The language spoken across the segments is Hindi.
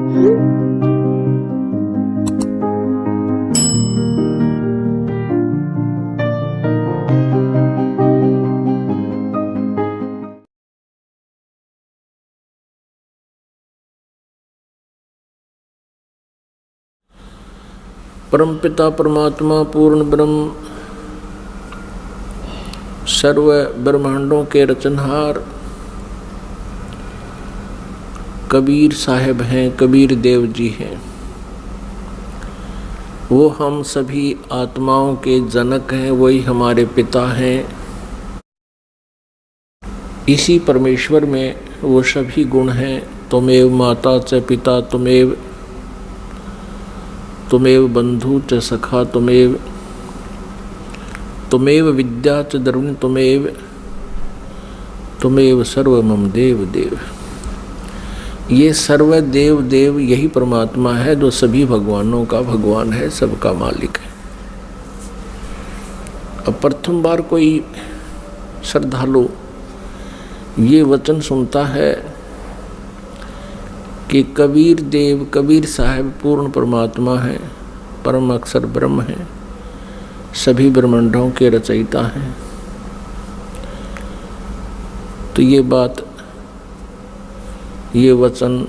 परमपिता परमात्मा पूर्ण ब्रह्म सर्व ब्रह्मांडों के रचनहार कबीर साहब हैं, कबीर देव जी हैं। वो हम सभी आत्माओं के जनक हैं, वही हमारे पिता हैं। इसी परमेश्वर में वो सभी गुण हैं। त्वमेव माता च पिता त्वमेव, त्वमेव बंधु च सखा त्वमेव, त्वमेव विद्या च द्रविण त्वमेव, त्वमेव सर्व मम देव देव। ये सर्व देव देव यही परमात्मा है जो सभी भगवानों का भगवान है, सबका मालिक है। अब प्रथम बार कोई श्रद्धालु ये वचन सुनता है कि कबीर देव, कबीर साहब पूर्ण परमात्मा है, परम अक्षर ब्रह्म है, सभी ब्रह्मांडों के रचयिता हैं, तो ये बात, ये वचन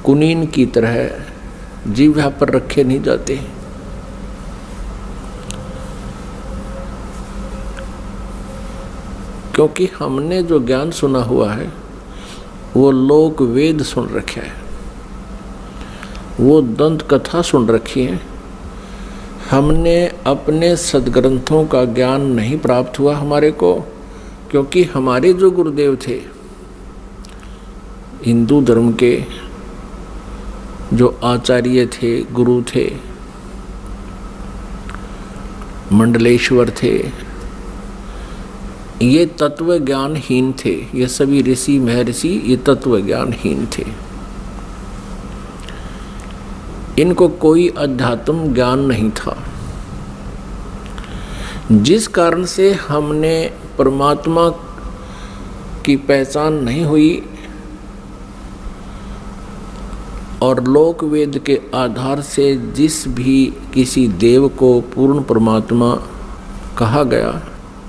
कुनीन की तरह जीवा पर रखे नहीं जाते। क्योंकि हमने जो ज्ञान सुना हुआ है वो लोक वेद सुन रखा है, वो दंत कथा सुन रखी है। हमने अपने सदग्रंथों का ज्ञान नहीं प्राप्त हुआ हमारे को, क्योंकि हमारे जो गुरुदेव थे हिंदू धर्म के, जो आचार्य थे, गुरु थे, मंडलेश्वर थे, ये तत्व ज्ञानहीन थे। ये सभी ऋषि महर्षि ये तत्व ज्ञानहीन थे। इनको कोई अध्यात्म ज्ञान नहीं था, जिस कारण से हमने परमात्मा की पहचान नहीं हुई और लोक वेद के आधार से जिस भी किसी देव को पूर्ण परमात्मा कहा गया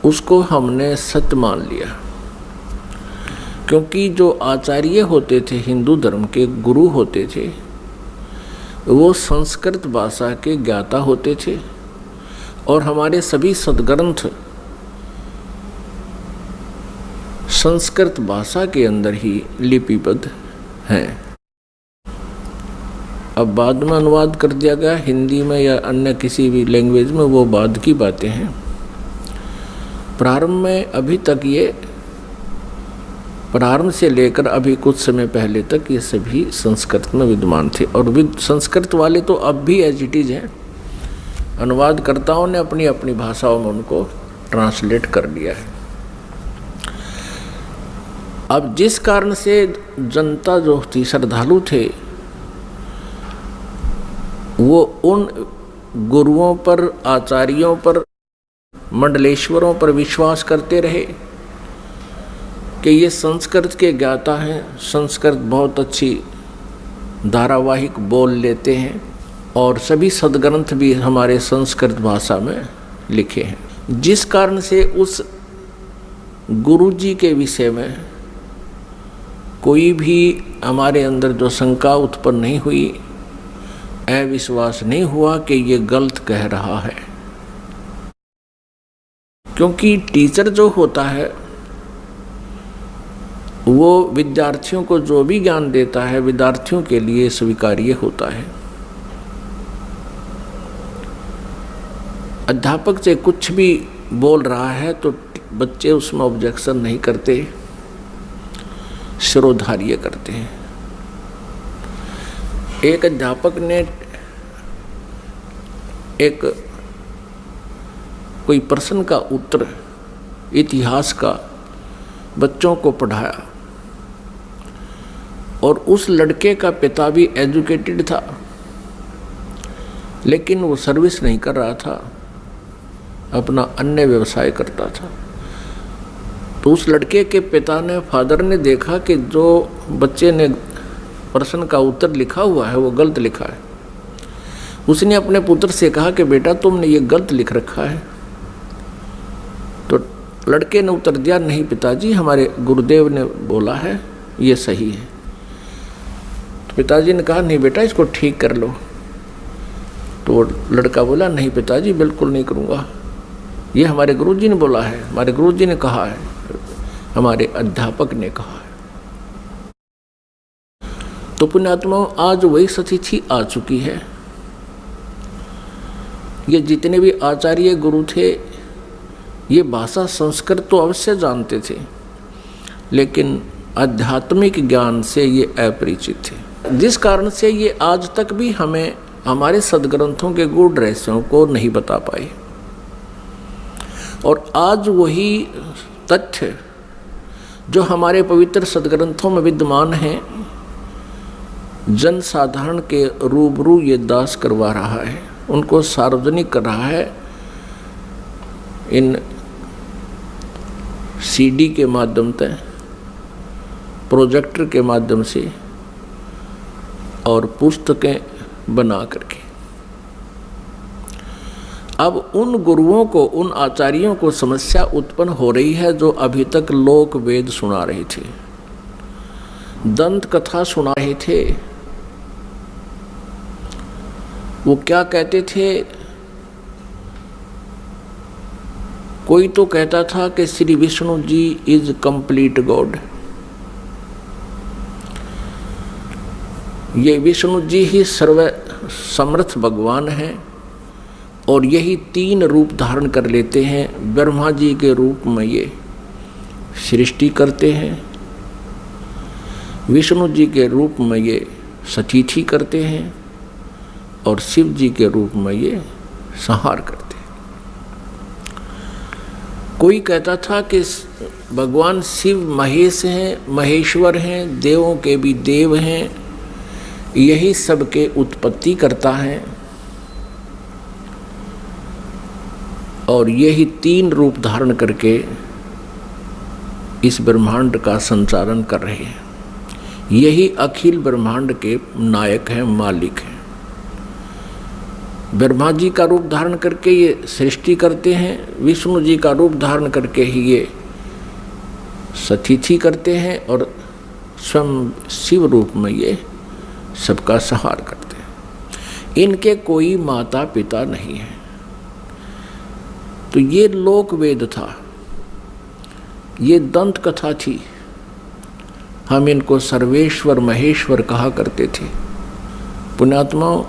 उसको हमने सत्य मान लिया। क्योंकि जो आचार्य होते थे, हिंदू धर्म के गुरु होते थे, वो संस्कृत भाषा के ज्ञाता होते थे और हमारे सभी सदग्रंथ संस्कृत भाषा के अंदर ही लिपिबद्ध हैं। अब बाद में अनुवाद कर दिया गया हिंदी में या अन्य किसी भी लैंग्वेज में, वो बाद की बातें हैं। प्रारंभ में अभी तक ये, प्रारंभ से लेकर अभी कुछ समय पहले तक ये सभी संस्कृत में विद्यमान थे और संस्कृत वाले तो अब भी एज इट इज हैं। अनुवादकर्ताओं ने अपनी अपनी भाषाओं में उनको ट्रांसलेट कर दिया है। अब जिस कारण से जनता जो थी, श्रद्धालु थे, वो उन गुरुओं पर, आचार्यों पर, मंडलेश्वरों पर विश्वास करते रहे कि ये संस्कृत के ज्ञाता हैं, संस्कृत बहुत अच्छी धारावाहिक बोल लेते हैं और सभी सदग्रंथ भी हमारे संस्कृत भाषा में लिखे हैं। जिस कारण से उस गुरु जी के विषय में कोई भी हमारे अंदर जो शंका उत्पन्न नहीं हुई, अविश्वास नहीं हुआ कि ये गलत कह रहा है। क्योंकि टीचर जो होता है वो विद्यार्थियों को जो भी ज्ञान देता है विद्यार्थियों के लिए स्वीकार्य होता है। अध्यापक से कुछ भी बोल रहा है तो बच्चे उसमें ऑब्जेक्शन नहीं करते, शिरोधार्य करते हैं। एक अध्यापक ने एक कोई प्रश्न का उत्तर इतिहास का बच्चों को पढ़ाया और उस लड़के का पिता भी एजुकेटेड था, लेकिन वो सर्विस नहीं कर रहा था, अपना अन्य व्यवसाय करता था। तो उस लड़के के पिता ने, फादर ने देखा कि जो बच्चे ने प्रश्न का उत्तर लिखा हुआ है वो गलत लिखा है। उसने अपने पुत्र से कहा कि बेटा तुमने ये गलत लिख रखा है। तो लड़के ने उत्तर दिया, नहीं पिताजी, हमारे गुरुदेव ने बोला है ये सही है। तो पिताजी ने कहा, नहीं बेटा इसको ठीक कर लो। तो लड़का बोला, नहीं पिताजी बिल्कुल नहीं करूँगा, ये हमारे गुरुजी ने बोला है, हमारे गुरुजी ने कहा है, हमारे अध्यापक ने कहा है। तो पुण्यात्माओं, आज वही सतिथि आ चुकी है। ये जितने भी आचार्य गुरु थे ये भाषा संस्कृत तो अवश्य जानते थे, लेकिन आध्यात्मिक ज्ञान से ये अपरिचित थे, जिस कारण से ये आज तक भी हमें हमारे सद्ग्रंथों के गूढ़ रहस्यों को नहीं बता पाए। और आज वही तथ्य जो हमारे पवित्र सद्ग्रंथों में विद्यमान हैं, जन साधारण के रूबरू ये दास करवा रहा है, उनको सार्वजनिक कर रहा है इन सीडी के माध्यम से, प्रोजेक्टर के माध्यम से और पुस्तकें बना करके। अब उन गुरुओं को, उन आचार्यों को समस्या उत्पन्न हो रही है जो अभी तक लोक वेद सुना रहे थे, दंत कथा सुना रहे थे। वो क्या कहते थे, कोई तो कहता था कि Shri Vishnu ji is complete God, ये विष्णु जी ही सर्व समर्थ भगवान हैं और यही 3 रूप धारण कर लेते हैं। ब्रह्मा जी के रूप में ये सृष्टि करते हैं, विष्णु जी के रूप में ये सतिथि करते हैं और शिव जी के रूप में ये संहार करते हैं। कोई कहता था कि भगवान शिव महेश हैं, महेश्वर हैं, देवों के भी देव हैं, यही सबके उत्पत्ति करता है और यही 3 रूप धारण करके इस ब्रह्मांड का संचालन कर रहे हैं। यही अखिल ब्रह्मांड के नायक हैं, मालिक हैं। ब्रह्मा जी का रूप धारण करके ये सृष्टि करते हैं, विष्णु जी का रूप धारण करके ही ये सतिथि करते हैं और स्वयं शिव रूप में ये सबका संहार करते हैं। इनके कोई माता पिता नहीं है। तो ये लोक वेद था, ये दंत कथा थी। हम इनको सर्वेश्वर महेश्वर कहा करते थे। पुण्यात्माओं,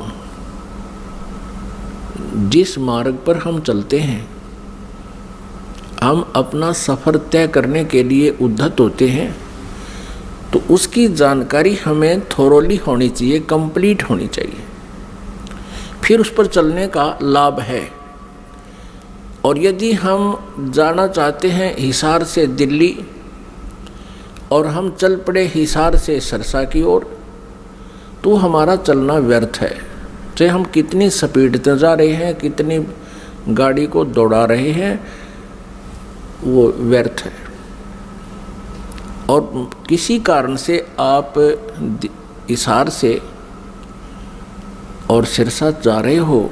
जिस मार्ग पर हम चलते हैं, हम अपना सफ़र तय करने के लिए उद्धत होते हैं, तो उसकी जानकारी हमें थोरोली होनी चाहिए, कंप्लीट होनी चाहिए, फिर उस पर चलने का लाभ है। और यदि हम जाना चाहते हैं हिसार से दिल्ली और हम चल पड़े हिसार से सरसा की ओर, तो हमारा चलना व्यर्थ है। चाहे हम कितनी स्पीड से जा रहे हैं, कितनी गाड़ी को दौड़ा रहे हैं, वो व्यर्थ है। और किसी कारण से आप हिसार से और सिरसा जा रहे हो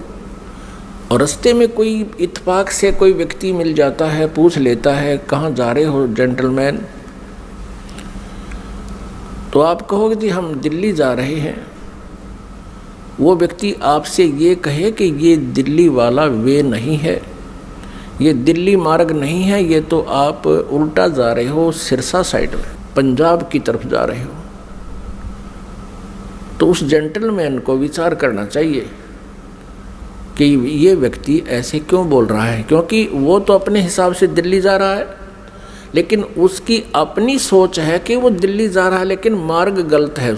और रास्ते में कोई इत्तेफाक से कोई व्यक्ति मिल जाता है, पूछ लेता है कहाँ जा रहे हो जेंटलमैन, तो आप कहोगे जी हम दिल्ली जा रहे हैं। वो व्यक्ति आपसे ये कहे कि ये दिल्ली वाला वे नहीं है, ये दिल्ली मार्ग नहीं है, ये तो आप उल्टा जा रहे हो, सिरसा साइड में पंजाब की तरफ जा रहे हो। तो उस जेंटलमैन को विचार करना चाहिए कि ये व्यक्ति ऐसे क्यों बोल रहा है, क्योंकि वो तो अपने हिसाब से दिल्ली जा रहा है, लेकिन उसकी अपनी सोच है कि वो दिल्ली जा रहा है, लेकिन मार्ग गलत है,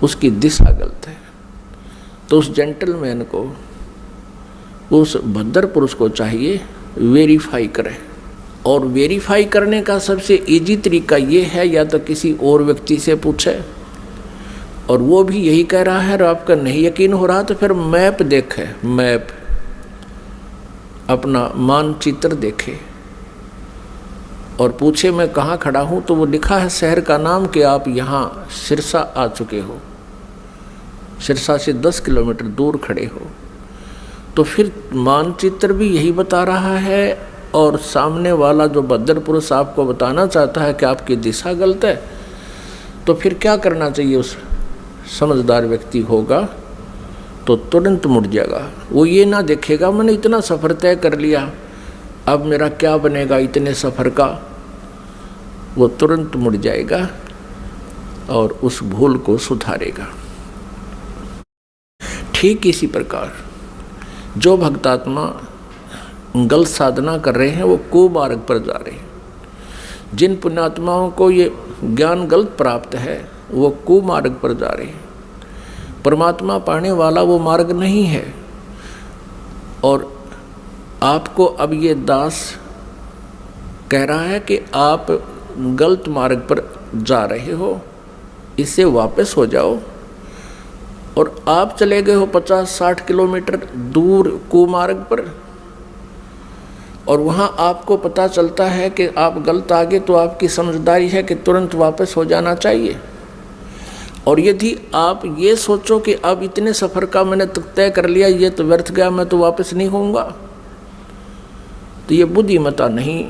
उसकी दिशा गलत है। तो उस जेंटलमैन को, उस भद्र पुरुष को चाहिए वेरीफाई करे। और वेरीफाई करने का सबसे इजी तरीका ये है, या तो किसी और व्यक्ति से पूछे और वो भी यही कह रहा है और आपका नहीं यकीन हो रहा तो फिर मैप देखे, मैप अपना मानचित्र देखे और पूछे मैं कहाँ खड़ा हूँ, तो वो लिखा है शहर का नाम कि आप यहाँ सिरसा आ चुके हो, सिरसा से 10 किलोमीटर दूर खड़े हो। तो फिर मानचित्र भी यही बता रहा है और सामने वाला जो बद्दर पुरुष आपको बताना चाहता है कि आपकी दिशा गलत है, तो फिर क्या करना चाहिए? उस समझदार व्यक्ति होगा तो तुरंत मुड़ जाएगा। वो ये ना देखेगा मैंने इतना सफ़र तय कर लिया, अब मेरा क्या बनेगा इतने सफ़र का। वो तुरंत मुड़ जाएगा और उस भूल को सुधारेगा। ठीक इसी प्रकार जो भक्तात्मा गलत साधना कर रहे हैं वो कुमार्ग पर जा रहे हैं। जिन पुण्यात्माओं को ये ज्ञान गलत प्राप्त है वो कुमार्ग पर जा रहे हैं। परमात्मा पाने वाला वो मार्ग नहीं है। और आपको अब ये दास कह रहा है कि आप गलत मार्ग पर जा रहे हो, इससे वापस हो जाओ। और आप चले गए हो 50-60 किलोमीटर दूर कुमार्ग पर, और वहाँ आपको पता चलता है कि आप गलत आ गए, तो आपकी समझदारी है कि तुरंत वापस हो जाना चाहिए। और यदि आप ये सोचो कि अब इतने सफ़र का मैंने तय कर लिया, ये तो व्यर्थ गया, मैं तो वापस नहीं होऊंगा, तो ये बुद्धिमता नहीं,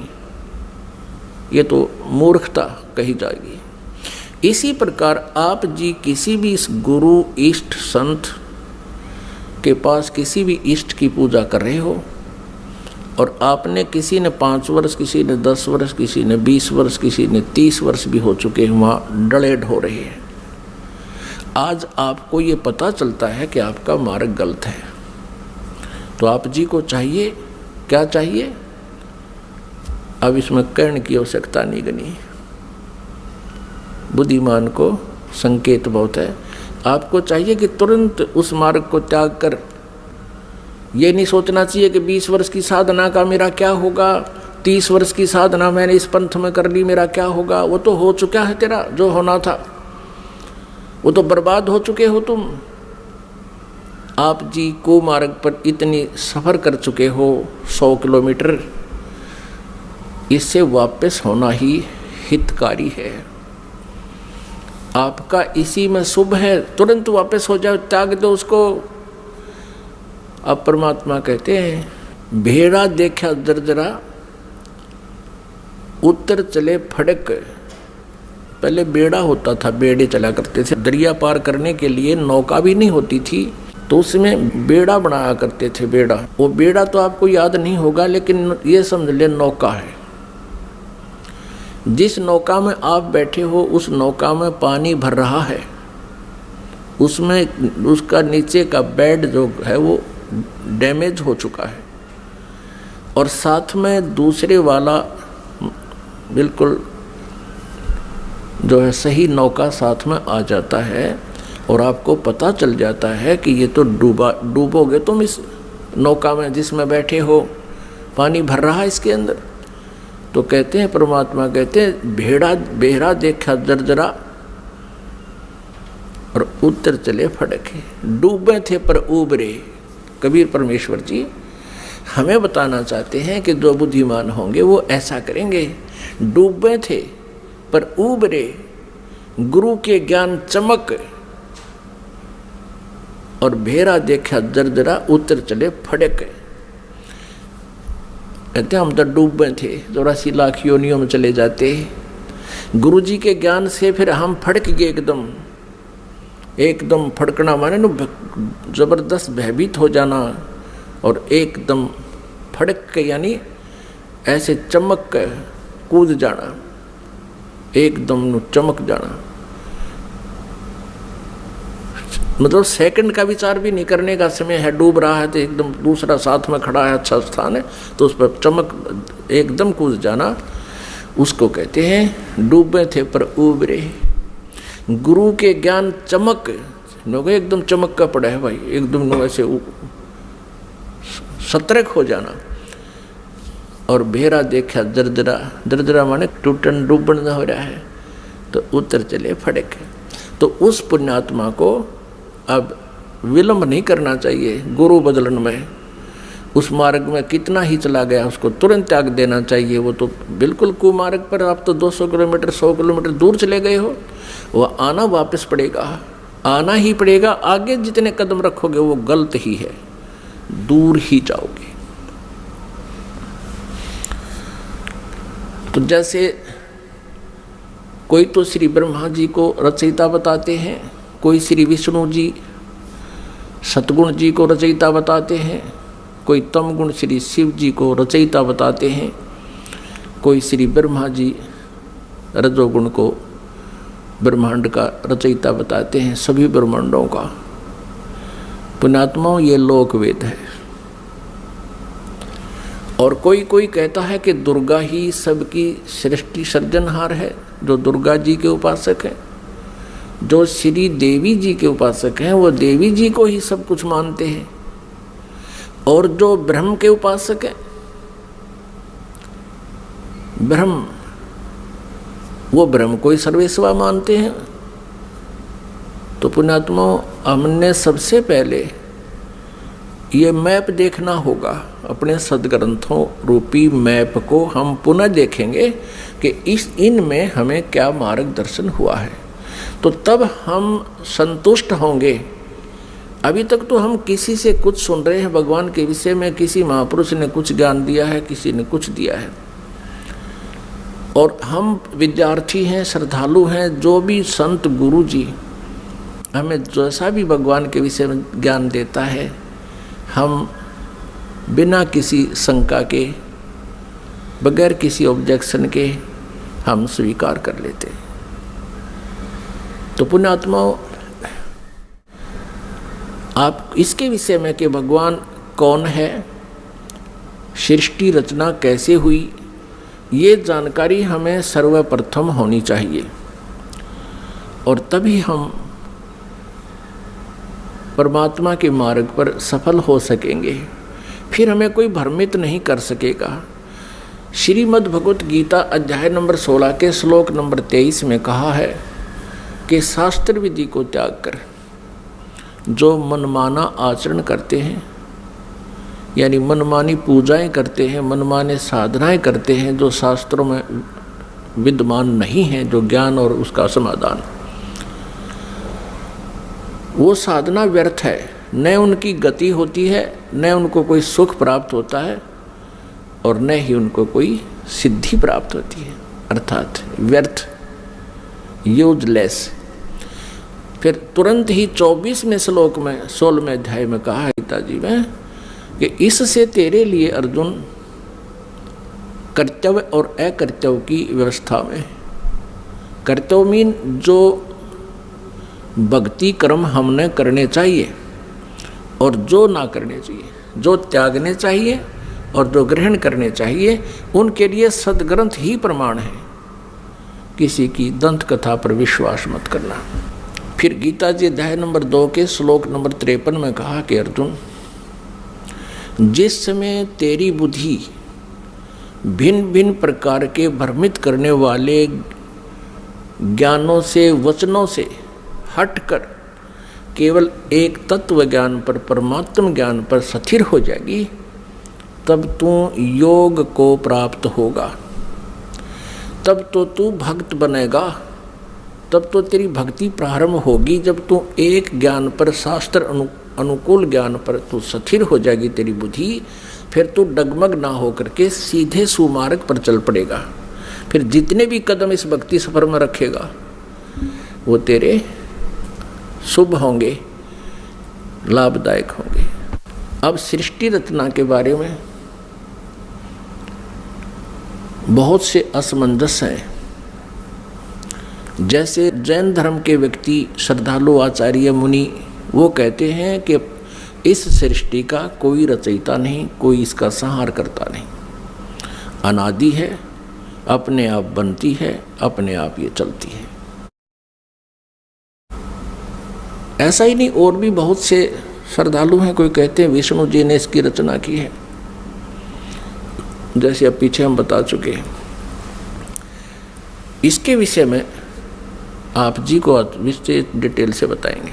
ये तो मूर्खता कही जाएगी। इसी प्रकार आप जी किसी भी इस गुरु इष्ट संत के पास किसी भी इष्ट की पूजा कर रहे हो, और आपने किसी ने 5 वर्ष, किसी ने 10 वर्ष, किसी ने 20 वर्ष, किसी ने 30 वर्ष भी हो चुके हैं, वहाँ डलेड हो रहे हैं। आज आपको ये पता चलता है कि आपका मार्ग गलत है, तो आप जी को चाहिए, क्या चाहिए? अब इसमें कहने की आवश्यकता नहीं गनी, बुद्धिमान को संकेत बहुत है। आपको चाहिए कि तुरंत उस मार्ग को त्याग कर, ये नहीं सोचना चाहिए कि 20 वर्ष की साधना का मेरा क्या होगा, 30 वर्ष की साधना मैंने इस पंथ में कर ली, मेरा क्या होगा। वो तो हो चुका है, तेरा जो होना था वो तो बर्बाद हो चुके हो तुम। आप जी को मार्ग पर इतनी सफ़र कर चुके हो 100 किलोमीटर, इससे वापस होना ही हितकारी है। आपका इसी में शुभ है, तुरंत वापस हो जाओ, त्याग दो उसको। अब परमात्मा कहते हैं भेड़ा देखा दरदरा उत्तर चले फड़क। पहले बेड़ा होता था, बेड़े चला करते थे, दरिया पार करने के लिए नौका भी नहीं होती थी, तो उसमें बेड़ा बनाया करते थे। बेड़ा, वो बेड़ा तो आपको याद नहीं होगा, लेकिन ये समझ ले नौका है। जिस नौका में आप बैठे हो उस नौका में पानी भर रहा है, उसमें उसका नीचे का बेड जो है वो डैमेज हो चुका है, और साथ में दूसरे वाला बिल्कुल जो है सही नौका साथ में आ जाता है, और आपको पता चल जाता है कि ये तो डूबोगे तुम इस नौका में जिसमें बैठे हो, पानी भर रहा है इसके अंदर। तो कहते हैं परमात्मा कहते हैं बेड़ा देखा जर्जरा और उत्तर चले फड़के। डूबे थे पर उबरे। कबीर परमेश्वर जी हमें बताना चाहते हैं कि जो बुद्धिमान होंगे वो ऐसा करेंगे। डूबे थे पर उबरे, गुरु के ज्ञान चमक, और भेड़ा देखा जर्जरा उत्तर चले फड़क। कहते हम तो डूबे थे, 84 लाख योनियों में चले जाते। गुरु जी के ज्ञान से फिर हम फड़क गए, एकदम फड़कना माने न जबरदस्त भयभीत हो जाना, और एकदम फड़क के यानी ऐसे चमक के कूद जाना, एकदम चमक जाना। मतलब सेकंड का विचार भी नहीं करने का समय है। डूब रहा है तो एकदम दूसरा साथ में खड़ा है, अच्छा स्थान है, तो उस पर चमक एकदम कूद जाना, उसको कहते हैं डूबे थे पर उबरे। गुरु के ज्ञान चमक, एकदम चमक का पड़ा है भाई, एकदम ऐसे सतर्क हो जाना। और भेड़ा देखा दरदरा, दरदरा माने टूटन डूबन हो रहा है, तो उत्तर चले फड़क। तो उस पुण्यात्मा को अब विलंब नहीं करना चाहिए गुरु बदलन में। उस मार्ग में कितना ही चला गया उसको तुरंत त्याग देना चाहिए। वो तो बिल्कुल कुमार्ग पर आप तो 200 किलोमीटर 100 किलोमीटर दूर चले गए हो, वो आना वापस पड़ेगा, आना ही पड़ेगा। आगे जितने कदम रखोगे वो गलत ही है, दूर ही जाओगे। तो जैसे कोई तो श्री ब्रह्मा जी को रचयिता बताते हैं, कोई श्री विष्णु जी सतगुण जी को रचयिता बताते हैं, कोई तम गुण श्री शिव जी को रचयिता बताते हैं, कोई श्री ब्रह्मा जी रजोगुण को ब्रह्मांड का रचयिता बताते हैं, सभी ब्रह्मांडों का। पुण्यात्माओं, ये लोकवेद है। और कोई कोई कहता है कि दुर्गा ही सबकी सृष्टि सर्जनहार है, जो दुर्गा जी के उपासक हैं। जो श्री देवी जी के उपासक हैं वो देवी जी को ही सब कुछ मानते हैं। और जो ब्रह्म के उपासक हैं, ब्रह्म, वो ब्रह्म को ही सर्वेस्वा मानते हैं। तो पुण्यात्माओं, हमने सबसे पहले ये मैप देखना होगा, अपने सदग्रंथों रूपी मैप को हम पुनः देखेंगे कि इनमें हमें क्या मार्गदर्शन हुआ है, तो तब हम संतुष्ट होंगे। अभी तक तो हम किसी से कुछ सुन रहे हैं भगवान के विषय में, किसी महापुरुष ने कुछ ज्ञान दिया है, किसी ने कुछ दिया है, और हम विद्यार्थी हैं, श्रद्धालु हैं। जो भी संत गुरु जी हमें जैसा भी भगवान के विषय में ज्ञान देता है, हम बिना किसी शंका के, बगैर किसी ऑब्जेक्शन के हम स्वीकार कर लेते हैं। तो पुण्यात्माओं, आप इसके विषय में कि भगवान कौन है, सृष्टि रचना कैसे हुई, ये जानकारी हमें सर्वप्रथम होनी चाहिए, और तभी हम परमात्मा के मार्ग पर सफल हो सकेंगे। फिर हमें कोई भ्रमित नहीं कर सकेगा। श्रीमद् भगवत गीता अध्याय नंबर 16 के श्लोक नंबर 23 में कहा है कि शास्त्र विधि को त्याग कर जो मनमाना आचरण करते हैं, यानी मनमानी पूजाएं करते हैं, मनमाने साधनाएं करते हैं जो शास्त्रों में विद्यमान नहीं है, जो ज्ञान और उसका समाधान, वो साधना व्यर्थ है। न उनकी गति होती है, न उनको कोई सुख प्राप्त होता है, और न ही उनको कोई सिद्धि प्राप्त होती है, अर्थात व्यर्थ, यूजलेस। फिर तुरंत ही 24वें श्लोक में 16वें अध्याय में कहा है गीता जी में कि इससे तेरे लिए अर्जुन कर्तव्य और अकर्तव्य की व्यवस्था में, कर्तव्य मीन जो भक्ति कर्म हमने करने चाहिए और जो ना करने चाहिए, जो त्यागने चाहिए और जो ग्रहण करने चाहिए, उनके लिए सदग्रंथ ही प्रमाण है। किसी की दंत कथा पर विश्वास मत करना। फिर गीता जी अध्याय नंबर 2 के श्लोक नंबर 53 में कहा कि अर्जुन, जिस समय तेरी बुद्धि भिन्न भिन्न प्रकार के भ्रमित करने वाले ज्ञानों से, वचनों से हटकर केवल एक तत्व ज्ञान पर, परमात्म ज्ञान पर स्थिर हो जाएगी, तब तू योग को प्राप्त होगा, तब तो तू भक्त बनेगा, तब तो तेरी भक्ति प्रारंभ होगी। जब तू एक ज्ञान पर, शास्त्र अनुकूल ज्ञान पर तू स्थिर हो जाएगी तेरी बुद्धि, फिर तू डगमग ना होकर के सीधे सुमार्ग पर चल पड़ेगा। फिर जितने भी कदम इस भक्ति सफर में रखेगा वो तेरे शुभ होंगे, लाभदायक होंगे। अब सृष्टि रचना के बारे में बहुत से असमंजस हैं। जैसे जैन धर्म के व्यक्ति, श्रद्धालु, आचार्य, मुनि, वो कहते हैं कि इस सृष्टि का कोई रचयिता नहीं, कोई इसका संहार करता नहीं, अनादि है, अपने आप बनती है, अपने आप ये चलती है। ऐसा ही नहीं, और भी बहुत से श्रद्धालु हैं। कोई कहते हैं विष्णु जी ने इसकी रचना की है, जैसे अब पीछे हम बता चुके हैं। इसके विषय में आप जी को विशेष डिटेल से बताएंगे।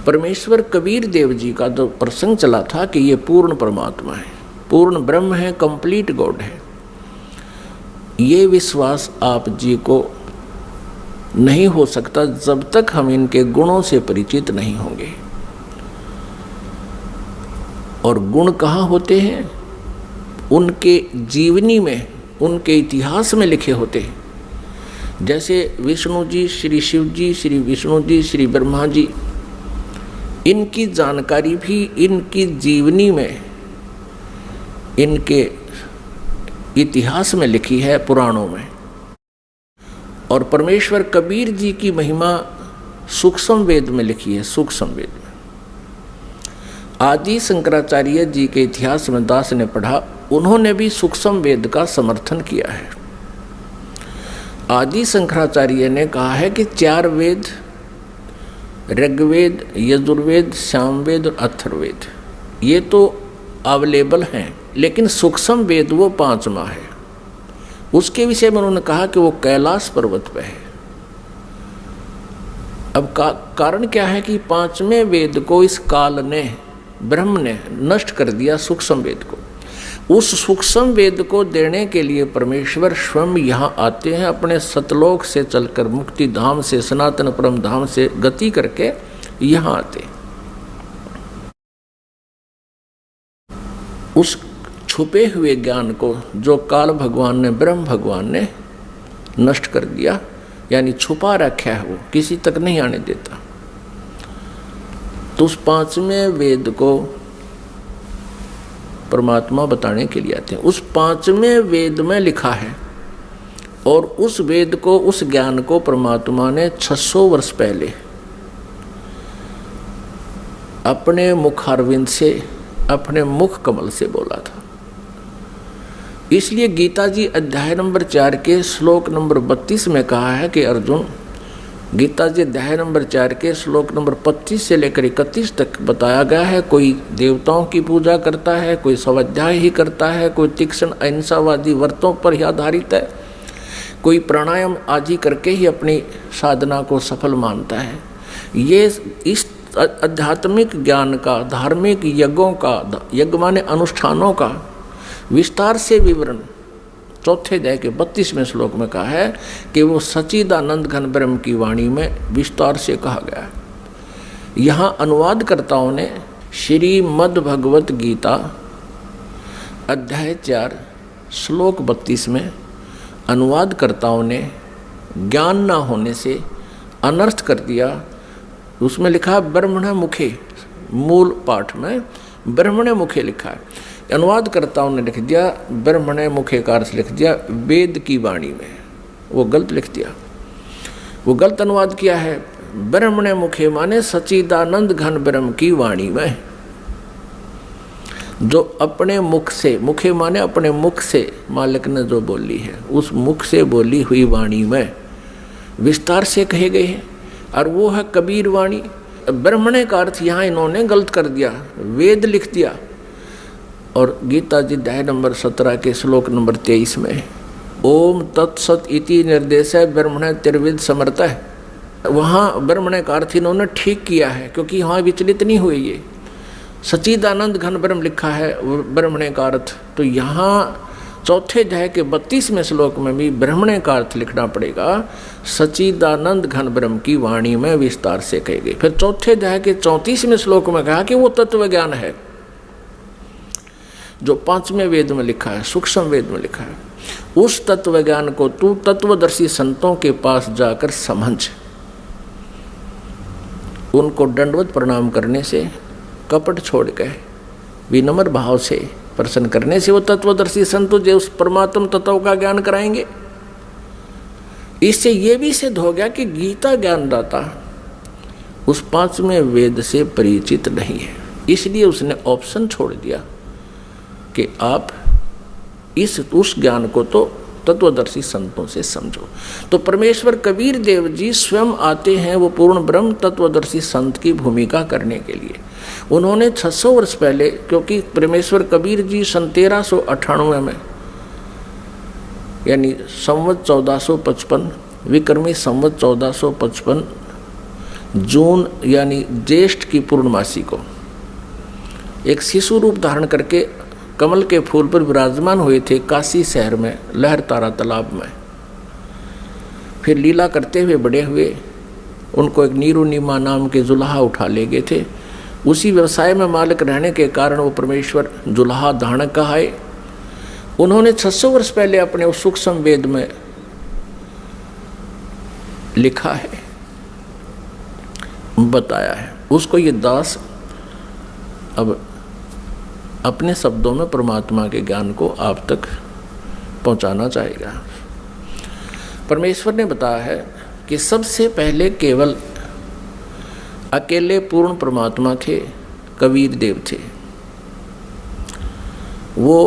परमेश्वर कबीर देव जी का जो प्रसंग चला था कि ये पूर्ण परमात्मा है, पूर्ण ब्रह्म है, कंप्लीट गॉड है, ये विश्वास आप जी को नहीं हो सकता जब तक हम इनके गुणों से परिचित नहीं होंगे। और गुण कहाँ होते हैं? उनके जीवनी में, उनके इतिहास में लिखे होते हैं। जैसे विष्णु जी, श्री शिव जी, श्री विष्णु जी, श्री ब्रह्मा जी, इनकी जानकारी भी इनकी जीवनी में, इनके इतिहास में लिखी है, पुराणों में। और परमेश्वर कबीर जी की महिमा सूक्ष्म वेद में लिखी है, सूक्ष्म वेद में। आदि शंकराचार्य जी के इतिहास में दास ने पढ़ा, उन्होंने भी सूक्ष्म वेद का समर्थन किया है। आदि शंकराचार्य ने कहा है कि 4 वेद, ऋग्वेद, यजुर्वेद, सामवेद और अथर्ववेद, ये तो अवेलेबल हैं, लेकिन सूक्ष्म वेद वो 5वां है। उसके विषय में उन्होंने कहा कि वो कैलाश पर्वत पे है। अब कारण क्या है कि 5वें वेद को इस काल ने, ब्रह्म ने नष्ट कर दिया, सूक्ष्म वेद को। उस सूक्ष्म वेद को देने के लिए परमेश्वर स्वयं यहाँ आते हैं, अपने सतलोक से चलकर, मुक्ति धाम से, सनातन परम धाम से गति करके यहाँ आते। उस छुपे हुए ज्ञान को जो काल भगवान ने, ब्रह्म भगवान ने नष्ट कर दिया, यानी छुपा रखा है, वो किसी तक नहीं आने देता। तो उस 5वें वेद को परमात्मा बताने के लिए आते हैं। उस 5वें वेद में लिखा है, और उस वेद को, उस ज्ञान को परमात्मा ने 600 वर्ष पहले अपने मुखारविंद से, अपने मुख कमल से बोला था। इसलिए गीता जी अध्याय नंबर 4 के श्लोक नंबर 32 में कहा है कि अर्जुन, गीता जी अध्याय नंबर 4 के श्लोक नंबर 25 से लेकर 31 तक बताया गया है, कोई देवताओं की पूजा करता है, कोई स्वाध्याय ही करता है, कोई तीक्ष्ण अहिंसावादी व्रतों पर ही आधारित है, कोई प्राणायाम आदि करके ही अपनी साधना को सफल मानता है। ये इस आध्यात्मिक ज्ञान का, धार्मिक यज्ञों का, यज्ञ माने अनुष्ठानों का विस्तार से विवरण 4th अध्याय के 32वें श्लोक में कहा है कि वो सच्चिदानंद घन ब्रह्म की वाणी में विस्तार से कहा गया है। यहाँ अनुवादकर्ताओं ने श्रीमद् भगवत गीता अध्याय 4 श्लोक 32 में अनुवादकर्ताओं ने ज्ञान न होने से अनर्थ कर दिया। उसमें लिखा ब्रह्मण मुखे, मूल पाठ में ब्रह्मण मुखे लिखा है, अनुवादकर्ताओं ने लिख दिया ब्रह्मण मुखे का अर्थ लिख दिया वेद की वाणी में। वो गलत लिख दिया, वो गलत अनुवाद किया है। ब्रह्मण मुखे माने सच्चिदानंद घन ब्रह्म की वाणी में, जो अपने मुख से, मुखे माने अपने मुख से मालिक ने जो बोली है, उस मुख से बोली हुई वाणी में विस्तार से कहे गए हैं, और वो है कबीर वाणी। ब्रह्मण का अर्थ यहाँ इन्होंने गलत कर दिया, वेद लिख दिया। और गीता जी अध्याय नंबर 17 के श्लोक नंबर 23 में ओम तत्सत इति निर्देश है ब्रह्मण त्रिविद समर्थ है, वहाँ ब्रह्मण का अर्थ इन्होंने ठीक किया है, क्योंकि यहाँ विचलित नहीं हुए। ये सच्चिदानंद घन ब्रह्म लिखा है ब्रह्मण का अर्थ, तो यहाँ 4th अध्याय के 32वें श्लोक में भी ब्रह्मण का अर्थ लिखना पड़ेगा, सच्चिदानंद घन ब्रह्म की वाणी में विस्तार से कहे गए। फिर 4th अध्याय के 34वें श्लोक में कहा कि वो तत्व ज्ञान है जो 5वें वेद में लिखा है, सूक्ष्म वेद में लिखा है। उस तत्व ज्ञान को तू तत्वदर्शी संतों के पास जाकर समझ। उनको दंडवत प्रणाम करने से, कपट छोड़ के विनम्र भाव से प्रसन्न करने से वो तत्वदर्शी संत तुझे उस परमात्म तत्व का ज्ञान कराएंगे। इससे ये भी सिद्ध हो गया कि गीता ज्ञानदाता उस 5वें वेद से परिचित नहीं है, इसलिए उसने ऑप्शन छोड़ दिया कि आप उस ज्ञान को तो तत्वदर्शी संतों से समझो। तो परमेश्वर कबीर देव जी स्वयं आते हैं वो पूर्ण ब्रह्म तत्वदर्शी संत की भूमिका करने के लिए। उन्होंने 600 वर्ष पहले, क्योंकि परमेश्वर कबीर जी सन 1398 में, यानी संवत 1455, विक्रमी संवत 1455 जून यानी ज्येष्ठ की पूर्णमासी को एक शिशु रूप धारण करके कमल के फूल पर विराजमान हुए थे काशी शहर में लहरतारा तालाब में। फिर लीला करते हुए बड़े हुए, उनको एक नीरुनिमा नाम के जुल्हा उठा ले गए थे। उसी व्यवसाय में मालिक रहने के कारण वो परमेश्वर जुल्हा धारणक कहाए। उन्होंने 600 वर्ष पहले अपने उस सूक्ष्म वेद में लिखा है, बताया है। उसको ये दास अब अपने शब्दों में परमात्मा के ज्ञान को आप तक पहुंचाना चाहेगा। परमेश्वर ने बताया है कि सबसे पहले केवल अकेले पूर्ण परमात्मा थे, कबीर देव थे। वो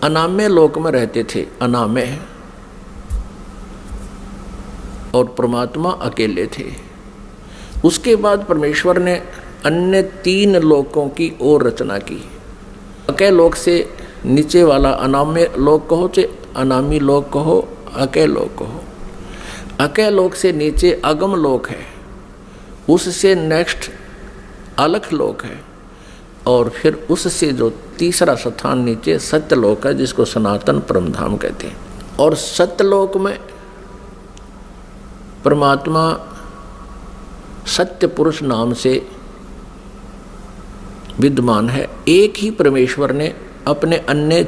अनामय लोक में रहते थे, अनामय, और परमात्मा अकेले थे। उसके बाद परमेश्वर ने अन्य 3 लोकों की और रचना की। अकय लोक से नीचे वाला अनामय लोक कहो, चाहे अनामी लोक कहो, अकय लोक कहो। अकय लोक से नीचे अगम लोक है, उससे नेक्स्ट अलख लोक है, और फिर उससे जो तीसरा स्थान नीचे सत्यलोक है, जिसको सनातन परमधाम कहते हैं। और सत्यलोक में परमात्मा सत्य पुरुष नाम से विद्यमान है। एक ही परमेश्वर ने अपने अन्य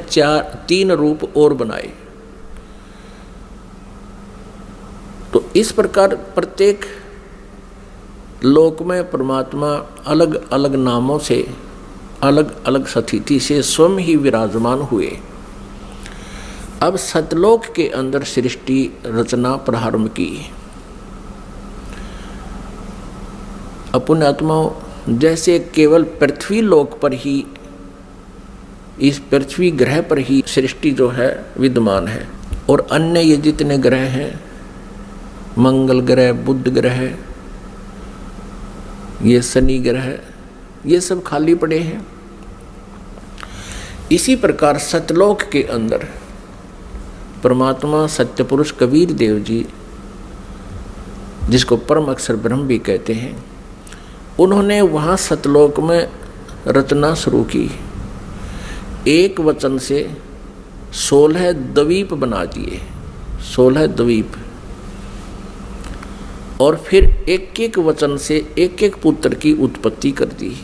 3 रूप और बनाए। तो इस प्रकार प्रत्येक लोक में परमात्मा अलग अलग नामों से, अलग अलग स्थिति से स्वयं ही विराजमान हुए। अब सतलोक के अंदर सृष्टि रचना प्रारंभ की। पुण्यात्माओं, जैसे केवल पृथ्वी लोक पर ही, इस पृथ्वी ग्रह पर ही सृष्टि जो है विद्यमान है, और अन्य ये जितने ग्रह हैं, मंगल ग्रह, बुध ग्रह, ये शनि ग्रह, ये सब खाली पड़े हैं। इसी प्रकार सतलोक के अंदर परमात्मा सत्य पुरुष कबीर देव जी, जिसको परम अक्षर ब्रह्म भी कहते हैं, उन्होंने वहाँ सतलोक में रचना शुरू की। एक वचन से 16 द्वीप बना दिए, 16 द्वीप, और फिर एक एक वचन से एक एक पुत्र की उत्पत्ति कर दी।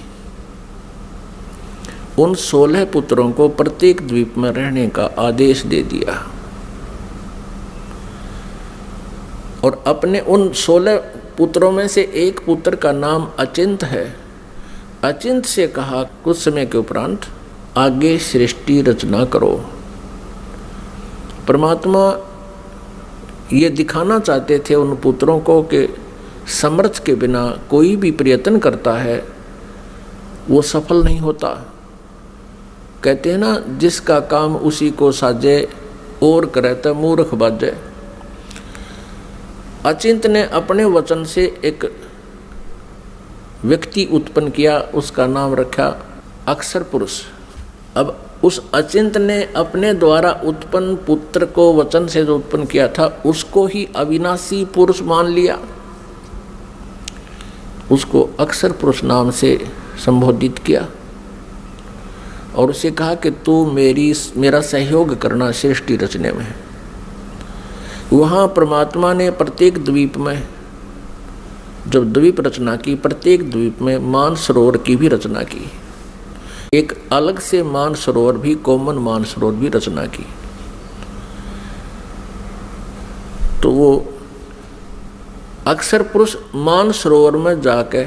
उन 16 पुत्रों को प्रत्येक द्वीप में रहने का आदेश दे दिया, और अपने उन 16 पुत्रों में से एक पुत्र का नाम अचिंत है। अचिंत से कहा कुछ समय के उपरांत आगे सृष्टि रचना करो। परमात्मा ये दिखाना चाहते थे उन पुत्रों को कि समर्थ के बिना कोई भी प्रयत्न करता है वो सफल नहीं होता। कहते हैं ना, जिसका काम उसी को साजे और करे तो मूर्ख बाजे। अचिंत ने अपने वचन से एक व्यक्ति उत्पन्न किया, उसका नाम रखा अक्षर पुरुष। अब उस अचिंत ने अपने द्वारा उत्पन्न पुत्र को वचन से जो उत्पन्न किया था उसको ही अविनाशी पुरुष मान लिया, उसको अक्षर पुरुष नाम से संबोधित किया, और उसे कहा कि तू मेरा सहयोग करना सृष्टि रचने में। वहाँ परमात्मा ने प्रत्येक द्वीप में जब द्वीप रचना की, प्रत्येक द्वीप में मानसरोवर की भी रचना की। एक अलग से मानसरोवर भी, कॉमन मानसरोवर भी रचना की। तो वो अक्षर पुरुष मानसरोवर में जाके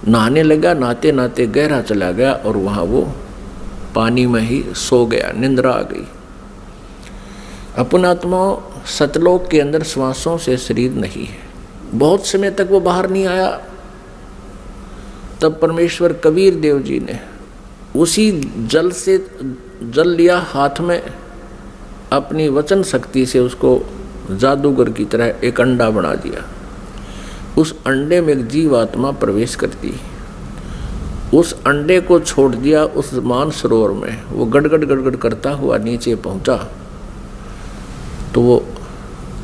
नहाने लगा, नहाते नहाते गहरा चला गया और वहाँ वो पानी में ही सो गया, निंद्रा आ गई। अपनात्मा सतलोक के अंदर श्वासों से शरीर नहीं है। बहुत समय तक वो बाहर नहीं आया। तब परमेश्वर कबीर देव जी ने उसी जल से जल लिया हाथ में, अपनी वचन शक्ति से उसको जादूगर की तरह एक अंडा बना दिया। उस अंडे में एक जीवात्मा प्रवेश करती, उस अंडे को छोड़ दिया उस मानसरोवर में। वो गड़गड़ गड़गड़ करता हुआ नीचे पहुंचा तो वो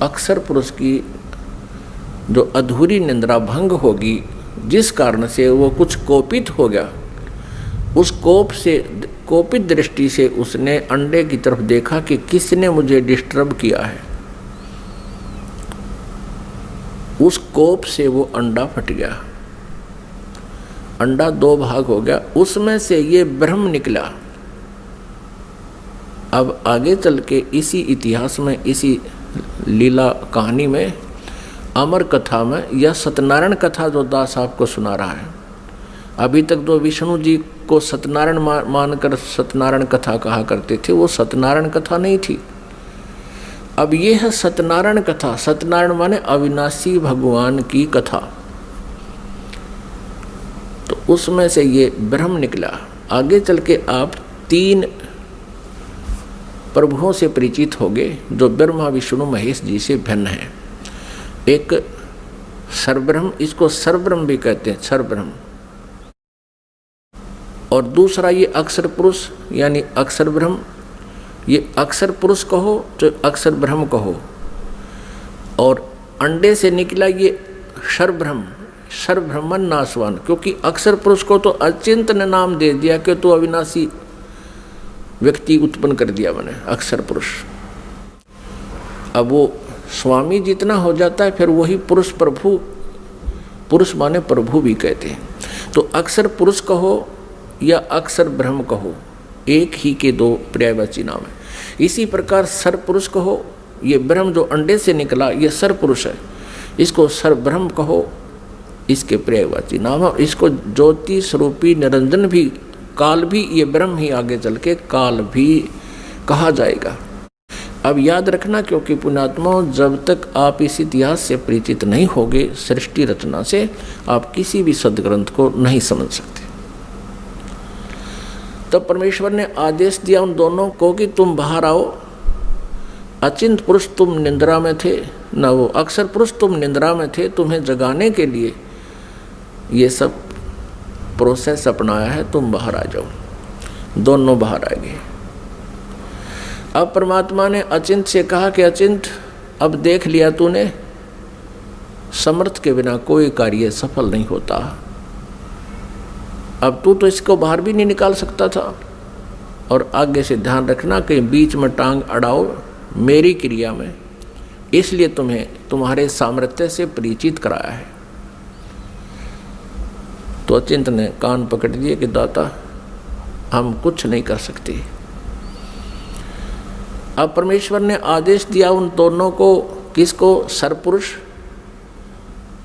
अक्षर पुरुष की जो अधूरी निंद्रा भंग होगी, जिस कारण से वो कुछ कोपित हो गया, उस कोपित दृष्टि से उसने अंडे की तरफ देखा कि किसने मुझे डिस्टर्ब किया है। उस कोप से वो अंडा फट गया, अंडा 2 भाग हो गया, उसमें से ये ब्रह्म निकला। अब आगे चल के इसी इतिहास में, इसी लीला कहानी में, अमर कथा में, या सत्यनारायण कथा जो दास आपको सुना रहा है, अभी तक जो विष्णु जी को सत्यनारायण मानकर सत्यनारायण कथा कहा करते थे, वो सत्यनारायण कथा नहीं थी। अब ये है सत्यनारायण कथा। सत्यनारायण माने अविनाशी भगवान की कथा। तो उसमें से ये ब्रह्म निकला। आगे चल के आप 3 प्रभुओं से परिचित होंगे जो ब्रह्मा विष्णु महेश जी से भिन्न है। एक सर्वब्रह्म, इसको सर्वब्रह्म भी कहते हैं, सर्वब्रह्म। और दूसरा ये अक्षर पुरुष यानी अक्षर ब्रह्म। ये अक्षर पुरुष कहो तो अक्षर ब्रह्म कहो। और अंडे से निकला ये सर्वब्रह्म, सर्वब्रह्मन नाशवान, क्योंकि अक्षर पुरुष को तो अचिंत ने नाम दे दिया कि तो अविनाशी व्यक्ति उत्पन्न कर दिया मैंने, अक्षर पुरुष। अब वो स्वामी जितना हो जाता है फिर वही पुरुष प्रभु, पुरुष माने प्रभु भी कहते हैं। तो अक्षर पुरुष कहो या अक्षर ब्रह्म कहो, एक ही के 2 पर्यायवाची नाम है। इसी प्रकार सर पुरुष कहो, ये ब्रह्म जो अंडे से निकला ये सर पुरुष है, इसको सर ब्रह्म कहो, इसके पर्यायवाची नाम है। इसको ज्योति स्वरूपी निरंजन भी, काल भी, ये ब्रह्म ही आगे चल के काल भी कहा जाएगा। अब याद रखना, क्योंकि पुण्यात्मा, जब तक आप इस इतिहास से परिचित नहीं होगे, सृष्टि रचना से, आप किसी भी सदग्रंथ को नहीं समझ सकते। तब परमेश्वर ने आदेश दिया उन दोनों को कि तुम बाहर आओ। अचिंत पुरुष तुम निंद्रा में थे, न वो अक्षर पुरुष तुम निंद्रा में थे, तुम्हें जगाने के लिए ये सब प्रोसेस अपनाया है, तुम बाहर आ जाओ। दोनों बाहर आ गए। अब परमात्मा ने अचिंत से कहा कि अचिंत, अब देख लिया तूने, समर्थ के बिना कोई कार्य सफल नहीं होता। अब तू तो इसको बाहर भी नहीं निकाल सकता था। और आगे से ध्यान रखना कि बीच में टांग अड़ाओ मेरी क्रिया में, इसलिए तुम्हें तुम्हारे सामर्थ्य से परिचित कराया है। तो अचिंत ने कान पकड़ दिए कि दाता हम कुछ नहीं कर सकते। अब परमेश्वर ने आदेश दिया उन दोनों को, किसको? सरपुरुष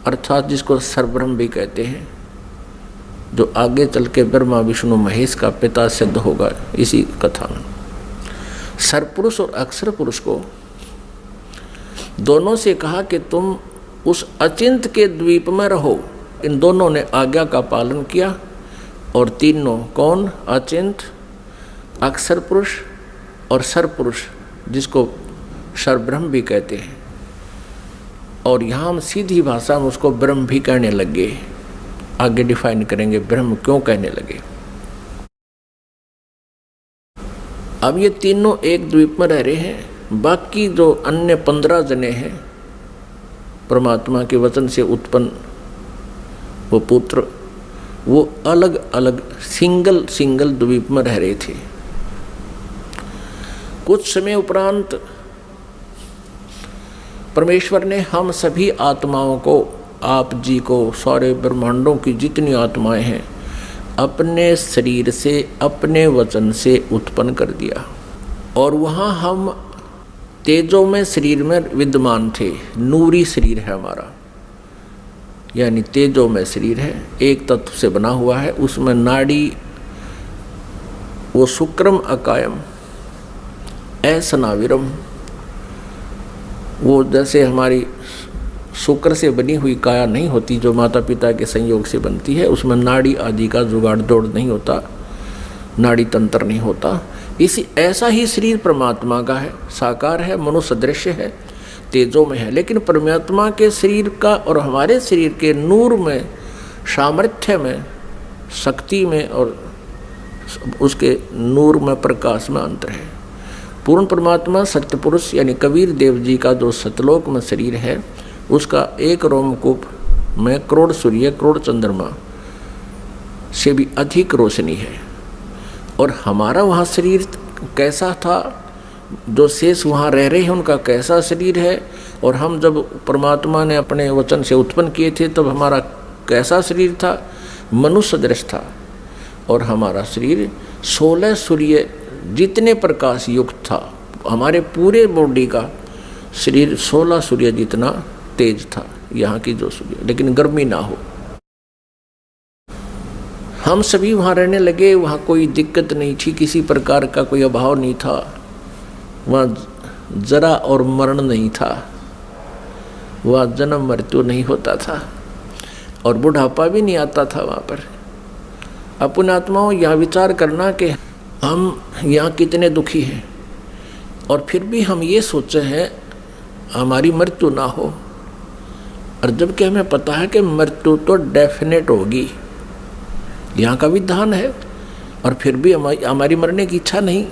अर्थात जिसको सर्वब्रह्म भी कहते हैं, जो आगे चल के ब्रह्मा विष्णु महेश का पिता सिद्ध होगा इसी कथा में। सरपुरुष और अक्षर पुरुष को दोनों से कहा कि तुम उस अचिंत के द्वीप में रहो। इन दोनों ने आज्ञा का पालन किया। और तीनों कौन? अचिंत, अक्षर पुरुष और सरपुरुष, जिसको सर्वब्रह्म भी कहते हैं। और यहाँ हम सीधी भाषा में उसको ब्रह्म भी कहने लग गए। आगे डिफाइन करेंगे ब्रह्म क्यों कहने लगे। अब ये तीनों एक द्वीप में रह रहे हैं। बाकी जो अन्य 15 जने हैं, परमात्मा के वचन से उत्पन्न वो पुत्र, वो अलग अलग सिंगल द्वीप में रह रहे थे। कुछ समय उपरांत परमेश्वर ने हम सभी आत्माओं को, आप जी को, सारे ब्रह्मांडों की जितनी आत्माएं हैं, अपने शरीर से, अपने वचन से उत्पन्न कर दिया। और वहाँ हम तेजोमय शरीर में विद्यमान थे। नूरी शरीर है हमारा, यानी तेजोमय शरीर है, एक तत्व से बना हुआ है। उसमें नाड़ी, वो शुक्रम अकायम असनाविरम, वो जैसे हमारी शुक्र से बनी हुई काया नहीं होती जो माता पिता के संयोग से बनती है, उसमें नाड़ी आदि का जुगाड़ जोड़ नहीं होता, नाड़ी तंत्र नहीं होता। इसी ऐसा ही शरीर परमात्मा का है, साकार है, मनुष्य दृश्य है, तेजों में है। लेकिन परमात्मा के शरीर का और हमारे शरीर के नूर में, सामर्थ्य में, शक्ति में और उसके नूर में, प्रकाश में अंतर है। पूर्ण परमात्मा सत्य पुरुष यानी कबीर देव जी का जो सतलोक में शरीर है, उसका एक रोमकूप में करोड़ सूर्य करोड़ चंद्रमा से भी अधिक रोशनी है। और हमारा वहाँ शरीर कैसा था, जो शेष वहाँ रह रहे हैं उनका कैसा शरीर है, और हम जब परमात्मा ने अपने वचन से उत्पन्न किए थे तब हमारा कैसा शरीर था, मनुष्य सदृश था। और हमारा शरीर 16 सूर्य जितने प्रकाश युक्त था, हमारे पूरे बॉडी का शरीर 16 सूर्य जितना तेज था यहाँ की जो सूर्य, लेकिन गर्मी ना हो। हम सभी वहाँ रहने लगे, वहाँ कोई दिक्कत नहीं थी, किसी प्रकार का कोई अभाव नहीं था, वहाँ जरा और मरण नहीं था, वहाँ जन्म मृत्यु नहीं होता था और बुढ़ापा भी नहीं आता था वहाँ पर। अपने आत्माओं यहाँ विचार करना कि हम यहाँ कितने दुखी हैं और फिर भी हम ये सोचे हैं हमारी मृत्यु ना हो, और जबकि हमें पता है कि मृत्यु तो डेफिनेट होगी, यहाँ का विधान है, और फिर भी हमारी मरने की इच्छा नहीं।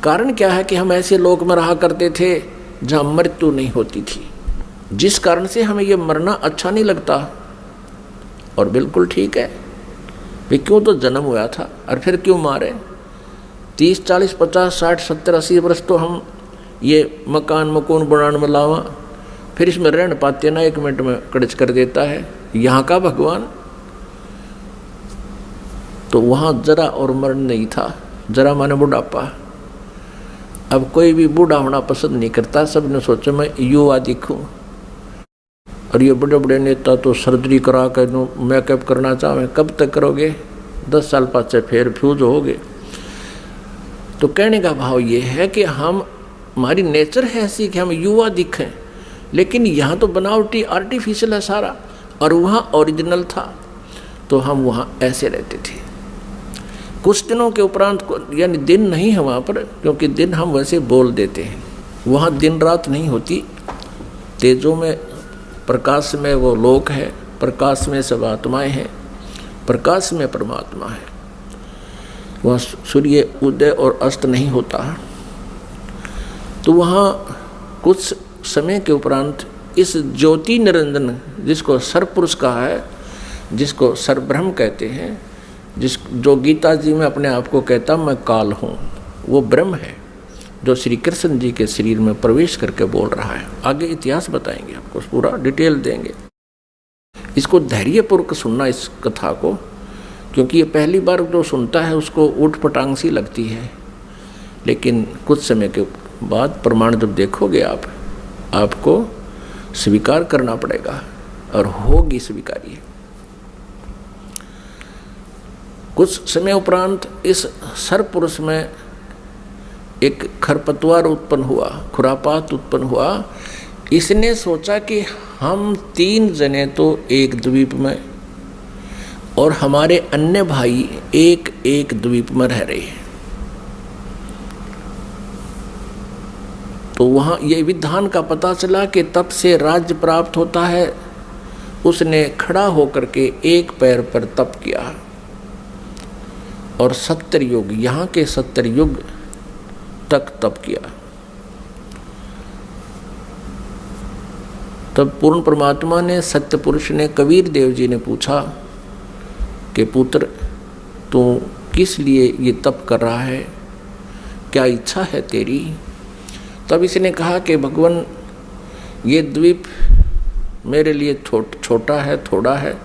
कारण क्या है कि हम ऐसे लोक में रहा करते थे जहाँ मृत्यु नहीं होती थी, जिस कारण से हमें ये मरना अच्छा नहीं लगता। और बिल्कुल ठीक है, वे क्यों तो जन्म हुआ था और फिर क्यों मारे। 30, 40, 50, 60, 70, 80 वर्ष तो हम ये मकान मकून बनाने में लावा, फिर इसमें रहने पाते ना, 1 मिनट में कड़च कर देता है यहाँ का भगवान। तो वहाँ जरा और मरण नहीं था, जरा माने बुढ़ापा। अब कोई भी बूढ़ा होना पसंद नहीं करता, सब ने सोचा मैं युवा दिखूं। और ये बड़े बड़े नेता तो सर्जरी करा कर मेकअप करना चाहें, कब तक करोगे, 10 साल पाछे फिर फ्यूज होगे। तो कहने का भाव ये है कि हमारी नेचर है ऐसी कि हम युवा दिखें, लेकिन यहाँ तो बनावटी आर्टिफिशियल है सारा, और वहाँ ओरिजिनल था, तो हम वहाँ ऐसे रहते थे। कुछ दिनों के उपरांत, यानी दिन नहीं है वहाँ पर, क्योंकि दिन हम वैसे बोल देते हैं, वहाँ दिन रात नहीं होती, तेजों में प्रकाश में वो लोक है, प्रकाश में सब आत्माएं हैं, प्रकाश में परमात्मा है, वहाँ सूर्य उदय और अस्त नहीं होता। तो वहाँ कुछ समय के उपरांत इस ज्योति निरंजन, जिसको सरपुरुष कहा है, जिसको सरब्रह्म कहते हैं, जो गीता जी में अपने आप को कहता मैं काल हूँ, वो ब्रह्म है जो श्री कृष्ण जी के शरीर में प्रवेश करके बोल रहा है। आगे इतिहास बताएंगे आपको, पूरा डिटेल देंगे। इसको धैर्यपूर्वक सुनना इस कथा को, क्योंकि ये पहली बार जो सुनता है उसको ऊट पटांग सी लगती है, लेकिन कुछ समय के बाद प्रमाण जब देखोगे आपको स्वीकार करना पड़ेगा, और होगी स्वीकार्य। कुछ समय उपरांत इस सरपुरुष में एक खरपतवार उत्पन्न हुआ, खुरापात उत्पन्न हुआ। इसने सोचा कि हम 3 जने तो एक द्वीप में, और हमारे अन्य भाई एक एक द्वीप में रह रहे हैं, तो वहाँ ये विधान का पता चला कि तब से राज्य प्राप्त होता है। उसने खड़ा होकर के एक पैर पर तप किया, और 70 युग, यहाँ के 70 युग तक तप किया। तब पूर्ण परमात्मा ने, सत्य पुरुष ने, कबीर देव जी ने पूछा कि पुत्र तू किस लिए ये तप कर रहा है, क्या इच्छा है तेरी। तब इसने कहा कि भगवान ये द्वीप मेरे लिए छोटा है, थोड़ा है,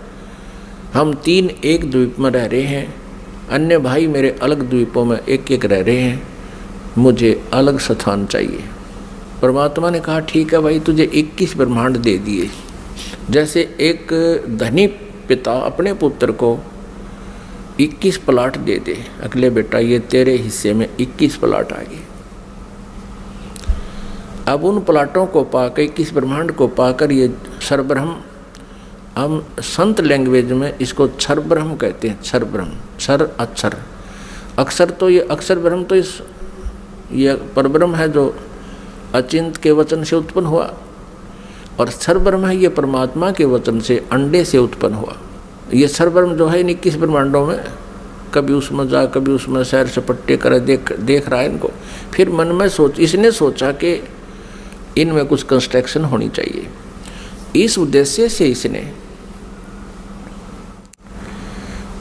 हम 3 एक द्वीप में रह रहे हैं, अन्य भाई मेरे अलग द्वीपों में एक एक रह रहे हैं, मुझे अलग स्थान चाहिए। परमात्मा ने कहा ठीक है भाई, तुझे 21 ब्रह्मांड दे दिए। जैसे एक धनी पिता अपने पुत्र को 21 प्लाट दे दे, अगले बेटा ये तेरे हिस्से में 21 प्लाट आ गए। अब उन प्लाटों को पाकर, 21 ब्रह्मांड को पाकर, ये सरब्रह्म, हम संत लैंग्वेज में इसको क्षर ब्रह्म कहते हैं। क्षर ब्रह्म, क्षर अक्षर, अक्षर तो ये अक्षर ब्रह्म तो ये परब्रह्म है जो अचिंत के वचन से उत्पन्न हुआ, और क्षर ब्रह्म है ये परमात्मा के वचन से, अंडे से उत्पन्न हुआ। ये क्षर ब्रह्म जो है 21 ब्रह्मांडों में, कभी उसमें जा, कभी उसमें सैर सपट्टे करे, देख रहा है इनको। फिर मन में इसने सोचा कि इनमें कुछ कंस्ट्रक्शन होनी चाहिए। इस उद्देश्य से इसने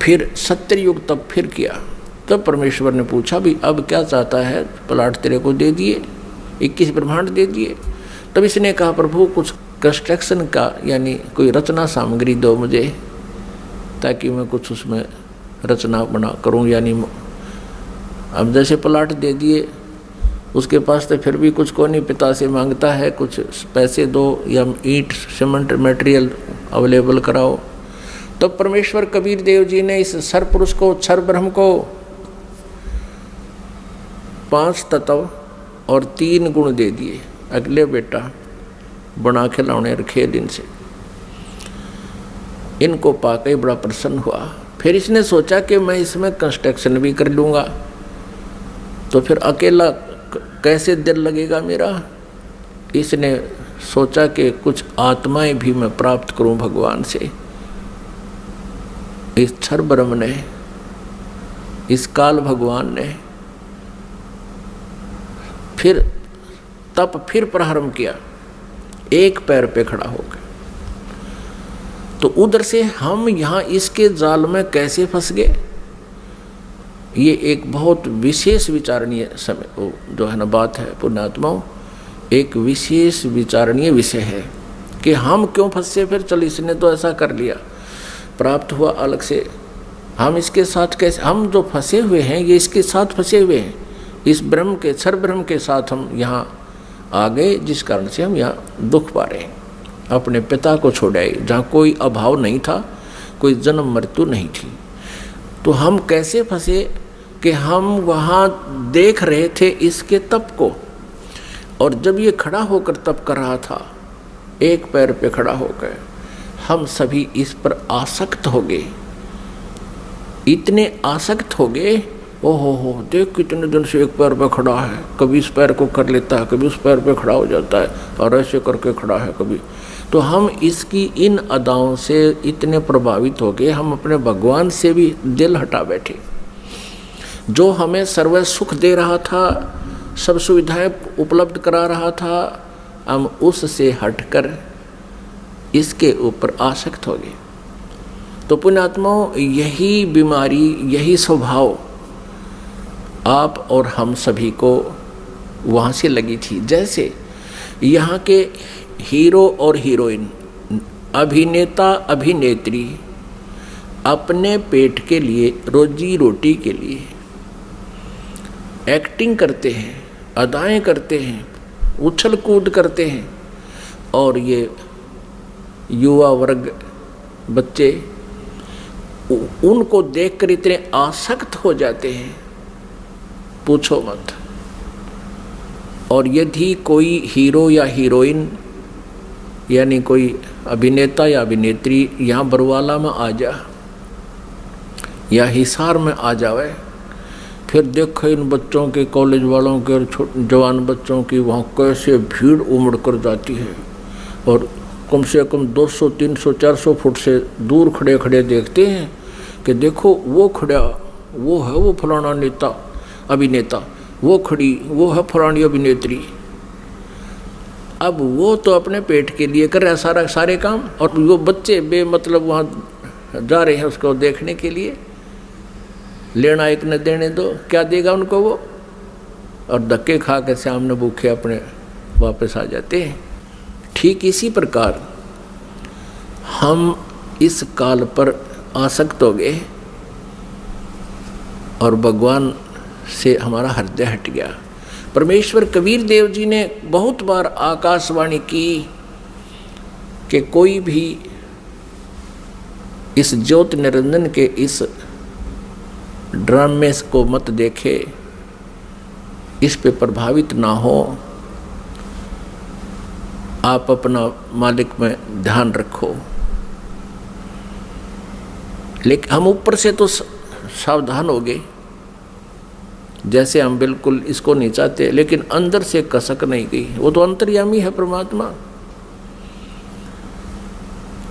फिर सत्ययुग तब फिर किया। तब परमेश्वर ने पूछा भी अब क्या चाहता है, प्लाट तेरे को दे दिए, 21 ब्रह्मांड दे दिए। तब इसने कहा प्रभु कुछ कंस्ट्रक्शन का यानी कोई रचना सामग्री दो मुझे, ताकि मैं कुछ उसमें रचना बना करूं। यानी अब जैसे प्लाट दे दिए, उसके पास तो फिर भी कुछ को नहीं, पिता से मांगता है कुछ पैसे दो या ईंट सीमेंट मटेरियल अवेलेबल कराओ। तो परमेश्वर कबीर देव जी ने इस सर पुरुष को, क्षर ब्रह्म को 5 तत्व और 3 गुण दे दिए। अगले बेटा बना खिलौने रखे दिन से, इनको पाके बड़ा प्रसन्न हुआ। फिर इसने सोचा कि मैं इसमें कंस्ट्रक्शन भी कर लूँगा, तो फिर अकेला कैसे दिल लगेगा मेरा। इसने सोचा कि कुछ आत्माएं भी मैं प्राप्त करूं भगवान से। इस क्षर ब्रह्म ने, इस काल भगवान ने फिर तप फिर प्रारंभ किया, एक पैर पे खड़ा हो गया। तो उधर से हम यहाँ इसके जाल में कैसे फंस गए, ये एक बहुत विशेष विचारणीय समय जो है ना बात है पुण्यात्माओं, एक विशेष विचारणीय विषय है कि हम क्यों फंसे। फिर चल इसने तो ऐसा कर लिया, प्राप्त हुआ अलग से, हम इसके साथ कैसे, हम जो फंसे हुए हैं ये इसके साथ फंसे हुए हैं, इस ब्रह्म के क्षर ब्रह्म के साथ हम यहाँ आ गए, जिस कारण से हम यहाँ दुख पा रहे हैं। अपने पिता को छोड़ आए जहाँ कोई अभाव नहीं था, कोई जन्म मृत्यु नहीं थी। तो हम कैसे फंसे कि हम वहाँ देख रहे थे इसके तप को, और जब ये खड़ा होकर तप कर रहा था, एक पैर पे खड़ा होकर, हम सभी इस पर आसक्त हो गए, इतने आसक्त हो गए। ओहो हो, देख कितने दिन से एक पैर पे खड़ा है, कभी इस पैर को कर लेता है, कभी उस पैर पे खड़ा हो जाता है, और ऐसे करके खड़ा है कभी। तो हम इसकी इन अदाओं से इतने प्रभावित हो गए, हम अपने भगवान से भी दिल हटा बैठे। जो हमें सर्व सुख दे रहा था, सब सुविधाएं उपलब्ध करा रहा था, हम उससे हटकर इसके ऊपर आसक्त हो गए। तो पुण्यात्माओं, यही बीमारी, यही स्वभाव आप और हम सभी को वहाँ से लगी थी। जैसे यहाँ के हीरो और हीरोइन, अभिनेता अभिनेत्री अपने पेट के लिए, रोजी रोटी के लिए एक्टिंग करते हैं, अदाएं करते हैं, उछल कूद करते हैं, और ये युवा वर्ग बच्चे उनको देखकर इतने आसक्त हो जाते हैं, पूछो मत। और यदि कोई हीरो या हीरोइन यानी कोई अभिनेता या अभिनेत्री यहाँ बरवाला में आ जा या हिसार में आ जावे, फिर देखो इन बच्चों के, कॉलेज वालों के और जवान बच्चों की वहाँ कैसे भीड़ उमड़ कर जाती है, और कम से कम 200, 300, 400 फुट से दूर खड़े खड़े देखते हैं कि देखो वो खड़ा, वो है वो फलाना नेता अभिनेता, वो खड़ी, वो है फलानी अभिनेत्री। अब वो तो अपने पेट के लिए कर रहा है सारे काम, और वो बच्चे बेमतलब वहाँ जा रहे हैं उसको देखने के लिए। लेना एक न देने दो, क्या देगा उनको वो, और धक्के खा के सामने भूखे अपने वापस आ जाते हैं। ठीक इसी प्रकार हम इस काल पर आसक्त हो गए और भगवान से हमारा हृदय हट गया। परमेश्वर कबीर देव जी ने बहुत बार आकाशवाणी की कि कोई भी इस ज्योति निरंजन के इस ड्रामे को मत देखे, इस पे प्रभावित ना हो, आप अपना मालिक में ध्यान रखो। लेकिन हम ऊपर से तो सावधान हो गए, जैसे हम बिल्कुल इसको नहीं चाहते, लेकिन अंदर से कसक नहीं गई। वो तो अंतर्यामी है परमात्मा।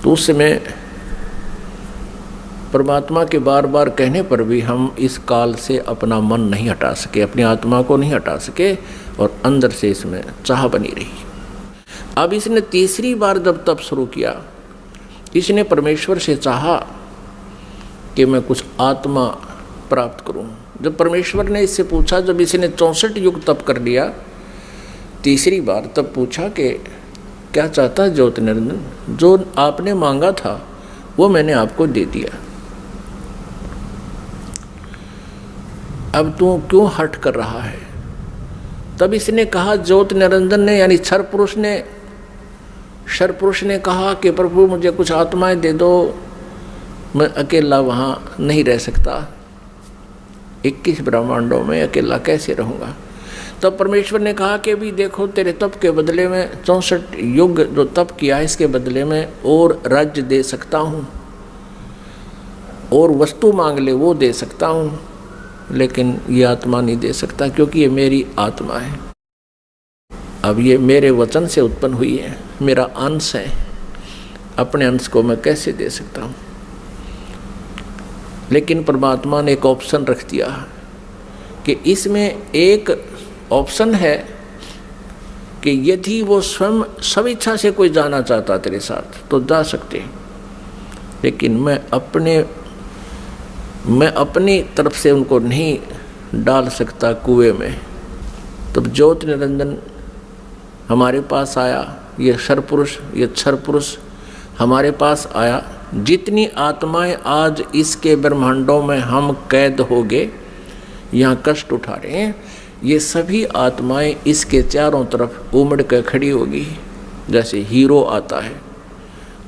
तो उस समय परमात्मा के बार बार कहने पर भी हम इस काल से अपना मन नहीं हटा सके, अपनी आत्मा को नहीं हटा सके, और अंदर से इसमें चाह बनी रही। अब इसने तीसरी बार जब तप शुरू किया, इसने परमेश्वर से चाहा कि मैं कुछ आत्मा प्राप्त करूं। जब परमेश्वर ने इससे पूछा, जब इसने 64 युग तप कर लिया तीसरी बार, तब पूछा कि क्या चाहता है ज्योति निरंजन? जो आपने मांगा था वो मैंने आपको दे दिया, अब तू क्यों हट कर रहा है? तब इसने कहा, ज्योति निरंजन ने यानी क्षर पुरुष ने कहा कि प्रभु मुझे कुछ आत्माएं दे दो, मैं अकेला वहाँ नहीं रह सकता, 21 ब्रह्मांडों में अकेला कैसे रहूँगा। तब परमेश्वर ने कहा कि भी देखो, तेरे तप के बदले में 64 युग जो तप किया है इसके बदले में और राज्य दे सकता हूँ, और वस्तु मांग ले वो दे सकता हूँ, लेकिन ये आत्मा नहीं दे सकता, क्योंकि ये मेरी आत्मा है। अब ये मेरे वचन से उत्पन्न हुई है, मेरा अंश है, अपने अंश को मैं कैसे दे सकता हूँ? लेकिन परमात्मा ने एक ऑप्शन रख दिया कि इसमें एक ऑप्शन है कि यदि वो स्वयं स्वेच्छा से कोई जाना चाहता तेरे साथ तो जा सकते, लेकिन मैं अपनी तरफ से उनको नहीं डाल सकता कुएं में। तब ज्योति निरंजन हमारे पास आया, ये क्षर पुरुष हमारे पास आया। जितनी आत्माएं आज इसके ब्रह्मांडों में हम कैद हो गए, यहाँ कष्ट उठा रहे हैं, ये सभी आत्माएं इसके चारों तरफ उमड़ कर खड़ी होगी। जैसे हीरो आता है,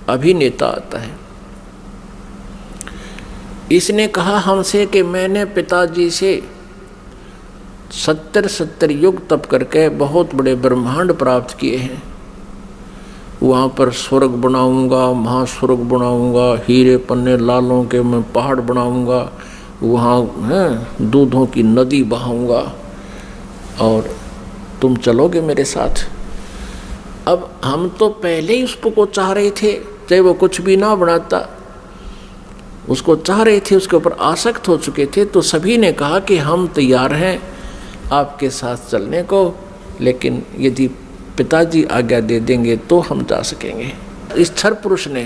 अभिनेता आता है। इसने कहा हमसे कि मैंने पिताजी से 70 युग तप करके बहुत बड़े ब्रह्मांड प्राप्त किए हैं, वहाँ पर स्वर्ग बनाऊंगा, महास्वर्ग बनाऊंगा, हीरे पन्ने लालों के मैं पहाड़ बनाऊंगा, वहाँ दूधों की नदी बहाऊंगा और तुम चलोगे मेरे साथ। अब हम तो पहले ही उसको चाह रहे थे, चाहे वो कुछ भी ना बनाता, उसको चाह रहे थे, उसके ऊपर आसक्त हो चुके थे। तो सभी ने कहा कि हम तैयार हैं आपके साथ चलने को, लेकिन यदि पिताजी आज्ञा दे देंगे तो हम जा सकेंगे। इस क्षर पुरुष ने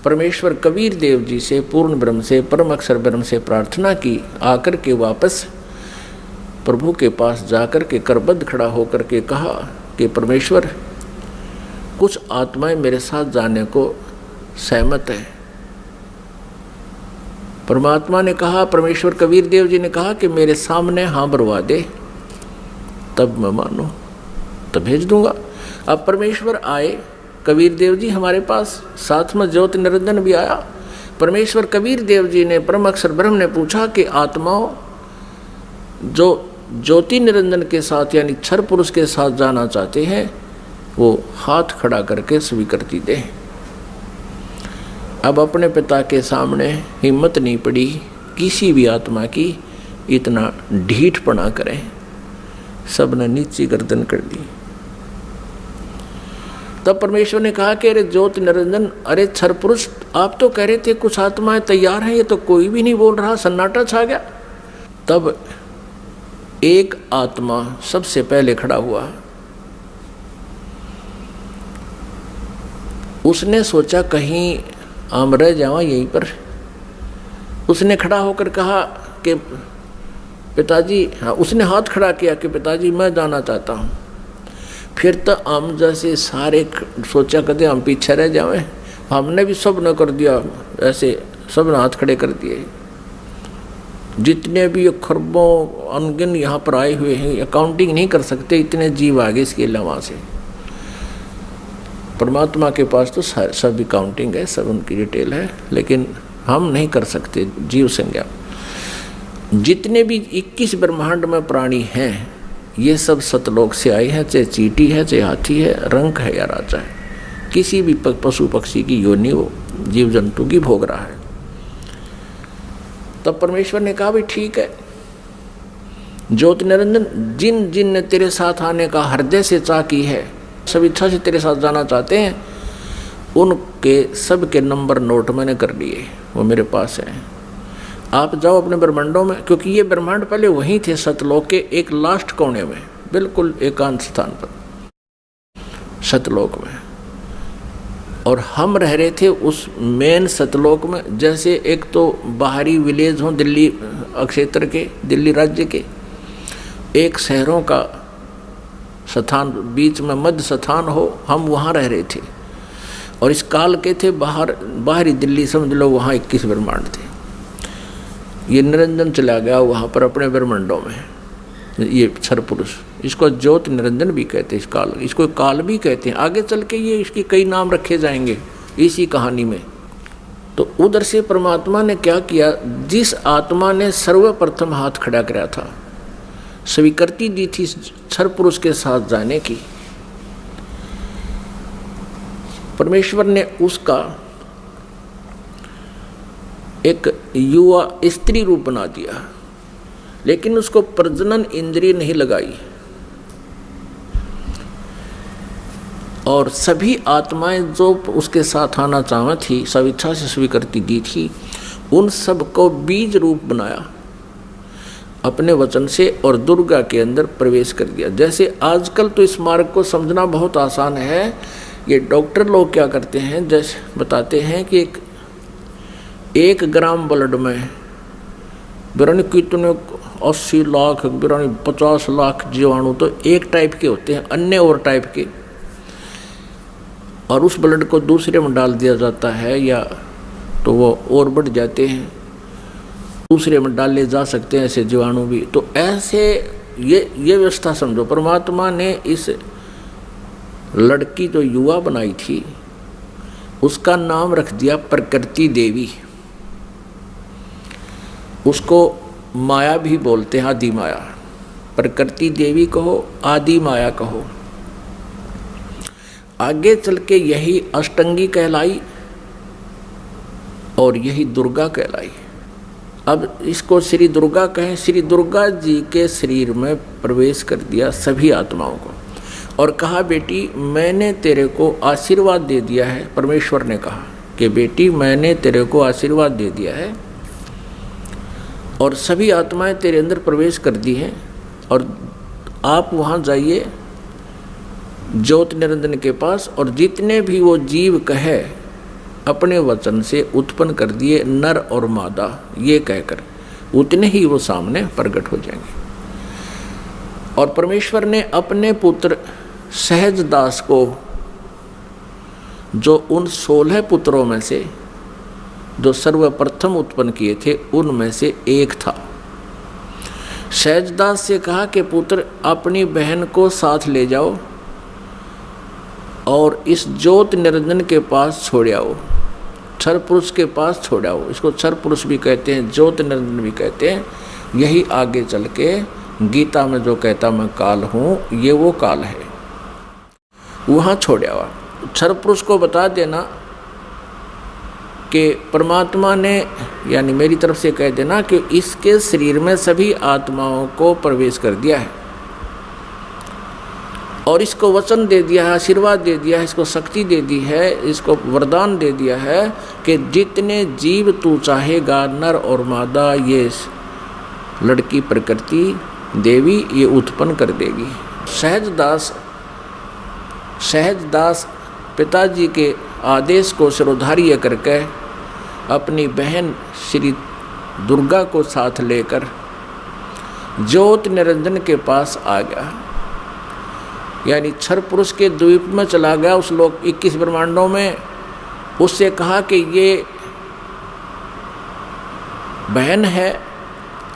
परमेश्वर कबीर देव जी से, पूर्ण ब्रह्म से, परम अक्षर ब्रह्म से प्रार्थना की। आकर के वापस प्रभु के पास जाकर के करबद्ध खड़ा होकर के कहा कि परमेश्वर, कुछ आत्माएं मेरे साथ जाने को सहमत है। परमात्मा ने कहा, परमेश्वर कबीर देव जी ने कहा कि मेरे सामने हाँ भरवा दे, तब मैं मानूं, तब भेज दूंगा। अब परमेश्वर आए, कबीर देव जी हमारे पास, साथ में ज्योति निरंजन भी आया। परमेश्वर कबीर देव जी ने, परम अक्षर ब्रह्म ने पूछा कि आत्माओं जो ज्योति निरंजन के साथ यानी क्षर पुरुष के साथ जाना चाहते हैं, वो हाथ खड़ा करके स्वीकृति दें। अब अपने पिता के सामने हिम्मत नहीं पड़ी किसी भी आत्मा की इतना ढीठपना करें, सबने नीची गर्दन कर दी। तब परमेश्वर ने कहा कि अरे ज्योति निरंजन, अरे क्षर पुरुष, आप तो कह रहे थे कुछ आत्माएं तैयार हैं, ये तो कोई भी नहीं बोल रहा, सन्नाटा छा गया। तब एक आत्मा सबसे पहले खड़ा हुआ। उसने सोचा कहीं आम रह जावा यहीं पर। उसने खड़ा होकर कहा कि पिताजी, हाँ, उसने हाथ खड़ा किया कि पिताजी मैं जाना चाहता हूँ। फिर तो हम जैसे सारे सोचा कदे हम पीछे रह जाएं, हमने भी सब न कर दिया, ऐसे सब ने हाथ खड़े कर दिए। जितने भी खरबों अनगिन यहाँ पर आए हुए हैं, अकाउंटिंग नहीं कर सकते, इतने जीव आगे इसके अलावा से। परमात्मा के पास तो सब अकाउंटिंग है, सब उनकी डिटेल है, लेकिन हम नहीं कर सकते जीव संज्ञा। जितने भी 21 ब्रह्मांड में प्राणी हैं, ये सब सतलोक से आए हैं, चाहे चींटी है, चाहे हाथी है, रंक है या राजा है, किसी भी पशु पक्षी की योनि वो जीव जंतु की भोग रहा है। तब परमेश्वर ने कहा भी ठीक है ज्योति निरंजन, जिन जिन ने तेरे साथ आने का हृदय से चाह की है, सब इच्छा से तेरे साथ जाना चाहते हैं, उनके सब के नंबर नोट मैंने कर लिए, वो मेरे पास है। आप जाओ अपने ब्रह्मांडों में, क्योंकि ये ब्रह्मांड पहले वहीं थे सतलोक के एक लास्ट कोने में, बिल्कुल एकांत स्थान पर। सतलोक में, और हम रह रहे थे उस मेन सतलोक में। जैसे एक तो बाहरी विलेज हों दिल्ली क्षेत्र के, दिल्ली राज्य के, एक शहरों का स्थान, बीच में मध्य स्थान हो, हम वहाँ रह रहे थे। और इस काल के थे बाहरी दिल्ली, समझ लो वहाँ 21 ब्रह्मांड थे। ये निरंजन चला गया वहाँ पर अपने ब्रह्मांडों में, ये क्षर पुरुष, इसको ज्योत निरंजन भी कहते हैं, इस काल, इसको काल भी कहते हैं। आगे चल के ये इसके कई नाम रखे जाएंगे इसी कहानी में। तो उधर से परमात्मा ने क्या किया, जिस आत्मा ने सर्वप्रथम हाथ खड़ा कराया था, स्वीकृति दी थी क्षर पुरुष के साथ जाने की, परमेश्वर ने उसका एक युवा स्त्री रूप बना दिया, लेकिन उसको प्रजनन इंद्रिय नहीं लगाई। और सभी आत्माएं जो उसके साथ आना चाहती थी, स्वेच्छा से स्वीकृति दी थी, उन सबको बीज रूप बनाया अपने वचन से, और दुर्गा के अंदर प्रवेश कर दिया। जैसे आजकल तो इस मार्ग को समझना बहुत आसान है। ये डॉक्टर लोग क्या करते हैं, जैसे बताते हैं कि एक ग्राम ब्लड में बिरानी कितने 80 लाख, बिरानी 50 लाख जीवाणु तो एक टाइप के होते हैं, अन्य और टाइप के, और उस ब्लड को दूसरे में डाल दिया जाता है, या तो वो और बढ़ जाते हैं, दूसरे में डाले जा सकते हैं ऐसे जीवाणु भी। तो ऐसे ये व्यवस्था समझो, परमात्मा ने इस लड़की जो युवा बनाई थी उसका नाम रख दिया प्रकृति देवी। उसको माया भी बोलते हैं, आदि माया। प्रकृति देवी कहो, आदि माया कहो। आगे चल के यही अष्टंगी कहलाई और यही दुर्गा कहलाई। अब इसको श्री दुर्गा कहें। श्री दुर्गा जी के शरीर में प्रवेश कर दिया सभी आत्माओं को, और कहा बेटी मैंने तेरे को आशीर्वाद दे दिया है। परमेश्वर ने कहा कि बेटी मैंने तेरे को आशीर्वाद दे दिया है, और सभी आत्माएं तेरे अंदर प्रवेश कर दी हैं, और आप वहाँ जाइए ज्योत निरंजन के पास, और जितने भी वो जीव कहे अपने वचन से उत्पन्न कर दिए, नर और मादा ये कहकर, उतने ही वो सामने प्रकट हो जाएंगे। और परमेश्वर ने अपने पुत्र सहज दास को, जो उन 16 पुत्रों में से जो सर्वप्रथम उत्पन्न किए थे उनमें से एक था, सहजदास से कहा कि पुत्र अपनी बहन को साथ ले जाओ और इस ज्योत निरंजन के पास छोड़ आओ, क्षर पुरुष के पास छोड़ आओ। इसको क्षर पुरुष भी कहते हैं, ज्योत निरंजन भी कहते हैं। यही आगे चल के गीता में जो कहता मैं काल हूँ, ये वो काल है, वहाँ छोड़ आओ। क्षर पुरुष को बता देना कि परमात्मा ने, यानी मेरी तरफ से कह देना कि इसके शरीर में सभी आत्माओं को प्रवेश कर दिया है, और इसको वचन दे दिया है, आशीर्वाद दे दिया है, इसको शक्ति दे दी है, इसको वरदान दे दिया है कि जितने जीव तू चाहेगा, नर और मादा, ये लड़की प्रकृति देवी ये उत्पन्न कर देगी। सहजदास पिताजी के आदेश को शिरोधार्य करके अपनी बहन श्री दुर्गा को साथ लेकर ज्योत निरंजन के पास आ गया, यानी क्षर पुरुष के द्वीप में चला गया उस लोक 21 ब्रह्मांडों में। उससे कहा कि ये बहन है,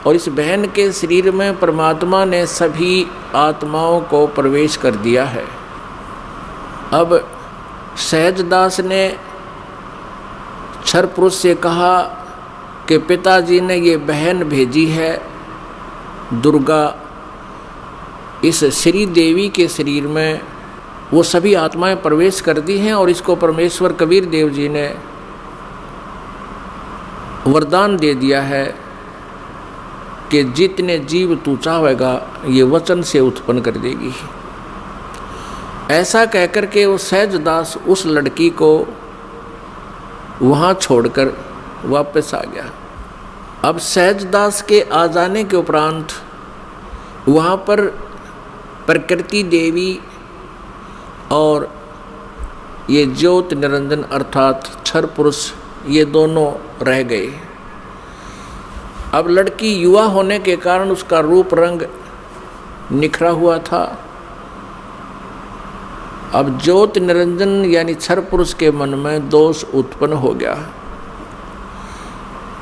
और इस बहन के शरीर में परमात्मा ने सभी आत्माओं को प्रवेश कर दिया है। अब सहजदास ने क्षर पुरुष से कहा कि पिताजी ने ये बहन भेजी है दुर्गा, इस श्री देवी के शरीर में वो सभी आत्माएं प्रवेश कर दी हैं, और इसको परमेश्वर कबीर देव जी ने वरदान दे दिया है कि जितने जीव तू चाहेगा ये वचन से उत्पन्न कर देगी। ऐसा कहकर के वो सहजदास उस लड़की को वहाँ छोड़कर वापस आ गया। अब सहजदास के आ जाने के उपरांत वहाँ पर प्रकृति देवी और ये ज्योत निरंजन अर्थात क्षर पुरुष ये दोनों रह गए। अब लड़की युवा होने के कारण उसका रूप रंग निखरा हुआ था। अब ज्योत निरंजन यानी क्षर पुरुष के मन में दोष उत्पन्न हो गया।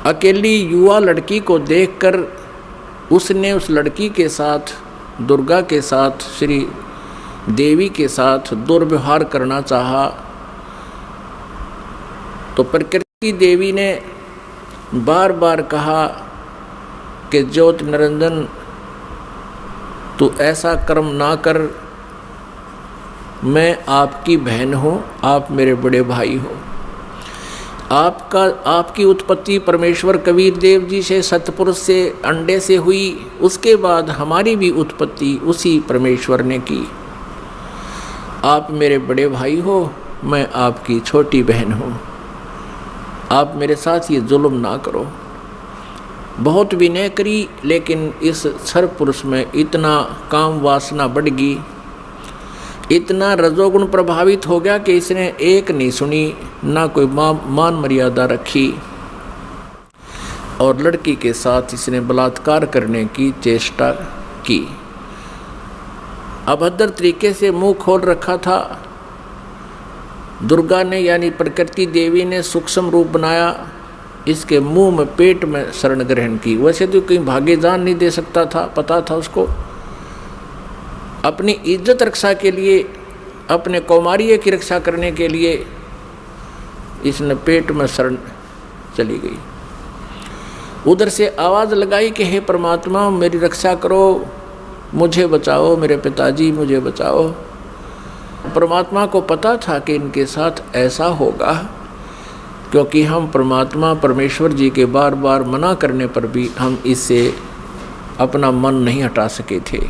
अकेली युवा लड़की को देखकर उसने उस लड़की के साथ, दुर्गा के साथ, श्री देवी के साथ दुर्व्यवहार करना चाहा। तो प्रकृति देवी ने बार बार कहा कि ज्योत निरंजन तू ऐसा कर्म ना कर, मैं आपकी बहन हूँ, आप मेरे बड़े भाई हो। आपकी उत्पत्ति परमेश्वर कबीर देव जी से, सतपुरुष से, अंडे से हुई, उसके बाद हमारी भी उत्पत्ति उसी परमेश्वर ने की। आप मेरे बड़े भाई हो, मैं आपकी छोटी बहन हूँ, आप मेरे साथ ये जुल्म ना करो। बहुत विनय करी, लेकिन इस क्षर पुरुष में इतना काम वासना बढ़ गई, इतना रजोगुण प्रभावित हो गया कि इसने एक नहीं सुनी, ना कोई मान मर्यादा रखी और लड़की के साथ इसने बलात्कार करने की चेष्टा की। अभद्र तरीके से मुंह खोल रखा था। दुर्गा ने यानी प्रकृति देवी ने सूक्ष्म रूप बनाया, इसके मुंह में, पेट में शरण ग्रहण की। वैसे तो कहीं भागे जान नहीं दे सकता था, पता था उसको। अपनी इज्जत रक्षा के लिए, अपने कौमार्य की रक्षा करने के लिए इसने पेट में शरण चली गई। उधर से आवाज़ लगाई कि हे परमात्मा मेरी रक्षा करो, मुझे बचाओ, मेरे पिताजी मुझे बचाओ। परमात्मा को पता था कि इनके साथ ऐसा होगा, क्योंकि हम परमात्मा परमेश्वर जी के बार बार मना करने पर भी हम इससे अपना मन नहीं हटा सके थे।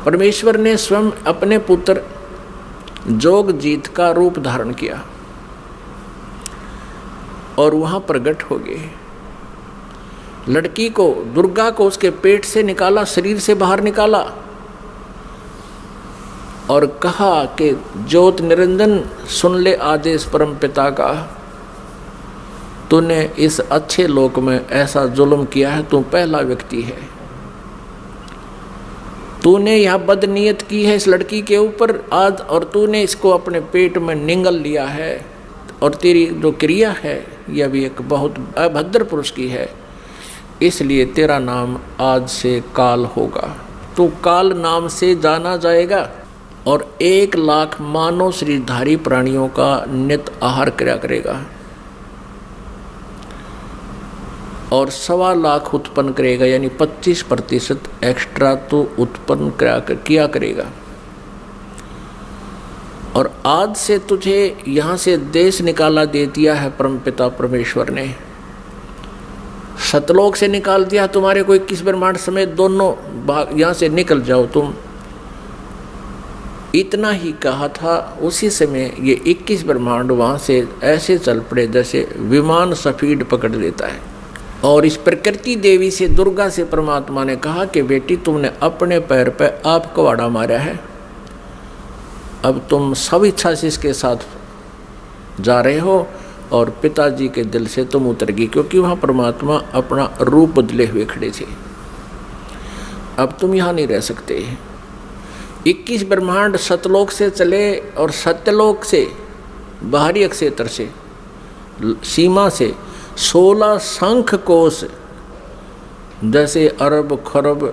परमेश्वर ने स्वयं अपने पुत्र जोगजीत का रूप धारण किया और वहां प्रकट हो गए। लड़की को, दुर्गा को उसके पेट से निकाला, शरीर से बाहर निकाला और कहा कि ज्योत निरंजन सुन ले आदेश परम पिता का, तूने इस अच्छे लोक में ऐसा जुल्म किया है, तू पहला व्यक्ति है। तूने यह बदनीयत की है इस लड़की के ऊपर आज, और तूने इसको अपने पेट में निगल लिया है, और तेरी जो क्रिया है यह भी एक बहुत अभद्र पुरुष की है, इसलिए तेरा नाम आज से काल होगा। तू काल नाम से जाना जाएगा और 1,00,000 मानव शरीरधारी प्राणियों का नित आहार किया करेगा और 1,25,000 उत्पन्न करेगा, यानी 25% एक्स्ट्रा तो उत्पन्न किया करेगा। और आज से तुझे यहाँ से देश निकाला दे दिया है परमपिता परमेश्वर ने, सतलोक से निकाल दिया तुम्हारे को 21 ब्रह्मांड समेत दोनों भाग, यहाँ से निकल जाओ तुम। इतना ही कहा था, उसी समय ये 21 ब्रह्मांड वहाँ से ऐसे चल पड़े जैसे विमान स्पीड पकड़ लेता है। और इस प्रकृति देवी से, दुर्गा से परमात्मा ने कहा कि बेटी तुमने अपने पैर पे आप कवाड़ा मारा है, अब तुम सब इच्छा से इसके साथ जा रहे हो और पिताजी के दिल से तुम उतर गई, क्योंकि वहाँ परमात्मा अपना रूप बदले हुए खड़े थे। अब तुम यहाँ नहीं रह सकते। 21 ब्रह्मांड सतलोक से चले और सत्यलोक से, बाहरी अक्षेत्र से, सीमा से 16 शंख कोश, जैसे अरब खरब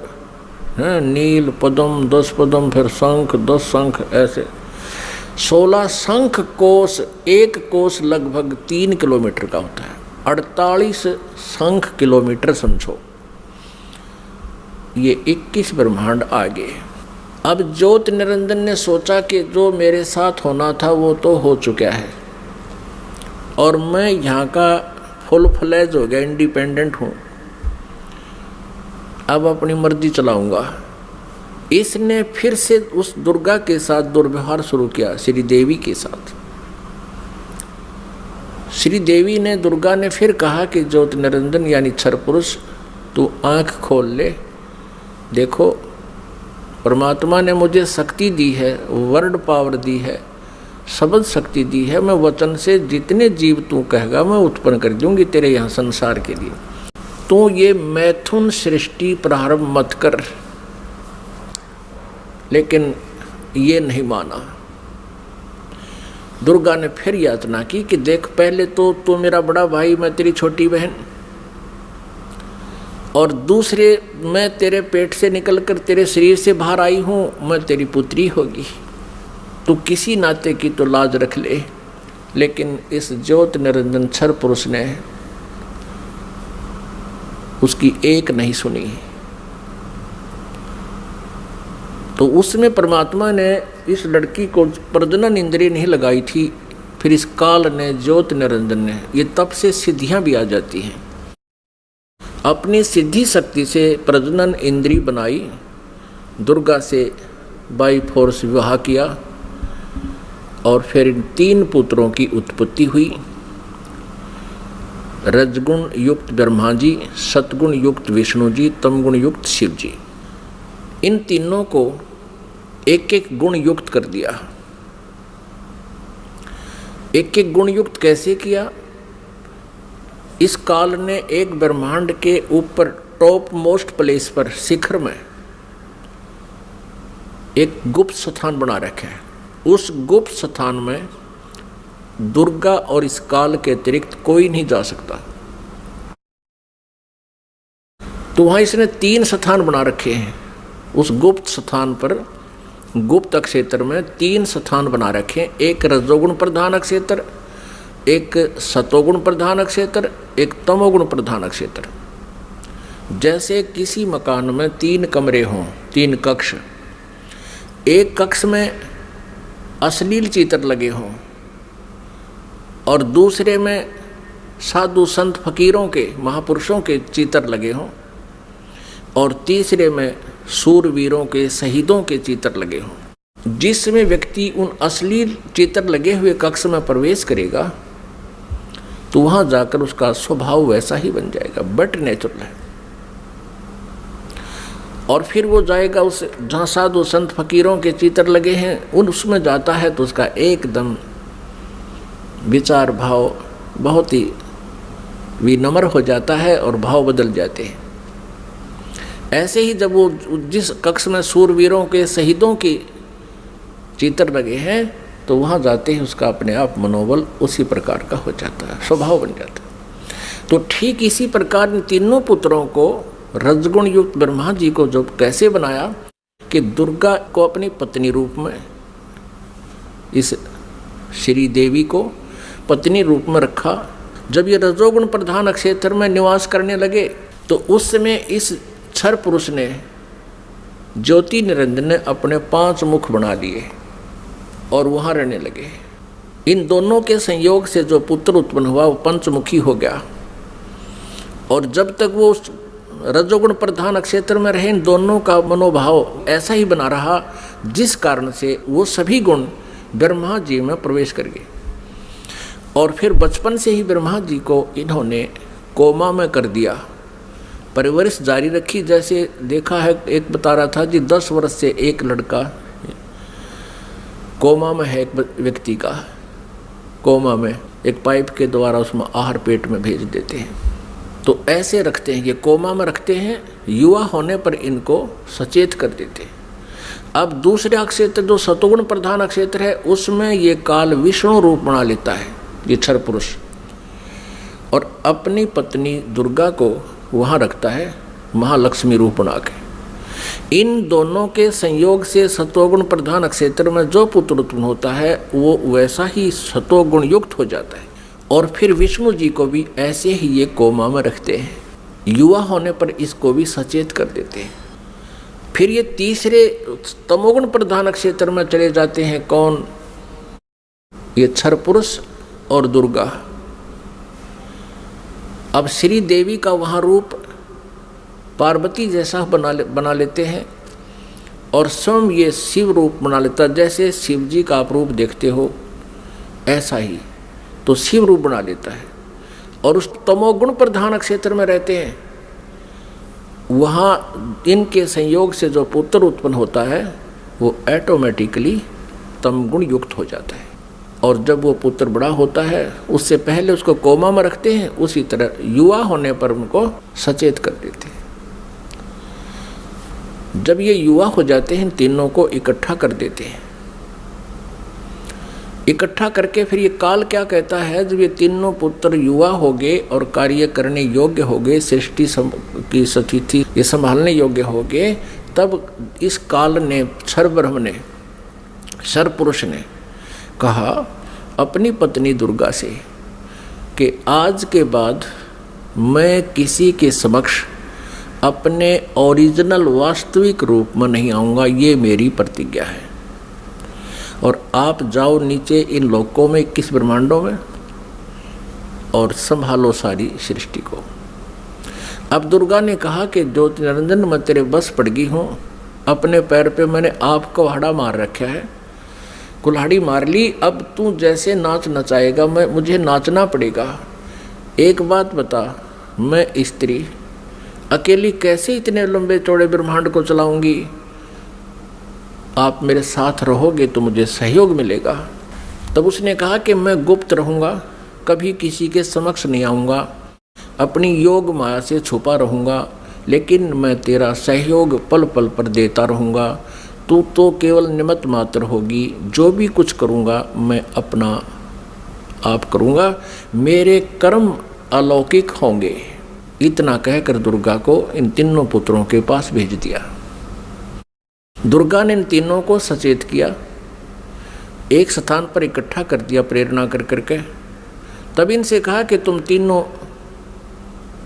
हैं, नील पद्म 10 पद्म, फिर शंख 10 शंख, ऐसे 16 शंख कोश। एक कोश लगभग 3 किलोमीटर का होता है, 48 शंख किलोमीटर समझो। ये 21 ब्रह्मांड आगे। अब ज्योत निरंजन ने सोचा कि जो मेरे साथ होना था वो तो हो चुका है और मैं यहाँ का फुल फ्लैज हो गया, इंडिपेंडेंट हूँ, अब अपनी मर्जी चलाऊंगा। इसने फिर से उस दुर्गा के साथ दुर्व्यवहार शुरू किया, श्री देवी के साथ। श्री देवी ने, दुर्गा ने फिर कहा कि ज्योत निरंजन यानी क्षर पुरुष, तू आँख खोल ले, देखो परमात्मा ने मुझे शक्ति दी है, वर्ड पावर दी है, शब्द शक्ति दी है। मैं वचन से जितने जीव तू कहेगा मैं उत्पन्न कर दूंगी तेरे यहाँ संसार के लिए। तू ये मैथुन सृष्टि प्रारंभ मत कर। लेकिन ये नहीं माना। दुर्गा ने फिर यातना की कि देख, पहले तो तू मेरा बड़ा भाई, मैं तेरी छोटी बहन, और दूसरे मैं तेरे पेट से निकलकर तेरे शरीर से बाहर आई हूँ, मैं तेरी पुत्री होगी। तू किसी नाते की तो लाज रख ले। लेकिन इस ज्योत निरंजन क्षर पुरुष ने उसकी एक नहीं सुनी। तो उसमें परमात्मा ने इस लड़की को प्रजनन इंद्रिय नहीं लगाई थी। फिर इस काल ने, ज्योत निरंजन ने, ये तब से सिद्धियां भी आ जाती हैं। अपनी सिद्धि शक्ति से प्रजनन इंद्रिय बनाई, दुर्गा से बाई फोर्स विवाह किया और फिर इन 3 पुत्रों की उत्पत्ति हुई। रजगुण युक्त ब्रह्मा जी, सतगुण युक्त विष्णु जी, तमगुण युक्त शिव जी। इन तीनों को एक एक गुण युक्त कर दिया। एक एक गुण युक्त कैसे किया? इस काल ने एक ब्रह्मांड के ऊपर टॉप मोस्ट प्लेस पर, शिखर में एक गुप्त स्थान बना रखा है। उस गुप्त स्थान में दुर्गा और इस काल के अतिरिक्त कोई नहीं जा सकता। तो वहां इसने 3 स्थान बना रखे हैं। उस गुप्त स्थान पर, गुप्त क्षेत्र में 3 स्थान बना रखे हैं। एक रजोगुण प्रधान क्षेत्र, एक सतोगुण प्रधान क्षेत्र, एक तमोगुण प्रधान क्षेत्र। जैसे किसी मकान में 3 कमरे हों, 3 कक्ष, एक कक्ष में अश्लील चित्र लगे हों और दूसरे में साधु संत फकीरों के, महापुरुषों के चित्र लगे हों और तीसरे में सूरवीरों के, शहीदों के चित्र लगे हों। जिसमें व्यक्ति उन अश्लील चित्र लगे हुए कक्ष में प्रवेश करेगा तो वहां जाकर उसका स्वभाव वैसा ही बन जाएगा, बट नेचुरल है। और फिर वो जाएगा उस जहाँ साधु संत फकीरों के चित्र लगे हैं, उसमें जाता है तो उसका एकदम विचार भाव बहुत ही विनम्र हो जाता है और भाव बदल जाते हैं। ऐसे ही जब वो जिस कक्ष में सूरवीरों के, शहीदों के चित्र लगे हैं तो वहाँ जाते ही उसका अपने आप मनोबल उसी प्रकार का हो जाता है, स्वभाव बन जाता है। तो ठीक इसी प्रकार इन तीनों पुत्रों को, रजगुण युक्त ब्रह्मा जी को जो कैसे बनाया कि दुर्गा को अपनी पत्नी रूप में, इस श्री देवी को पत्नी रूप में रखा। जब ये रजोगुण प्रधान क्षेत्र में निवास करने लगे तो उस समय इस क्षर पुरुष ने, ज्योति निरंजन ने अपने 5 मुख बना लिए और वहाँ रहने लगे। इन दोनों के संयोग से जो पुत्र उत्पन्न हुआ वो पंचमुखी हो गया। और जब तक वो रजोगुण प्रधान क्षेत्र में रहे, इन दोनों का मनोभाव ऐसा ही बना रहा, जिस कारण से वो सभी गुण ब्रह्मा जी में प्रवेश कर गए। और फिर बचपन से ही ब्रह्मा जी को इन्होंने कोमा में कर दिया, परवरिश जारी रखी। जैसे देखा है, एक बता रहा था जी 10 वर्ष से एक लड़का कोमा में है, एक व्यक्ति का कोमा में, एक पाइप के द्वारा उसमें आहार पेट में भेज देते हैं। तो ऐसे रखते हैं, ये कोमा में रखते हैं, युवा होने पर इनको सचेत कर देते हैं। अब दूसरे क्षेत्र जो सतोगुण प्रधान क्षेत्र है उसमें ये काल विष्णु रूप बना लेता है, ये क्षर पुरुष, और अपनी पत्नी दुर्गा को वहाँ रखता है महालक्ष्मी रूप बना के। इन दोनों के संयोग से सतोगुण प्रधान क्षेत्र में जो पुत्र उत्पन्न होता है वो वैसा ही सतोगुण युक्त हो जाता है। और फिर विष्णु जी को भी ऐसे ही ये कोमा में रखते हैं, युवा होने पर इसको भी सचेत कर देते हैं। फिर ये तीसरे तमोगुण प्रधान क्षेत्र में चले जाते हैं। कौन? ये क्षर पुरुष और दुर्गा। अब श्री देवी का वहाँ रूप पार्वती जैसा बना लेते हैं और स्वयं ये शिव रूप बना लेता। जैसे शिव जी का आप रूप देखते हो ऐसा ही तो शिव रूप बना लेता है। और उस तमोगुण प्रधान क्षेत्र में रहते हैं वहाँ इनके संयोग से जो पुत्र उत्पन्न होता है वो ऑटोमेटिकली तमगुण युक्त हो जाता है। और जब वो पुत्र बड़ा होता है उससे पहले उसको कोमा में रखते हैं, उसी तरह युवा होने पर उनको सचेत कर देते हैं। जब ये युवा हो जाते हैं तीनों को इकट्ठा कर देते हैं। इकट्ठा करके फिर ये काल क्या कहता है, जब ये तीनों पुत्र युवा हो गए और कार्य करने योग्य हो गए, सृष्टि की स्थिति ये संभालने योग्य हो गए, तब इस काल ने क्षर ब्रह्म ने क्षर पुरुष ने कहा अपनी पत्नी दुर्गा से कि आज के बाद मैं किसी के समक्ष अपने ओरिजिनल वास्तविक रूप में नहीं आऊँगा, ये मेरी प्रतिज्ञा है। और आप जाओ नीचे इन लोकों में 21 ब्रह्मांडों में और संभालो सारी सृष्टि को। अब दुर्गा ने कहा कि ज्योति निरंजन मैं तेरे बस पड़ गई हूँ, अपने पैर पे मैंने आप कुल्हाड़ा मार रखा है, कुल्हाड़ी मार ली, अब तू जैसे नाच नचाएगा मुझे नाचना पड़ेगा। एक बात बता, मैं स्त्री अकेली कैसे इतने लंबे चौड़े ब्रह्मांड को चलाऊंगी, आप मेरे साथ रहोगे तो मुझे सहयोग मिलेगा। तब उसने कहा कि मैं गुप्त रहूँगा, कभी किसी के समक्ष नहीं आऊँगा, अपनी योग माया से छुपा रहूँगा, लेकिन मैं तेरा सहयोग पल पल पर देता रहूँगा। तू तो केवल निमित्त मात्र होगी, जो भी कुछ करूँगा मैं अपना आप करूँगा, मेरे कर्म अलौकिक होंगे। इतना कहकर दुर्गा को इन तीनों पुत्रों के पास भेज दिया। दुर्गा ने इन तीनों को सचेत किया, एक स्थान पर इकट्ठा कर दिया प्रेरणा कर करके। तब इनसे कहा कि तुम तीनों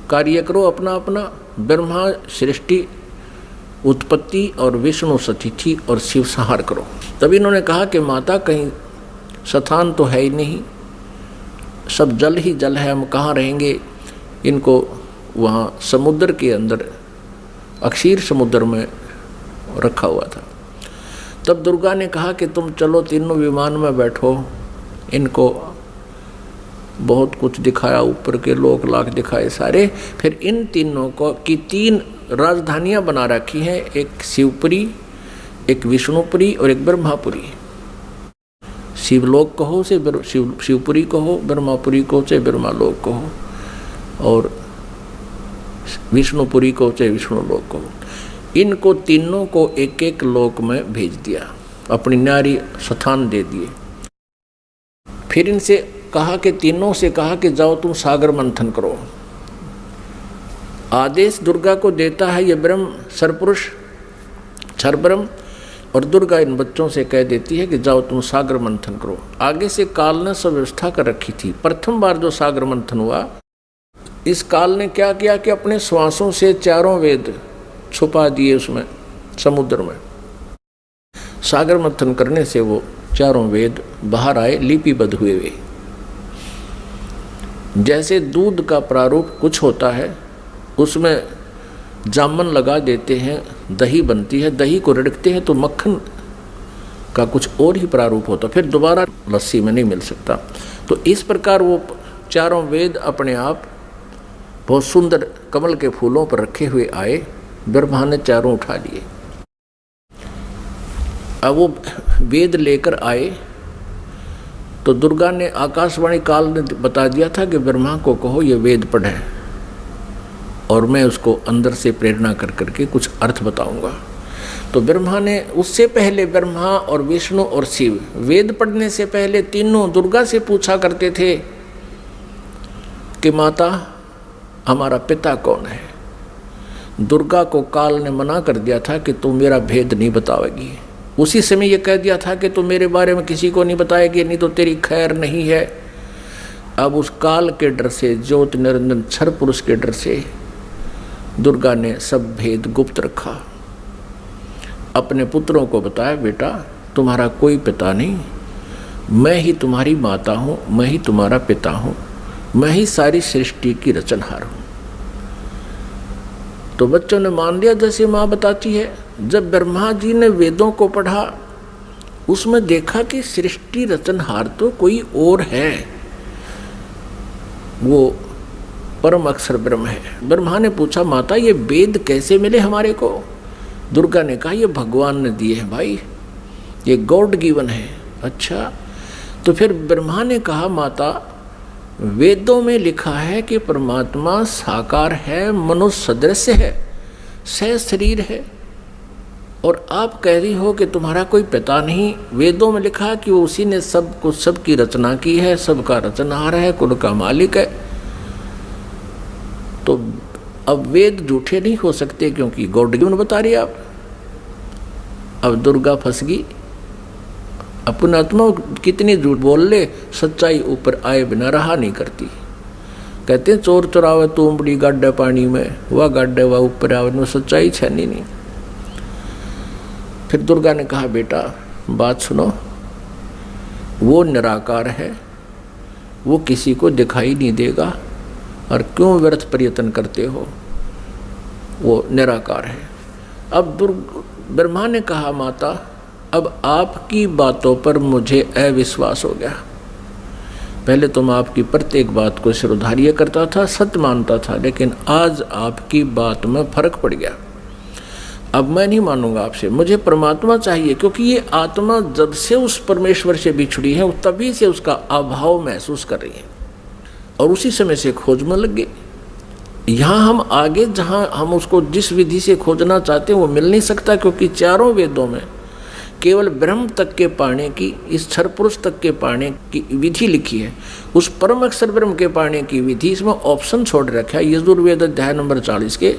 कार्य करो अपना अपना, ब्रह्मा सृष्टि उत्पत्ति और विष्णु सतिथि और शिव संहार करो। तब इन्होंने कहा कि माता कहीं स्थान तो है ही नहीं, सब जल ही जल है, हम कहाँ रहेंगे। इनको वहाँ समुद्र के अंदर अक्षीर समुद्र में रखा हुआ था। तब दुर्गा ने कहा कि तुम चलो तीनों विमान में बैठो। इनको बहुत कुछ दिखाया, ऊपर के लोक लाख दिखाए सारे। फिर इन तीनों को की 3 राजधानियां बना रखी हैं, एक शिवपुरी, एक विष्णुपुरी और एक ब्रह्मापुरी। शिवलोक कहो से शिवपुरी कहो, ब्रह्मापुरी को से ब्रह्मालोक कहो, और विष्णुपुरी को से विष्णुलोक कहो। इनको तीनों को एक एक लोक में भेज दिया, अपनी न्यारी स्थान दे दिए। फिर इनसे कहा कि तीनों से कहा कि जाओ तुम सागर मंथन करो। आदेश दुर्गा को देता है ये ब्रह्म सरपुरुष क्षर ब्रह्म, और दुर्गा इन बच्चों से कह देती है कि जाओ तुम सागर मंथन करो। आगे से काल ने सब व्यवस्था कर रखी थी। प्रथम बार जो सागर मंथन हुआ, इस काल ने क्या किया कि अपने श्वासों से 4 वेद छुपा दिए उसमें समुद्र में। सागर मंथन करने से वो 4 वेद बाहर आए, लिपिबद्ध हुए वे। जैसे दूध का प्रारूप कुछ होता है, उसमें जामन लगा देते हैं, दही बनती है, दही को रिड़कते हैं तो मक्खन का कुछ और ही प्रारूप होता, फिर दोबारा लस्सी में नहीं मिल सकता। तो इस प्रकार वो 4 वेद अपने आप बहुत सुंदर कमल के फूलों पर रखे हुए आए। ब्रह्मा ने 4 उठा लिए। अब वो वेद लेकर आए तो दुर्गा ने आकाशवाणी काल ने बता दिया था कि ब्रह्मा को कहो ये वेद पढ़े, और मैं उसको अंदर से प्रेरणा कर करके कुछ अर्थ बताऊंगा। तो ब्रह्मा ने उससे पहले, ब्रह्मा और विष्णु और शिव वेद पढ़ने से पहले तीनों दुर्गा से पूछा करते थे कि माता हमारा पिता कौन है। दुर्गा को काल ने मना कर दिया था कि तुम मेरा भेद नहीं बताओगी। उसी समय ये कह दिया था कि तुम मेरे बारे में किसी को नहीं बताएगी, नहीं तो तेरी खैर नहीं है। अब उस काल के डर से, ज्योति निरंजन क्षर पुरुष के डर से दुर्गा ने सब भेद गुप्त रखा। अपने पुत्रों को बताया, बेटा तुम्हारा कोई पिता नहीं, मैं ही तुम्हारी माता हूँ, मैं ही तुम्हारा पिता हूँ, मैं ही सारी सृष्टि की रचनहार हूँ। तो बच्चों ने मान लिया जैसे माँ बताती है। जब ब्रह्मा जी ने वेदों को पढ़ा, उसमें देखा कि सृष्टि रचनहार तो कोई और है। वो परम अक्षर ब्रह्म है। ब्रह्मा ने पूछा माता ये वेद कैसे मिले हमारे को? दुर्गा ने कहा ये भगवान ने दिए हैं भाई, ये गॉड गिवन है। अच्छा, तो फिर ब्रह्मा ने कहा माता वेदों में लिखा है कि परमात्मा साकार है, मनुष्य सदृश है, सह शरीर है, और आप कह रही हो कि तुम्हारा कोई पिता नहीं। वेदों में लिखा है कि वो उसी ने सब कुछ, सबकी रचना की है, सबका रचनहार है, कुल का मालिक है। तो अब वेद झूठे नहीं हो सकते क्योंकि गॉड गिवन बता रही आप। अब दुर्गा फंस गई, अपना आत्मा कितनी झूठ बोल ले, सच्चाई ऊपर आए बिना रहा नहीं करती। कहते हैं चोर चुरावे तुमड़ी गाड्डे पानी में, वह गाड्डे वह ऊपर आवे, में सच्चाई छनी नहीं। फिर दुर्गा ने कहा बेटा बात सुनो, वो निराकार है, वो किसी को दिखाई नहीं देगा, और क्यों व्यर्थ प्रयत्न करते हो, वो निराकार है। अब ब्रह्मा ने कहा माता अब आपकी बातों पर मुझे अविश्वास हो गया। पहले तो मैं आपकी प्रत्येक बात को सिरोधार्य करता था, सत्य मानता था, लेकिन आज आपकी बात में फर्क पड़ गया। अब मैं नहीं मानूंगा आपसे, मुझे परमात्मा चाहिए, क्योंकि ये आत्मा जब से उस परमेश्वर से बिछड़ी है तभी से उसका अभाव महसूस कर रही है, और उसी समय से खोज में लग गई। यहाँ हम आगे जहाँ हम उसको जिस विधि से खोजना चाहते हैं वो मिल नहीं सकता, क्योंकि चारों वेदों में केवल ब्रह्म तक के पाने की, इस क्षर पुरुष तक के पाने की विधि लिखी है। उस परम अक्षर ब्रह्म के पाने की विधि इसमें ऑप्शन छोड़ रखा है। यजुर्वेद अध्याय नंबर 40 के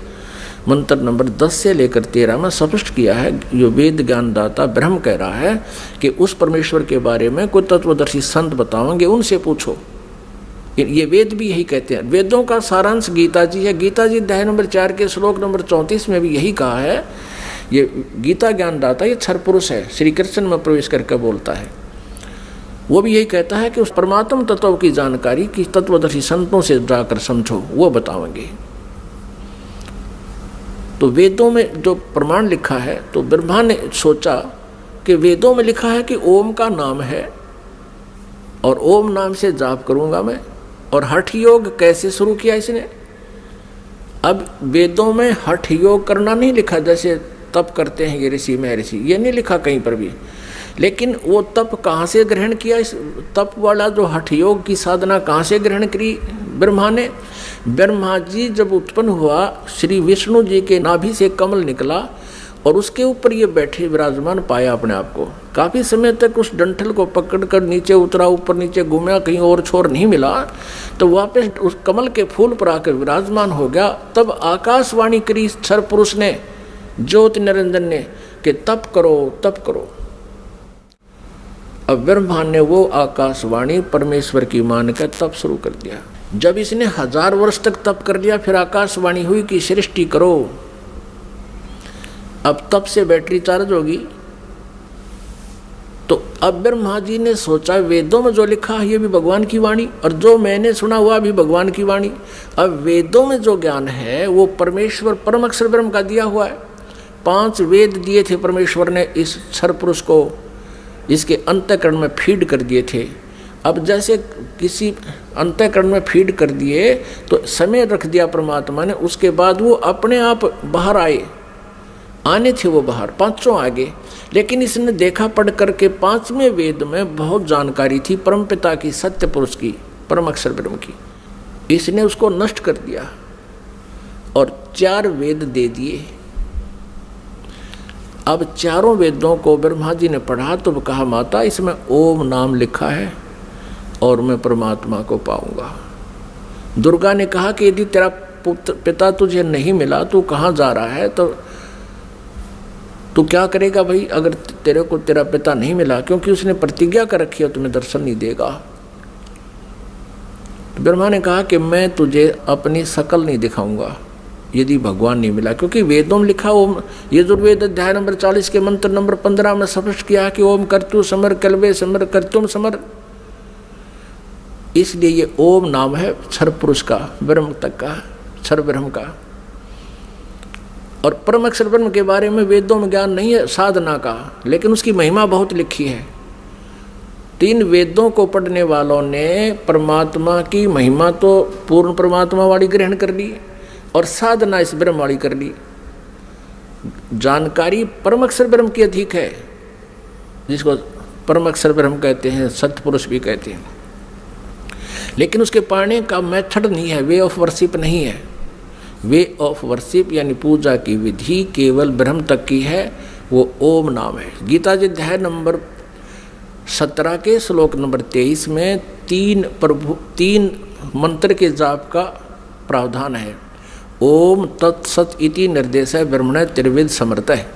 मंत्र नंबर 10 से लेकर 13 में स्पष्ट किया है, जो वेद ज्ञानदाता ब्रह्म कह रहा है कि उस परमेश्वर के बारे में कोई तत्वदर्शी संत बताओगे, उनसे पूछो। ये वेद भी यही कहते हैं। वेदों का सारांश गीता जी है। गीता जी अध्याय नंबर 4 के श्लोक नंबर 34 में भी यही कहा है। ये गीता ज्ञानदाता ये क्षर पुरुष है, श्री कृष्ण में प्रवेश करके बोलता है। वो भी यही कहता है कि उस परमात्म तत्व की जानकारी की तत्वदर्शी संतों से जाकर समझो, वो बताएंगे। तो वेदों में जो प्रमाण लिखा है, तो ब्रह्मा ने सोचा कि वेदों में लिखा है कि ओम का नाम है, और ओम नाम से जाप करूंगा मैं। और हठ योग कैसे शुरू किया इसने? अब वेदों में हठ योग करना नहीं लिखा, जैसे तप करते हैं ये ऋषि महर्षि, ये नहीं लिखा कहीं पर भी। लेकिन वो तप कहाँ से ग्रहण किया? इस तप वाला जो हठ योग की साधना कहाँ से ग्रहण करी ब्रह्मा ने? ब्रह्मा जी जब उत्पन्न हुआ, श्री विष्णु जी के नाभि से कमल निकला, और उसके ऊपर ये बैठे विराजमान पाया अपने आप को। काफ़ी समय तक उस डंठल को पकड़कर नीचे उतरा, ऊपर नीचे घूमा, कहीं और छोर नहीं मिला, तो वापस उस कमल के फूल पर आकर विराजमान हो गया। तब आकाशवाणी करी क्षर पुरुष ने, ज्योति निरंजन ने, कि तप करो तप करो। अब ब्रह्मा ने वो आकाशवाणी परमेश्वर की मान कर तप शुरू कर दिया। जब इसने 1000 वर्ष तक तप कर लिया, फिर आकाशवाणी हुई कि सृष्टि करो। अब तप से बैटरी चार्ज होगी। तो अब ब्रह्मा जी ने सोचा वेदों में जो लिखा है ये भी भगवान की वाणी, और जो मैंने सुना हुआ भी भगवान की वाणी। अब वेदों में जो ज्ञान है वो परमेश्वर परम अक्षर ब्रह्म का दिया हुआ है। 5 वेद दिए थे परमेश्वर ने इस क्षर पुरुष को, इसके अंतःकरण में फीड कर दिए थे। अब जैसे किसी अंतःकरण में फीड कर दिए तो समय रख दिया परमात्मा ने, उसके बाद वो अपने आप बाहर आने थे, वो बाहर 5 आगे। लेकिन इसने देखा पढ़ करके 5वें वेद में बहुत जानकारी थी परमपिता की, सत्य पुरुष की, परम अक्षर ब्रह्म की। इसने उसको नष्ट कर दिया और 4 वेद दे दिए। अब चारों वेदों को ब्रह्मा जी ने पढ़ा तो कहा माता इसमें ओम नाम लिखा है और मैं परमात्मा को पाऊंगा। दुर्गा ने कहा कि यदि तेरा पिता तुझे नहीं मिला, तू कहाँ जा रहा है, तो तू क्या करेगा भाई अगर तेरे को तेरा पिता नहीं मिला, क्योंकि उसने प्रतिज्ञा कर रखी है तुम्हें दर्शन नहीं देगा। तो ब्रह्मा ने कहा कि मैं तुझे अपनी शकल नहीं दिखाऊंगा यदि भगवान नहीं मिला, क्योंकि वेदों में लिखा ओम, यजुर्वेद अध्याय नंबर 40 के मंत्र नंबर 15 में स्पष्ट किया कि ओम कर्तु समर कल्वे समर कर्तुम समर। इसलिए ये ओम नाम है क्षर पुरुष का, ब्रह्म तक का, क्षर ब्रह्म का। और परम अक्षर ब्रह्म के बारे में वेदों में ज्ञान नहीं है साधना का, लेकिन उसकी महिमा बहुत लिखी है। तीन वेदों को पढ़ने वालों ने परमात्मा की महिमा तो पूर्ण परमात्मा वाली ग्रहण कर ली और साधना इस ब्रह्म वाली कर ली। जानकारी परम अक्षर ब्रह्म की अधिक है, जिसको परम अक्षर ब्रह्म कहते हैं, सत्पुरुष भी कहते हैं। लेकिन उसके पाने का मेथड नहीं है, वे ऑफ वर्शिप नहीं है। वे ऑफ वर्शिप यानी पूजा की विधि केवल ब्रह्म तक की है, वो ओम नाम है। गीता जी अध्याय नंबर 17 के श्लोक नंबर 23 में तीन मंत्र के जाप का प्रावधान है। ओम तत्सत इति निर्देश है ब्रह्मण त्रिविध समर्थ है।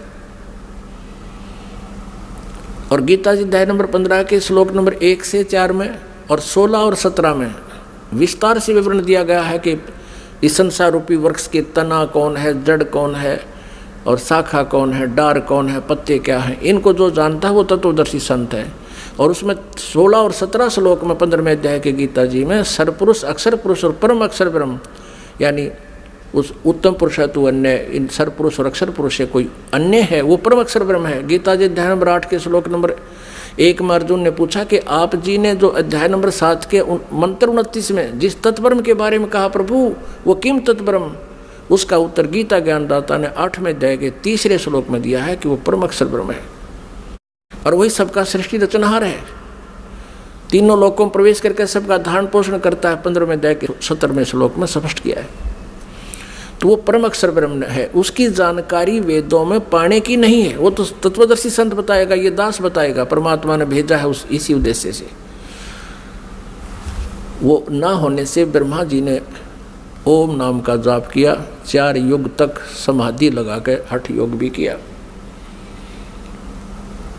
और गीता जी अध्याय नंबर 15 के श्लोक नंबर 1 से 4 में और 16 और 17 में विस्तार से विवरण दिया गया है कि इस संसार रूपी वृक्ष के तना कौन है, जड़ कौन है और शाखा कौन है, डार कौन है, पत्ते क्या हैं। इनको जो जानता है वो तत्वदर्शी संत है। और उसमें 16 और 17 श्लोक में 15वें अध्याय के गीता जी में सरपुरुष, अक्षर पुरुष और परम अक्षर ब्रह्म यानी उस उत्तम पुरुष है तो अन्य, इन सरपुरुष और अक्षर पुरुष से कोई अन्य है, वो परम अक्षर ब्रह्म है। गीता जी अध्याय नंबर 8 के श्लोक नंबर 1 में अर्जुन ने पूछा कि आप जी ने जो अध्याय नंबर 7 के मंत्र 29 में जिस तत्ब्रह्म के बारे में कहा प्रभु वो किम तत्ब्रह्म, उसका उत्तर गीता ज्ञानदाता ने 8वें अध्याय के 3रे श्लोक में दिया है कि वो परम अक्षर ब्रह्म है और वही सबका सृष्टि रचनहार है। तीनों लोकों में प्रवेश करके सबका धारण पोषण करता है, 15वें अध्याय के 17वें श्लोक में स्पष्ट किया है। तो वो परम अक्षर ब्रह्म है, उसकी जानकारी वेदों में पाने की नहीं है, वो तो तत्वदर्शी संत बताएगा, ये दास बताएगा, परमात्मा ने भेजा है उस इसी उद्देश्य से। वो ना होने से ब्रह्मा जी ने ओम नाम का जाप किया, 4 युग तक समाधि लगा के हठ योग भी किया।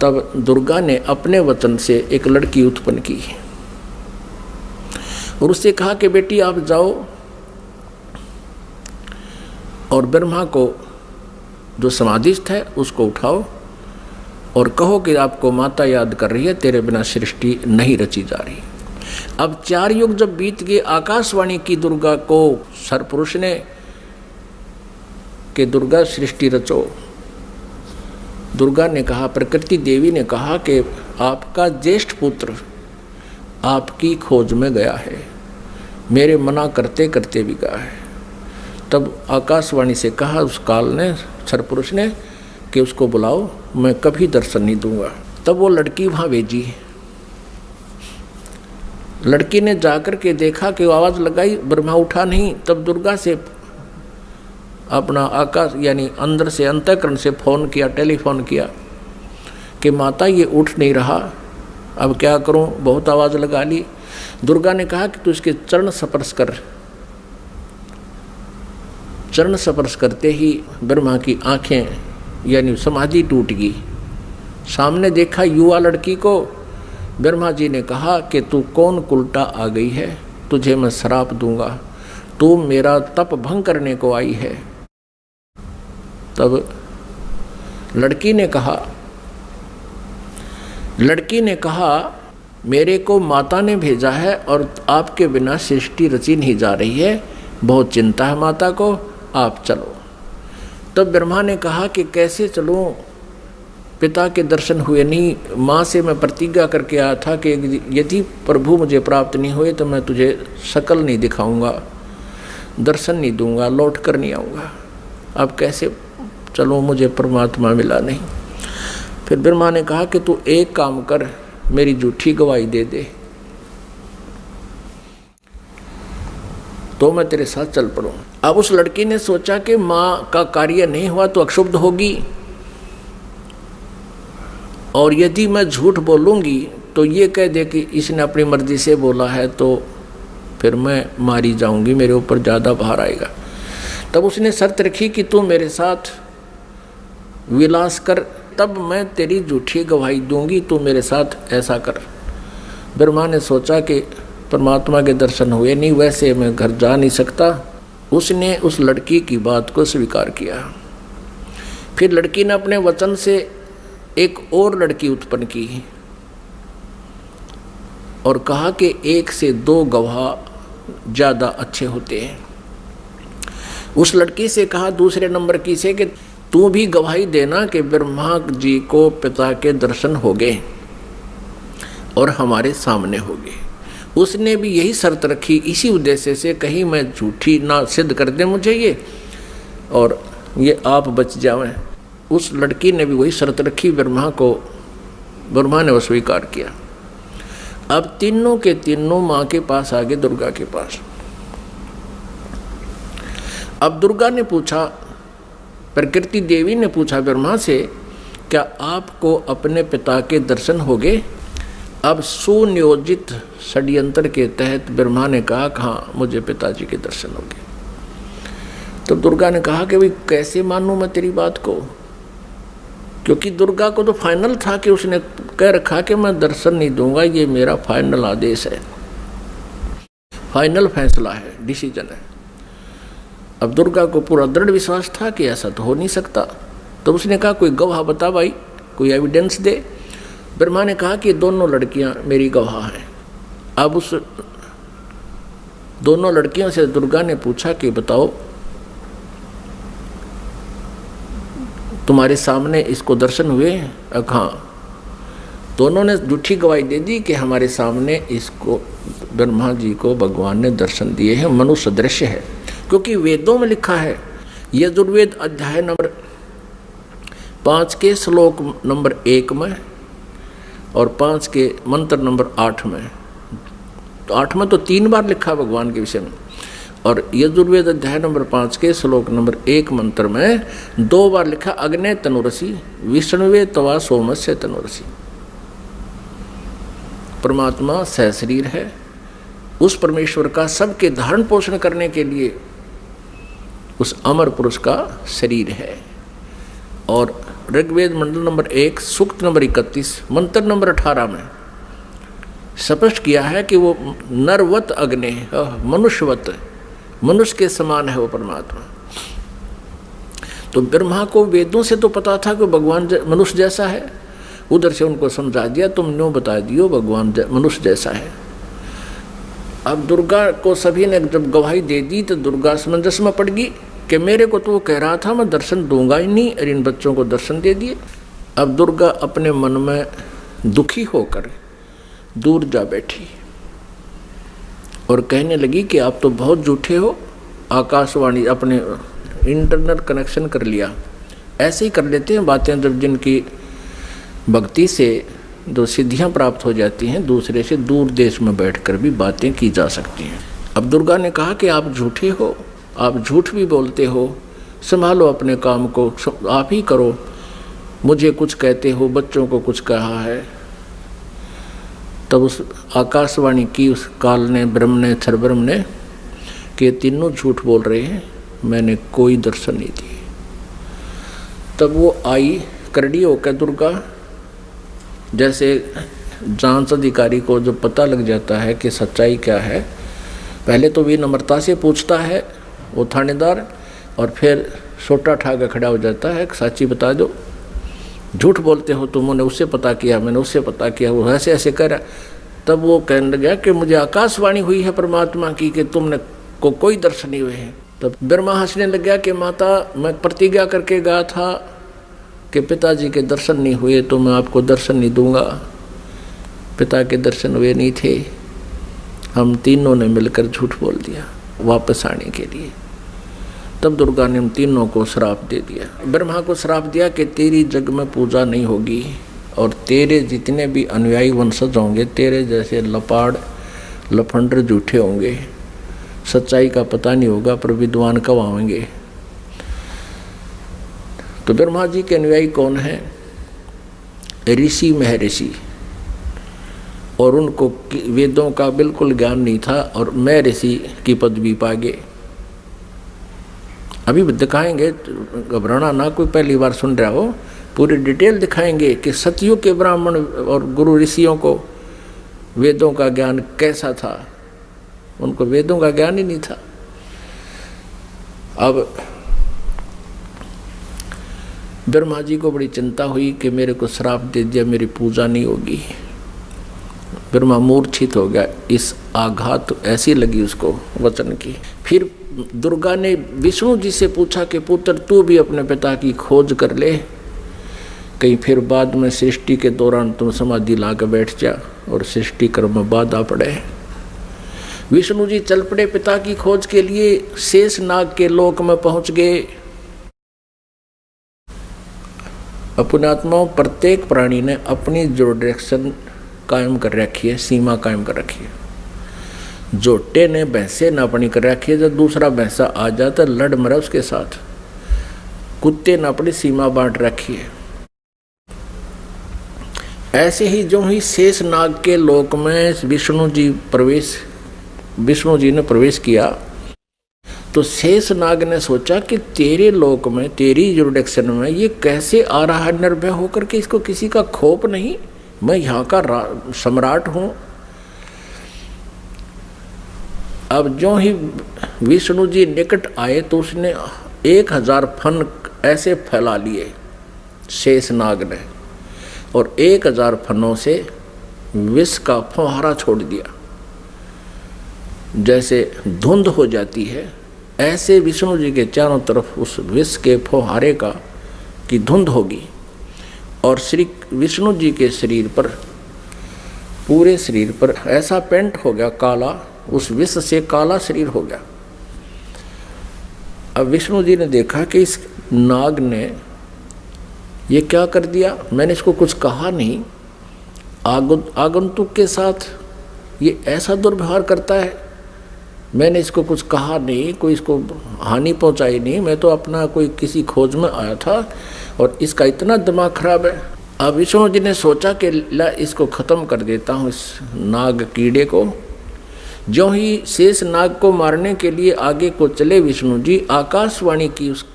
तब दुर्गा ने अपने वचन से एक लड़की उत्पन्न की और उससे कहा कि बेटी आप जाओ और ब्रह्मा को जो समाधिस्थ है उसको उठाओ और कहो कि आपको माता याद कर रही है, तेरे बिना सृष्टि नहीं रची जा रही। अब 4 युग जब बीत गए, आकाशवाणी की दुर्गा को सरपुरुष ने कि दुर्गा सृष्टि रचो। दुर्गा ने कहा, प्रकृति देवी ने कहा कि आपका ज्येष्ठ पुत्र आपकी खोज में गया है, मेरे मना करते करते भी गया है। तब आकाशवाणी से कहा उस काल ने, सरपुरुष ने, कि उसको बुलाओ, मैं कभी दर्शन नहीं दूंगा। तब वो लड़की वहाँ भेजी। लड़की ने जाकर के देखा कि आवाज़ लगाई, ब्रह्मा उठा नहीं। तब दुर्गा से अपना आकाश यानी अंदर से अंतःकरण से फ़ोन किया, टेलीफोन किया कि माता ये उठ नहीं रहा, अब क्या करूं, बहुत आवाज़ लगा ली। दुर्गा ने कहा कि तू इसके चरण स्पर्श कर। चरण स्पर्श करते ही ब्रह्मा की आंखें यानी समाधि टूट गई। सामने देखा युवा लड़की को। ब्रह्मा जी ने कहा कि तू कौन कुलटा आ गई है, तुझे मैं श्राप दूंगा, तू मेरा तप भंग करने को आई है। तब लड़की ने कहा मेरे को माता ने भेजा है और आपके बिना सृष्टि रची नहीं जा रही है, बहुत चिंता है माता को, आप चलो। तब ब्रह्मा ने कहा कि कैसे चलूं, पिता के दर्शन हुए नहीं। माँ से मैं प्रतिज्ञा करके आया था कि यदि प्रभु मुझे प्राप्त नहीं हुए तो मैं तुझे शकल नहीं दिखाऊंगा, दर्शन नहीं दूंगा, लौट कर नहीं आऊँगा। अब कैसे चलूँ, मुझे परमात्मा मिला नहीं। फिर ब्रह्मा ने कहा कि तू एक काम कर, मेरी झूठी गवाही दे दे तो मैं तेरे साथ चल पड़ूँ। अब उस लड़की ने सोचा कि माँ का कार्य नहीं हुआ तो अक्षुब्ध होगी और यदि मैं झूठ बोलूँगी तो ये कह दे कि इसने अपनी मर्जी से बोला है, तो फिर मैं मारी जाऊँगी, मेरे ऊपर ज़्यादा भार आएगा। तब उसने शर्त रखी कि तू मेरे साथ विलास कर, तब मैं तेरी झूठी गवाही दूंगी, तू मेरे साथ ऐसा कर। ब्रह्मा ने सोचा कि परमात्मा के दर्शन हुए नहीं, वैसे मैं घर जा नहीं सकता। उसने उस लड़की की बात को स्वीकार किया। फिर लड़की ने अपने वचन से एक और लड़की उत्पन्न की और कहा कि 1 से 2 गवाह ज़्यादा अच्छे होते हैं। उस लड़की से कहा दूसरे नंबर की से कि तू भी गवाही देना कि ब्रह्मा जी को पिता के दर्शन हो गए। और हमारे सामने होगे। उसने भी यही शर्त रखी इसी उद्देश्य से, कहीं मैं झूठी ना सिद्ध कर दे मुझे ये और ये आप बच जावें। उस लड़की ने भी वही शर्त रखी ब्रह्मा को, ब्रह्मा ने वो स्वीकार किया। अब तीनों के तीनों माँ के पास आ गए, दुर्गा के पास। अब दुर्गा ने पूछा, प्रकृति देवी ने पूछा ब्रह्मा से, क्या आपको अपने पिता के दर्शन हो गए? अब सुनियोजित षड्यंत्र के तहत ब्रह्मा ने कहा कि हाँ मुझे पिताजी के दर्शन हो गए। तो दुर्गा ने कहा कि भाई कैसे मानूं मैं तेरी बात को, क्योंकि दुर्गा को तो फाइनल था कि उसने कह रखा कि मैं दर्शन नहीं दूंगा, ये मेरा फाइनल आदेश है, फाइनल फैसला है, डिसीजन है। अब दुर्गा को पूरा दृढ़ विश्वास था कि ऐसा तो हो नहीं सकता। तो उसने कहा कोई गवाह बता भाई, कोई एविडेंस दे। ब्रह्मा ने कहा कि दोनों लड़कियां मेरी गवाह हैं। अब उस दोनों लड़कियों से दुर्गा ने पूछा कि बताओ तुम्हारे सामने इसको दर्शन हुए? हाँ। दोनों ने झूठी गवाही दे दी कि हमारे सामने इसको ब्रह्मा जी को भगवान ने दर्शन दिए हैं, मनुष्य दृश्य है। क्योंकि वेदों में लिखा है, यजुर्वेद अध्याय नंबर 5 के श्लोक नंबर 1 में और 5 के मंत्र नंबर 8 में, तो 8 में तो 3 बार लिखा भगवान के विषय में, और यजुर्वेद अध्याय नंबर 5 के श्लोक नंबर 1 मंत्र में 2 बार लिखा अग्ने तनुरसी विष्णुवे तवा सोमस्य तनुरसी। परमात्मा सहशरीर है, उस परमेश्वर का सबके धारण पोषण करने के लिए उस अमर पुरुष का शरीर है। और ऋग्वेद मंडल नंबर 1 सूक्त नंबर 31 मंत्र नंबर 18 में स्पष्ट किया है कि वो नरवत अग्नि, मनुष्यवत, मनुष्य के समान है वो परमात्मा। तो ब्रह्मा को वेदों से तो पता था कि भगवान मनुष्य जैसा है, उधर से उनको समझा दिया, तुम न्यों बता दियो भगवान मनुष्य जैसा है। अब दुर्गा को सभी ने जब गवाही दे दी तो दुर्गा असमंजस में पड़ गई कि मेरे को तो वो कह रहा था मैं दर्शन दूंगा ही नहीं, और इन बच्चों को दर्शन दे दिए। अब दुर्गा अपने मन में दुखी होकर दूर जा बैठी और कहने लगी कि आप तो बहुत झूठे हो। आकाशवाणी अपने इंटरनेट कनेक्शन कर लिया, ऐसे ही कर लेते हैं बातें जब जिनकी भक्ति से जो सिद्धियां प्राप्त हो जाती हैं, दूसरे से दूर देश में बैठकर भी बातें की जा सकती हैं। अब दुर्गा ने कहा कि आप झूठे हो, आप झूठ भी बोलते हो, संभालो अपने काम को, आप ही करो, मुझे कुछ कहते हो, बच्चों को कुछ कहा है। तब उस आकाशवाणी की उस काल ने, ब्रह्म ने, क्षरब्रह्म ने कि तीनों झूठ बोल रहे हैं, मैंने कोई दर्शन नहीं दिए। तब वो आई करड़ी होकर दुर्गा, जैसे जांच अधिकारी को जो पता लग जाता है कि सच्चाई क्या है, पहले तो विनम्रता से पूछता है वो थानेदार, और फिर सोटा ठाकर खड़ा हो जाता है, सच्ची बता दो, झूठ बोलते हो तुमने उससे पता किया, मैंने उससे पता किया, वो ऐसे ऐसे कर रहा। तब वो कहने लगा कि मुझे आकाशवाणी हुई है परमात्मा की कि तुमने को कोई दर्शन नहीं हुए हैं। तब ब्रह्मा हंसने लग गया कि माता मैं प्रतिज्ञा करके गया था कि पिताजी के दर्शन नहीं हुए तो मैं आपको दर्शन नहीं दूंगा। पिता के दर्शन हुए नहीं थे, हम तीनों ने मिलकर झूठ बोल दिया वापस आने के लिए। तब दुर्गा ने उन तीनों को श्राप दे दिया। ब्रह्मा को श्राप दिया कि तेरी जग में पूजा नहीं होगी और तेरे जितने भी अनुयायी वंशज होंगे तेरे जैसे लपाड़ लफंडर झूठे होंगे, सच्चाई का पता नहीं होगा पर विद्वान कब आएंगे। तो ब्रह्मा जी के अनुयायी कौन है? ऋषि महर्षि, और उनको वेदों का बिल्कुल ज्ञान नहीं था और महर्षि की पदवी पा गए। अभी दिखाएंगे, घबराना ना, कोई पहली बार सुन रहा हो, पूरी डिटेल दिखाएंगे कि सतयुग के ब्राह्मण और गुरु ऋषियों को वेदों का ज्ञान कैसा था। उनको वेदों का ज्ञान ही नहीं था। अब ब्रह्मा जी को बड़ी चिंता हुई कि मेरे को श्राप दे दिया, मेरी पूजा नहीं होगी। ब्रह्मा मूर्छित हो गया, इस आघात ऐसी लगी उसको वचन की। फिर दुर्गा ने विष्णु जी से पूछा कि पुत्र तू भी अपने पिता की खोज कर ले कहीं फिर बाद में सृष्टि के दौरान तुम समाधि ला के बैठ जा और सृष्टि कर्म में बाधा पड़े। विष्णु जी चल पड़े पिता की खोज के लिए, शेष नाग के लोक में पहुंच गए। पुण्यात्माओं, प्रत्येक प्राणी ने अपनी जो डायरेक्शन कायम कर रखी है, सीमा कायम कर रखी है। जोटे ने भैंसे न अपनी कर रखी है, जब दूसरा भैंसा आ जाता लड़ मरा उसके साथ। कुत्ते ने अपनी सीमा बांट रखी है। ऐसे ही जो ही शेष नाग के लोक में विष्णु जी ने प्रवेश किया तो शेष नाग ने सोचा कि तेरे लोक में, तेरी जुरिडिक्शन में ये कैसे आ रहा है निर्भय होकर के, इसको किसी का खौफ नहीं, मैं यहाँ का सम्राट हूँ। अब जो ही विष्णु जी निकट आए तो उसने 1000 फन ऐसे फैला लिए शेष नाग ने, और 1000 फनों से विष का फुहारा छोड़ दिया। जैसे धुंध हो जाती है, ऐसे विष्णु जी के चारों तरफ उस विष के फुहारे की धुंध होगी। और श्री विष्णु जी के शरीर पर, पूरे शरीर पर ऐसा पेंट हो गया काला, उस विष से काला शरीर हो गया। अब विष्णु जी ने देखा कि इस नाग ने ये क्या कर दिया, मैंने इसको कुछ कहा नहीं, आगंतुक के साथ ये ऐसा दुर्व्यवहार करता है, मैंने इसको कुछ कहा नहीं, कोई इसको हानि पहुंचाई नहीं, मैं तो अपना कोई किसी खोज में आया था और इसका इतना दिमाग खराब है। अब विष्णु जी ने सोचा कि ला इसको ख़त्म कर देता हूँ, इस नाग कीड़े को। जो ही शेष नाग को मारने के लिए आगे को चले विष्णु जी, आकाशवाणी की उस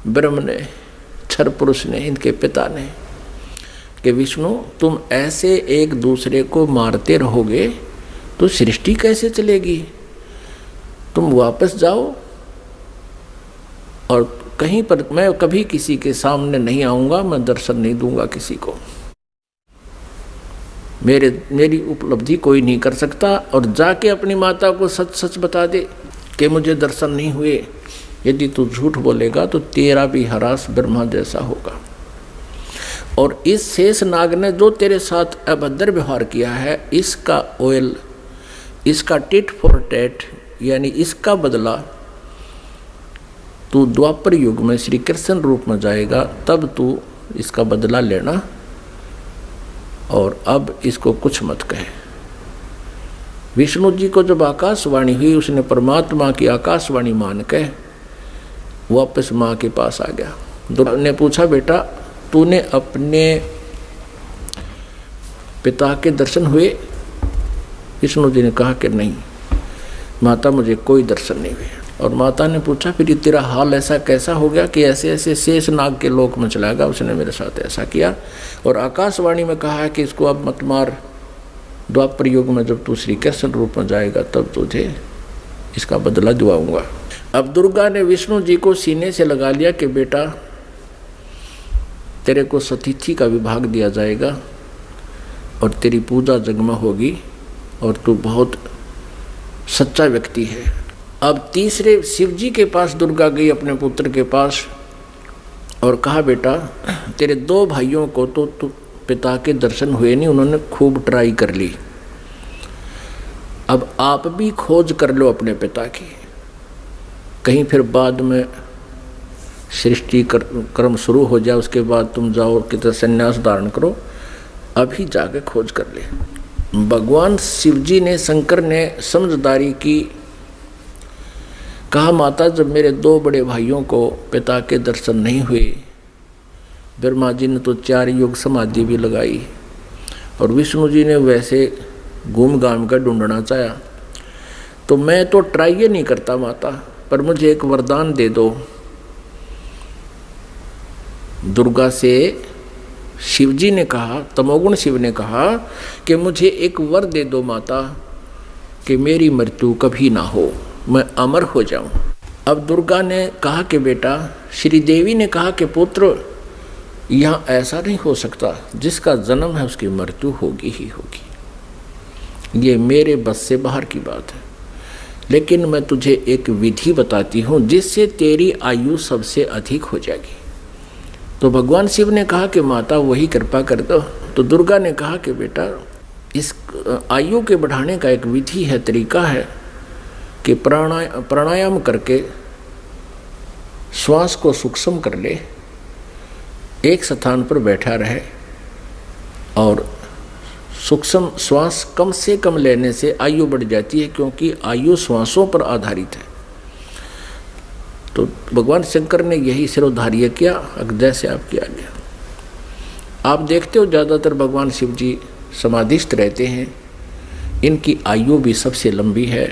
ब्रह्म ने, क्षर पुरुष ने, इनके पिता ने, कि विष्णु तुम ऐसे एक दूसरे को मारते रहोगे तो सृष्टि कैसे चलेगी, तुम वापस जाओ और कहीं पर, मैं कभी किसी के सामने नहीं आऊंगा, मैं दर्शन नहीं दूंगा किसी को, मेरी उपलब्धि कोई नहीं कर सकता। और जाके अपनी माता को सच सच बता दे कि मुझे दर्शन नहीं हुए। यदि तू झूठ बोलेगा तो तेरा भी हरास ब्रह्मा जैसा होगा। और इस शेष नाग ने जो तेरे साथ अभद्र व्यवहार किया है, इसका ऑयल, इसका टिट फॉर टैट, यानी इसका बदला तू द्वापर युग में श्री कृष्ण रूप में जाएगा, तब तू इसका बदला लेना, और अब इसको कुछ मत कहे। विष्णु जी को जब आकाशवाणी हुई, उसने परमात्मा की आकाशवाणी मान के वापस माँ के पास आ गया। दुर्गा ने पूछा, बेटा तूने अपने पिता के दर्शन हुए? विष्णु जी ने कहा कि नहीं माता, मुझे कोई दर्शन नहीं हुए। और माता ने पूछा, फिर तेरा हाल ऐसा कैसा हो गया कि ऐसे ऐसे शेष नाग के लोक में चला गया, उसने मेरे साथ ऐसा किया। और आकाशवाणी में कहा है कि इसको अब मत मार, द्वापर युग में जब तू श्री कृष्ण रूप में जाएगा तब तुझे इसका बदला दिलाऊंगा। अब दुर्गा ने विष्णु जी को सीने से लगा लिया कि बेटा तेरे को सतिथि का विभाग दिया जाएगा और तेरी पूजा जग में होगी और तू बहुत सच्चा व्यक्ति है। अब तीसरे शिव जी के पास दुर्गा गई, अपने पुत्र के पास, और कहा, बेटा तेरे 2 भाइयों को तो पिता के दर्शन हुए नहीं, उन्होंने खूब ट्राई कर ली, अब आप भी खोज कर लो अपने पिता की, कहीं फिर बाद में सृष्टि कर्म शुरू हो जाए, उसके बाद तुम जाओ कितना संन्यास धारण करो, अभी जाके खोज कर ले। भगवान शिव जी ने, शंकर ने समझदारी की, कहा माता जब मेरे 2 बड़े भाइयों को पिता के दर्शन नहीं हुए, ब्रह्मा जी ने तो 4 युग समाधि भी लगाई और विष्णु जी ने वैसे घूम घाम कर ढूंढना चाहा, तो मैं तो ट्राई ये नहीं करता माता, पर मुझे एक वरदान दे दो। दुर्गा से शिवजी ने कहा, तमोगुण शिव ने कहा कि मुझे एक वर दे दो माता कि मेरी मृत्यु कभी ना हो, मैं अमर हो जाऊं। अब दुर्गा ने कहा कि बेटा, श्री देवी ने कहा कि पुत्र यहाँ ऐसा नहीं हो सकता, जिसका जन्म है उसकी मृत्यु होगी ही होगी, ये मेरे बस से बाहर की बात है, लेकिन मैं तुझे एक विधि बताती हूँ जिससे तेरी आयु सबसे अधिक हो जाएगी। तो भगवान शिव ने कहा कि माता वही कृपा कर दो। तो दुर्गा ने कहा कि बेटा इस आयु के बढ़ाने का एक विधि है, तरीका है कि प्राणायाम करके श्वास को सूक्ष्म कर ले, एक स्थान पर बैठा रहे और सूक्ष्म श्वास कम से कम लेने से आयु बढ़ जाती है, क्योंकि आयु श्वासों पर आधारित है। तो भगवान शंकर ने यही सिरोधार्य किया, जैसे आप किया गया। आप देखते हो ज़्यादातर भगवान शिव जी समाधिस्थ रहते हैं, इनकी आयु भी सबसे लंबी है।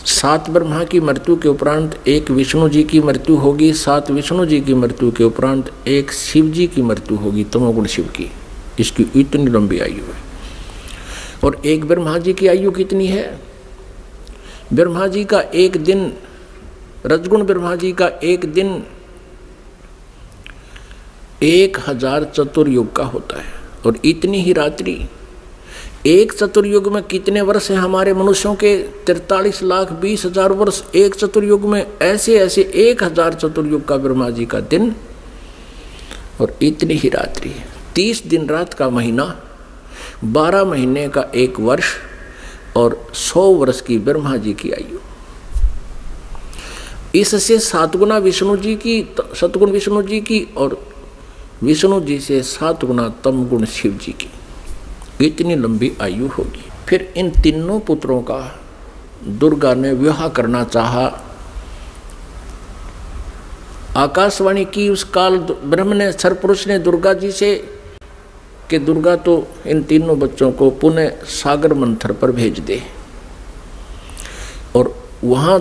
7 ब्रह्मा की मृत्यु के उपरांत एक विष्णु जी की मृत्यु होगी, 7 विष्णु जी की मृत्यु के उपरांत एक शिव जी की मृत्यु होगी, तमोगुण शिव की। इसकी इतनी लंबी आयु है। और एक ब्रह्मा जी की आयु कितनी है? ब्रह्मा जी का एक दिन, रजगुण ब्रह्मा जी का एक दिन 1000 चतुर्युग का होता है। और इतनी ही रात्रि, एक चतुर्युग में कितने वर्ष हैं हमारे मनुष्यों के? 43,20,000 वर्ष एक चतुर्युग में। ऐसे ऐसे 1000 चतुर्युग का ब्रह्मा जी का दिन और इतनी ही रात्रि। 30 दिन रात का महीना, 12 महीने का एक वर्ष और 100 वर्ष की ब्रह्मा जी की आयु। इससे 7 गुना विष्णु जी की, सतगुण विष्णु जी की, और विष्णु जी से 7 गुना तम गुण शिव जी की। इतनी लंबी आयु होगी। फिर इन तीनों पुत्रों का दुर्गा ने विवाह करना चाहा। आकाशवाणी की उस काल ब्रह्म ने, सरपुरुष ने दुर्गा जी से कि दुर्गा तो इन तीनों बच्चों को पुनः सागर मंथर पर भेज दे और वहाँ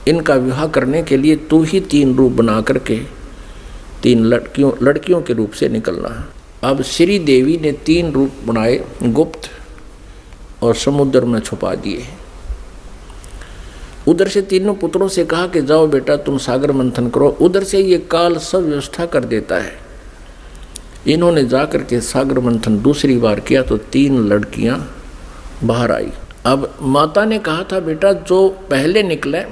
इनका विवाह करने के लिए तू ही 3 रूप बना करके 3 लड़कियों के रूप से निकलना। अब श्री देवी ने 3 रूप बनाए, गुप्त, और समुद्र में छुपा दिए। उधर से तीनों पुत्रों से कहा कि जाओ बेटा तुम सागर मंथन करो। उधर से ये काल सब व्यवस्था कर देता है। इन्होंने जाकर के सागर मंथन दूसरी बार किया तो 3 लड़कियां बाहर आई। अब माता ने कहा था बेटा जो पहले निकले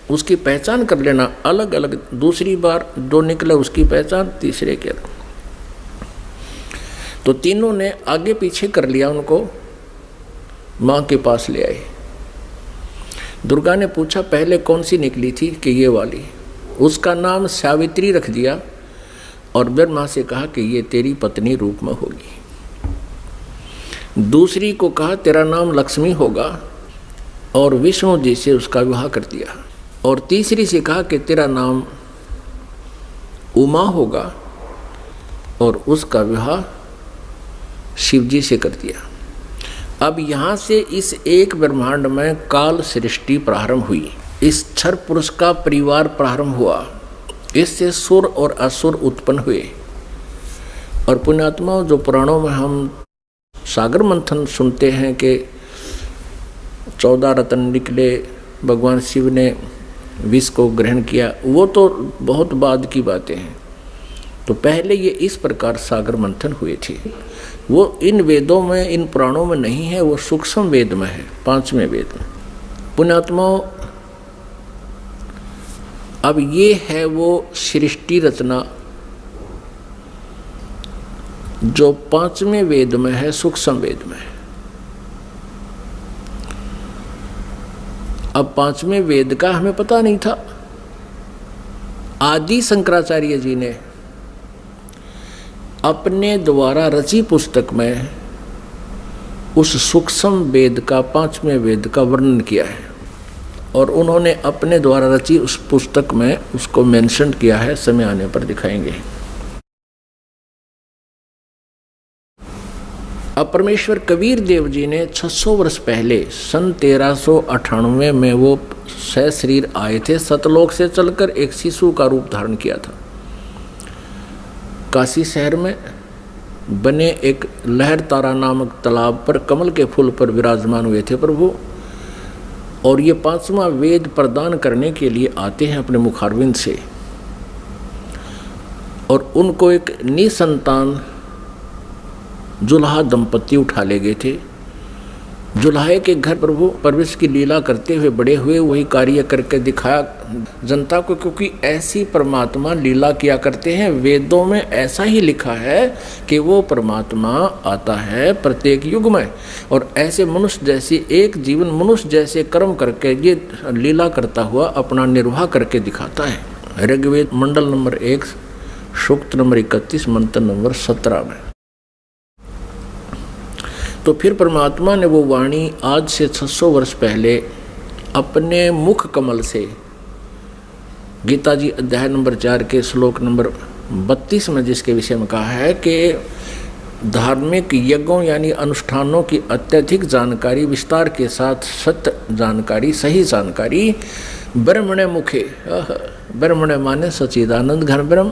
उसकी पहचान कर लेना, अलग अलग। दूसरी बार जो निकले उसकी पहचान तीसरे के। तो तीनों ने आगे पीछे कर लिया, उनको माँ के पास ले आए। दुर्गा ने पूछा पहले कौन सी निकली थी? कि ये वाली। उसका नाम सावित्री रख दिया और ब्रह्मा से कहा कि ये तेरी पत्नी रूप में होगी। दूसरी को कहा तेरा नाम लक्ष्मी होगा और विष्णु जी से उसका विवाह कर दिया। और तीसरी से कहा कि तेरा नाम उमा होगा और उसका विवाह शिव जी से कर दिया। अब यहाँ से इस एक ब्रह्मांड में काल सृष्टि प्रारंभ हुई। इस क्षर पुरुष का परिवार प्रारंभ हुआ। इससे सुर और असुर उत्पन्न हुए। और पुण्यात्माओं, जो पुराणों में हम सागर मंथन सुनते हैं कि 14 रत्न निकले, भगवान शिव ने विष को ग्रहण किया, वो तो बहुत बाद की बातें हैं। तो पहले ये इस प्रकार सागर मंथन हुए थे। वो इन वेदों में, इन पुराणों में नहीं है, वो सूक्ष्म वेद में है, 5वें वेद में। पुण्यात्माओं, अब ये है वो सृष्टि रचना जो 5वें वेद में है, सूक्ष्म वेद में है। अब 5वें वेद का हमें पता नहीं था। आदि शंकराचार्य जी ने अपने द्वारा रची पुस्तक में उस सूक्ष्म वेद का, 5वें वेद का वर्णन किया है। और उन्होंने अपने द्वारा रची उस पुस्तक में उसको मेंशन किया है, समय आने पर दिखाएंगे। अब परमेश्वर कबीर देव जी ने 600 वर्ष पहले सन 1398 में वो सशरीर आए थे। सतलोक से चलकर एक शिशु का रूप धारण किया था। काशी शहर में बने एक लहर तारा नामक तालाब पर कमल के फूल पर विराजमान हुए थे प्रभु। और ये 5वां वेद प्रदान करने के लिए आते हैं अपने मुखारविंद से। और उनको एक निसंतान जुल्हा दंपति उठा ले गए थे। जुलाहे के घर प्रभु परवेश की लीला करते हुए बड़े हुए, वही कार्य करके दिखाया जनता को, क्योंकि ऐसी परमात्मा लीला किया करते हैं। वेदों में ऐसा ही लिखा है कि वो परमात्मा आता है प्रत्येक युग में, और ऐसे मनुष्य जैसी एक जीवन मनुष्य जैसे कर्म करके ये लीला करता हुआ अपना निर्वाह करके दिखाता है। ऋग्वेद मंडल नंबर 1 सूक्त नंबर 31 मंत्र नंबर 17 में। तो फिर परमात्मा ने वो वाणी आज से 600 वर्ष पहले अपने मुख कमल से गीता जी अध्याय नंबर 4 के श्लोक नंबर 32 में जिसके विषय में कहा है कि धार्मिक यज्ञों यानी अनुष्ठानों की अत्यधिक जानकारी विस्तार के साथ सत्य जानकारी सही जानकारी ब्रह्मणे मुखे, ब्रह्मणे माने सच्चिदानंद घन ब्रह्म,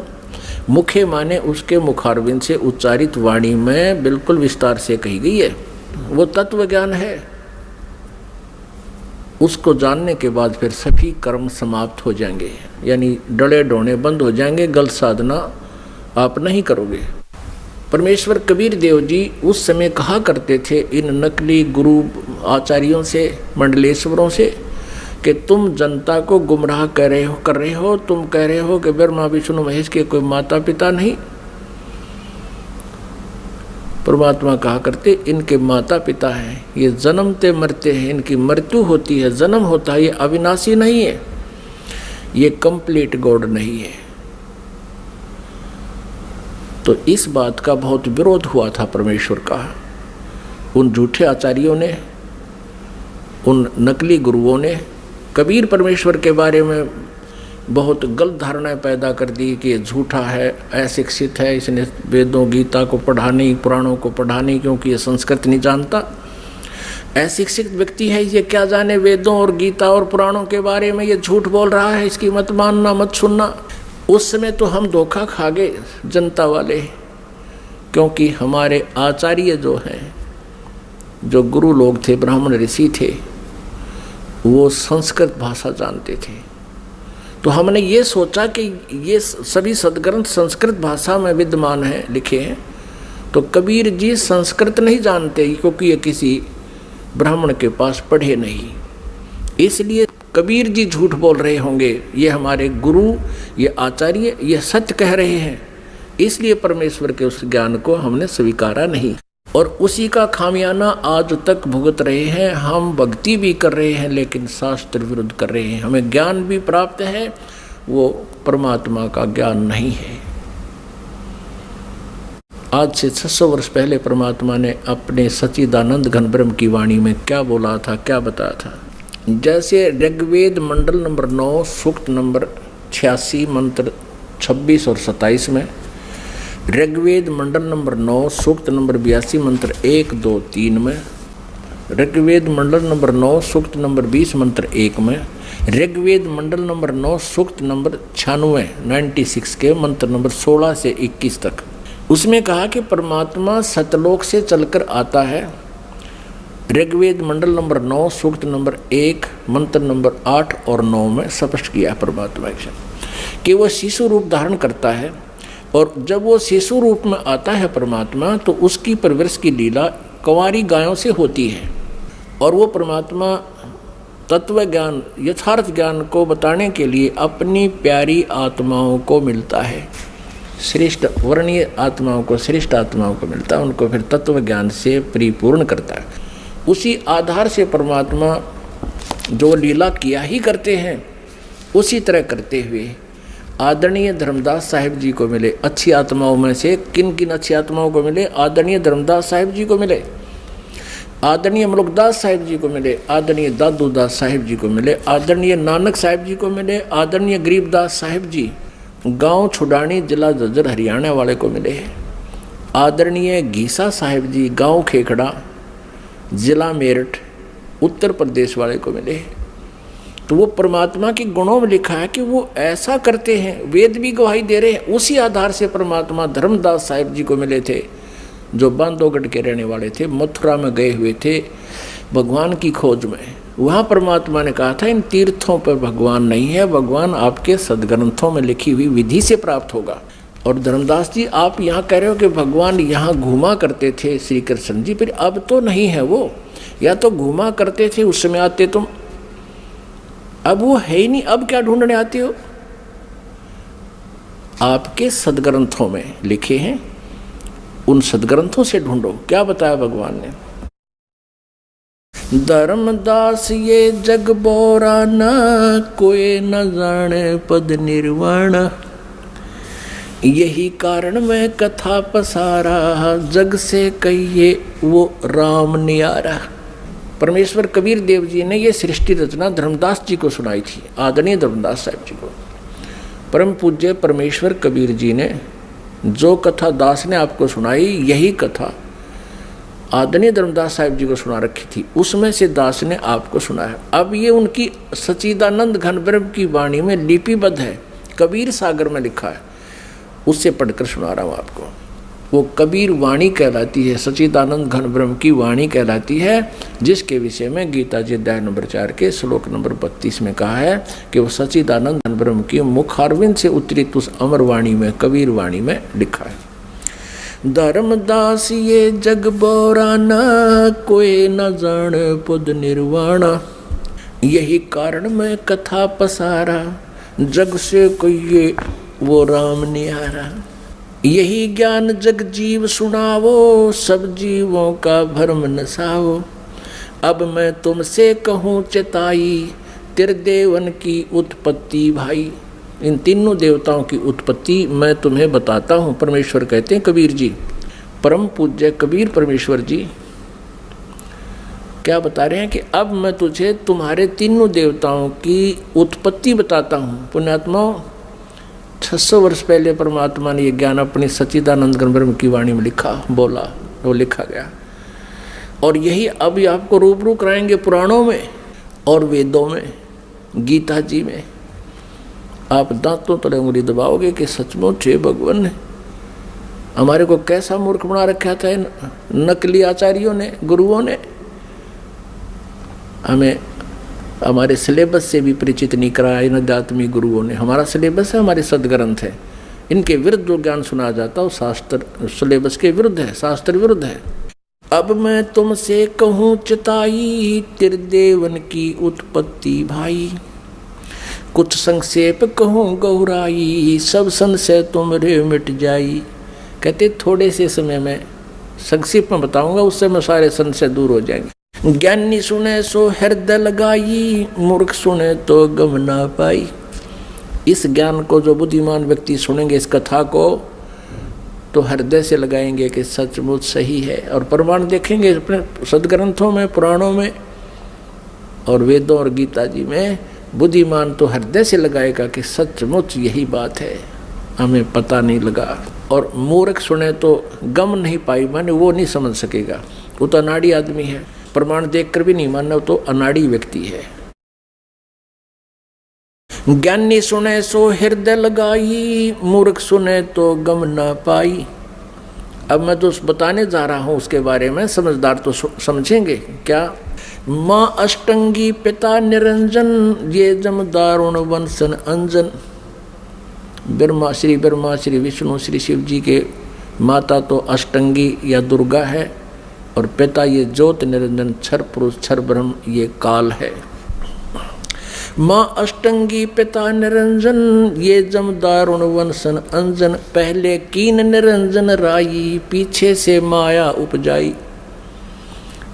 मुखे माने उसके मुखारविंद से उच्चारित वाणी में बिल्कुल विस्तार से कही गई है। वो तत्व ज्ञान है। उसको जानने के बाद फिर सभी कर्म समाप्त हो जाएंगे, यानी डले डोने बंद हो जाएंगे, गलत साधना आप नहीं करोगे। परमेश्वर कबीर देव जी उस समय कहा करते थे इन नकली गुरु आचार्यों से, मंडलेश्वरों से, कि तुम जनता को गुमराह कर रहे हो, तुम कह रहे हो कि ब्रह्मा विष्णु महेश के कोई माता पिता नहीं। परमात्मा कहा करते इनके माता पिता हैं, ये जन्मते मरते हैं, इनकी मृत्यु होती है, जन्म होता है, ये अविनाशी नहीं है, ये कंप्लीट गॉड नहीं है। तो इस बात का बहुत विरोध हुआ था परमेश्वर का। उन झूठे आचार्यों ने, उन नकली गुरुओं ने कबीर परमेश्वर के बारे में बहुत गलत धारणाएं पैदा कर दी कि ये झूठा है, अशिक्षित है, इसने वेदों गीता को पढ़ा नहीं, पुराणों को पढ़ा नहीं, क्योंकि ये संस्कृत नहीं जानता। अशिक्षित व्यक्ति है, ये क्या जाने वेदों और गीता और पुराणों के बारे में, ये झूठ बोल रहा है, इसकी मत मानना मत सुनना। उस समय तो हम धोखा खा गए जनता वाले, क्योंकि हमारे आचार्य जो हैं, जो गुरु लोग थे, ब्राह्मण ऋषि थे, वो संस्कृत भाषा जानते थे। तो हमने ये सोचा कि ये सभी सदग्रंथ संस्कृत भाषा में विद्यमान हैं, लिखे हैं, तो कबीर जी संस्कृत नहीं जानते, क्योंकि ये किसी ब्राह्मण के पास पढ़े नहीं, इसलिए कबीर जी झूठ बोल रहे होंगे, ये हमारे गुरु, ये आचार्य, ये सत्य कह रहे हैं, इसलिए परमेश्वर के उस ज्ञान को हमने स्वीकारा नहीं, और उसी का खामियाना आज तक भुगत रहे हैं। हम भक्ति भी कर रहे हैं लेकिन शास्त्र विरुद्ध कर रहे हैं। हमें ज्ञान भी प्राप्त है, वो परमात्मा का ज्ञान नहीं है। आज से 600 वर्ष पहले परमात्मा ने अपने सच्चिदानंद घन ब्रह्म की वाणी में क्या बोला था, क्या बताया था। जैसे ऋग्वेद मंडल नंबर 9 सूक्त नंबर 86 मंत्र 26 और 27 में, ऋग्वेद मंडल नंबर 9 सूक्त नंबर 82 मंत्र 1, 2, 3 में, ऋग्वेद मंडल नंबर 9 सूक्त नंबर 20 मंत्र 1 में, ऋग्वेद मंडल नंबर 9 सूक्त नंबर 96 के मंत्र नंबर 16 से 21 तक, उसमें कहा कि परमात्मा सतलोक से चलकर आता है। ऋग्वेद मंडल नंबर 9 सूक्त नंबर 1 मंत्र नंबर 8 और 9 में स्पष्ट किया है परमात्मा कि वह शिशु रूप धारण करता है, और जब वो शिशु रूप में आता है परमात्मा, तो उसकी परवरिश की लीला कंवारी गायों से होती है, और वो परमात्मा तत्व ज्ञान, यथार्थ ज्ञान को बताने के लिए अपनी प्यारी आत्माओं को मिलता है, श्रेष्ठ वर्णीय आत्माओं को, श्रेष्ठ आत्माओं को मिलता है, उनको फिर तत्व ज्ञान से परिपूर्ण करता है। उसी आधार से परमात्मा जो लीला किया ही करते हैं, उसी तरह करते हुए आदरणीय धर्मदास साहिब जी को मिले। अच्छी आत्माओं में से किन किन अच्छी आत्माओं को मिले? आदरणीय धर्मदास साहिब जी को मिले, आदरणीय मलुकदास साहिब जी को मिले, आदरणीय दादूदास साहिब जी को मिले, आदरणीय नानक साहिब जी को मिले, आदरणीय गरीबदास साहिब जी गांव छुडानी जिला झज्जर हरियाणा वाले को मिले, आदरणीय घीसा साहिब जी गांव खेखड़ा जिला मेरठ उत्तर प्रदेश वाले को मिले। तो वो परमात्मा के गुणों में लिखा है कि वो ऐसा करते हैं, वेद भी गवाही दे रहे हैं। उसी आधार से परमात्मा धर्मदास साहिब जी को मिले थे, जो बांधवगढ़ के रहने वाले थे, मथुरा में गए हुए थे भगवान की खोज में। वहाँ परमात्मा ने कहा था इन तीर्थों पर भगवान नहीं है, भगवान आपके सदग्रंथों में लिखी हुई विधि से प्राप्त होगा। और धर्मदास जी आप यहाँ कह रहे हो कि भगवान यहाँ घूमा करते थे श्री कृष्ण जी, फिर अब तो नहीं है वो, या तो घूमा करते थे उस समय आते तुम, अब वो है ही नहीं, अब क्या ढूंढने आते हो? आपके सदग्रंथों में लिखे हैं, उन सदग्रंथों से ढूंढो। क्या बताया भगवान ने? धर्मदास ये जग बोरा न, कोई न जाने पद निर्वाण, यही कारण मैं कथा पसारा, जग से कहिए वो राम नियारा। परमेश्वर कबीर देव जी ने ये सृष्टि रचना धर्मदास जी को सुनाई थी, आदरणीय धर्मदास साहब जी को। परम पूज्य परमेश्वर कबीर जी ने जो कथा दास ने आपको सुनाई, यही कथा आदरणीय धर्मदास साहब जी को सुना रखी थी, उसमें से दास ने आपको सुनाया। अब ये उनकी सच्चिदानंद घन ब्रह्म की वाणी में लिपिबद्ध है, कबीर सागर में लिखा है, उससे पढ़कर सुना रहा हूँ आपको। वो कबीर वाणी कहलाती है, सच्चिदानंद घन ब्रह्म की वाणी कहलाती है, जिसके विषय में गीता जी अध्याय नंबर 4 के श्लोक नंबर 32 में कहा है कि वो सच्चिदानंद घन ब्रह्म की मुखारविंद से उतरित उस अमर वाणी में, कबीर वाणी में लिखा है। धर्मदास ये जग बोरा न, कोई न जान पद निर्वाण, यही कारण मैं कथा पसारा, जग से कहिए वो राम निहारा। यही ज्ञान जग जीव सुनावो, सब जीवों का भ्रम नसाओ, अब मैं तुमसे कहूँ चेताई, त्रिदेवन की उत्पत्ति भाई। इन तीनों देवताओं की उत्पत्ति मैं तुम्हें बताता हूँ, परमेश्वर कहते हैं कबीर जी। परम पूज्य कबीर परमेश्वर जी क्या बता रहे हैं कि अब मैं तुझे तुम्हारे तीनों देवताओं की उत्पत्ति बताता हूँ। पुण्यात्माओं, 600 वर्ष पहले परमात्मा ने ये ज्ञान अपनी सच्चिदानंद घन ब्रह्म की वाणी में लिखा, बोला, वो लिखा गया। और यही अब आपको रूबरू कराएंगे पुराणों में और वेदों में, गीता जी में। आप दांतों तले उंगली दबाओगे कि सचमुच हे भगवान ने हमारे को कैसा मूर्ख बना रखा था इन नकली आचार्यों ने, गुरुओं ने। हमें हमारे सिलेबस से भी परिचित नहीं कराया इन अध्यात्मिक गुरुओं ने। हमारा सिलेबस है, हमारे सदग्रंथ है, इनके विरुद्ध जो ज्ञान सुना जाता है वो शास्त्र सिलेबस के विरुद्ध है, शास्त्र विरुद्ध है। अब मैं तुमसे कहूँ चिताई, त्रिदेवन की उत्पत्ति भाई, कुछ संक्षेप कहूँ गौराई, सब संशय तुमरे मिट जाई। कहते थोड़े से समय में संक्षेप में बताऊंगा, उससे में सारे संशय दूर हो जाएंगे। ज्ञानी सुने सो हृदय लगाई, मूर्ख सुने तो गम ना पाई। इस ज्ञान को जो बुद्धिमान व्यक्ति सुनेंगे, इस कथा को, तो हृदय से लगाएंगे कि सचमुच सही है। और प्रमाण देखेंगे अपने सदग्रंथों में, पुराणों में और वेदों और गीता जी में। बुद्धिमान तो हृदय से लगाएगा कि सचमुच यही बात है, हमें पता नहीं लगा। और मूर्ख सुने तो गम नहीं पाई, माने वो नहीं समझ सकेगा, वो तो अनाड़ी आदमी है। प्रमाण देखकर भी नहीं मानना, तो अनाड़ी व्यक्ति है। ज्ञानी सुने सो हृदय लगाई, मूर्ख सुने तो गम ना पाई। अब मैं तो बताने जा रहा हूं उसके बारे में, समझदार तो समझेंगे क्या। माँ अष्टंगी पिता निरंजन, ये जमदारुण वंशन अंजन। ब्रह्मा श्री विष्णु श्री शिव जी के माता तो अष्टंगी या दुर्गा है, और पिता ये ज्योत निरंजन क्षर पुरुष क्षर ब्रह्म ये काल है। माँ अष्टंगी पिता निरंजन, ये जमदारुण वंशन अंजन। पहले कीन निरंजन राई, पीछे से माया उपजाई।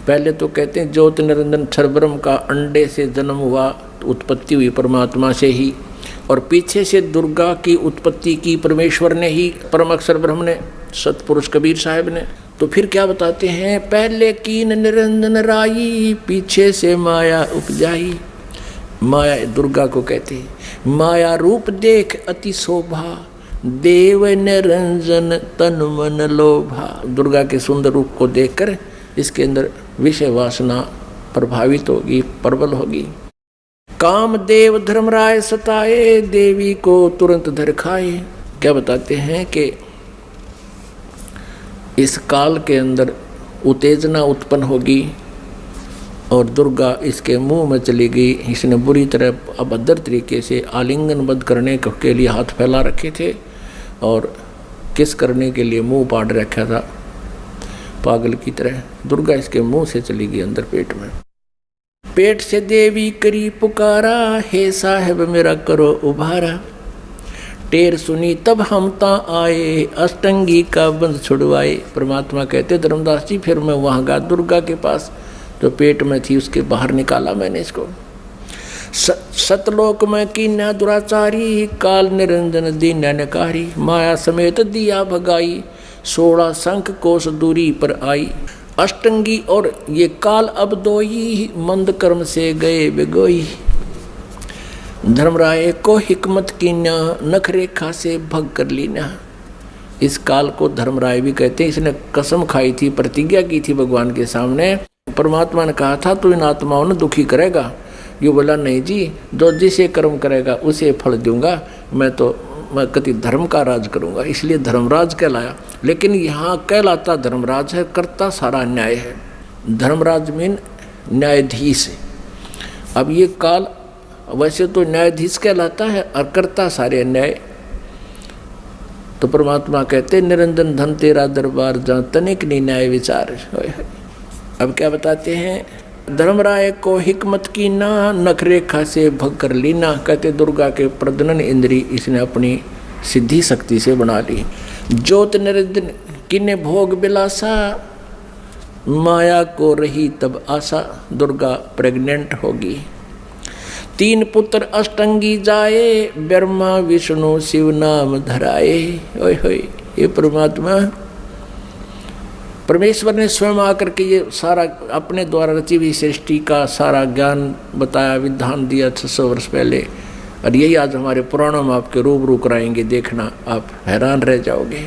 पहले तो कहते हैं ज्योत निरंजन क्षर ब्रह्म का अंडे से जन्म हुआ, उत्पत्ति हुई परमात्मा से ही, और पीछे से दुर्गा की उत्पत्ति की परमेश्वर ने ही, परम अक्षर ब्रह्म ने, सतपुरुष कबीर साहब ने। तो फिर क्या बताते हैं, पहले कीन निरंजन राई, पीछे से माया उपजाई। माया दुर्गा को कहते हैं। माया रूप देख अति शोभा, देव निरंजन तन मन लोभा। दुर्गा के सुंदर रूप को देखकर इसके अंदर विषय वासना प्रभावित होगी, प्रबल होगी। कामदेव धर्मराय सताए, देवी को तुरंत धर खाए। क्या बताते हैं कि इस काल के अंदर उत्तेजना उत्पन्न होगी और दुर्गा इसके मुंह में चली गई। इसने बुरी तरह अभद्र तरीके से आलिंगनबद्ध करने के लिए हाथ फैला रखे थे और किस करने के लिए मुंह पाड़ रखा था। पागल की तरह। दुर्गा इसके मुंह से चली गई अंदर पेट में। पेट से देवी करी पुकारा, हे साहेब मेरा करो उभारा। टेर सुनी तब हम ता आए, अष्टंगी का बंध छुड़वाए। परमात्मा कहते धर्मदास जी फिर मैं वहाँ गया दुर्गा के पास, जो पेट में थी उसके बाहर निकाला मैंने इसको। सतलोक में कीन्या दुराचारी, काल निरंजन दीन नकारी। माया समेत दिया भगाई, 16 शंख कोस दूरी पर आई। अष्टंगी और ये काल अब दोई, मंद कर्म से गए बिगोई। धर्मराय को हिकमत कीन्या, नख रेखा से भग कर लीना। इस काल को धर्मराय भी कहते हैं। इसने कसम खाई थी, प्रतिज्ञा की थी भगवान के सामने। परमात्मा ने कहा था तू इन आत्माओं ने दुखी करेगा। ये बोला नहीं जी, जो जिसे कर्म करेगा उसे फल दूंगा। मैं कति धर्म का राज करूंगा, इसलिए धर्मराज कहलाया। लेकिन यहाँ कहलाता धर्मराज है, करता सारा न्याय है। धर्मराज मीन न्यायाधीश है। अब ये काल वैसे तो न्यायाधीश कहलाता है और करता सारे न्याय। तो परमात्मा कहते निरंजन धन तेरा दरबार, जहाँ तनिक नहीं न्याय विचार। अब क्या बताते हैं, धर्मराय को हिकमत की ना, नख रेखा से भग कर लीना। कहते दुर्गा के प्रजनन इंद्री इसने अपनी सिद्धि शक्ति से बना ली। ज्योत निरंजन किन्ने भोग बिलासा, माया को रही तब आशा। दुर्गा प्रेग्नेंट होगी। 3 पुत्र अष्टंगी जाए, ब्रह्मा विष्णु शिव नाम धराए। ओए होए, ये परमात्मा परमेश्वर ने स्वयं आकर के ये सारा अपने द्वारा रची हुई सृष्टि का सारा ज्ञान बताया, विधान दिया 600 वर्ष पहले। और यही आज हमारे पुराणों में आपके रूबरू कराएंगे, देखना आप हैरान रह जाओगे।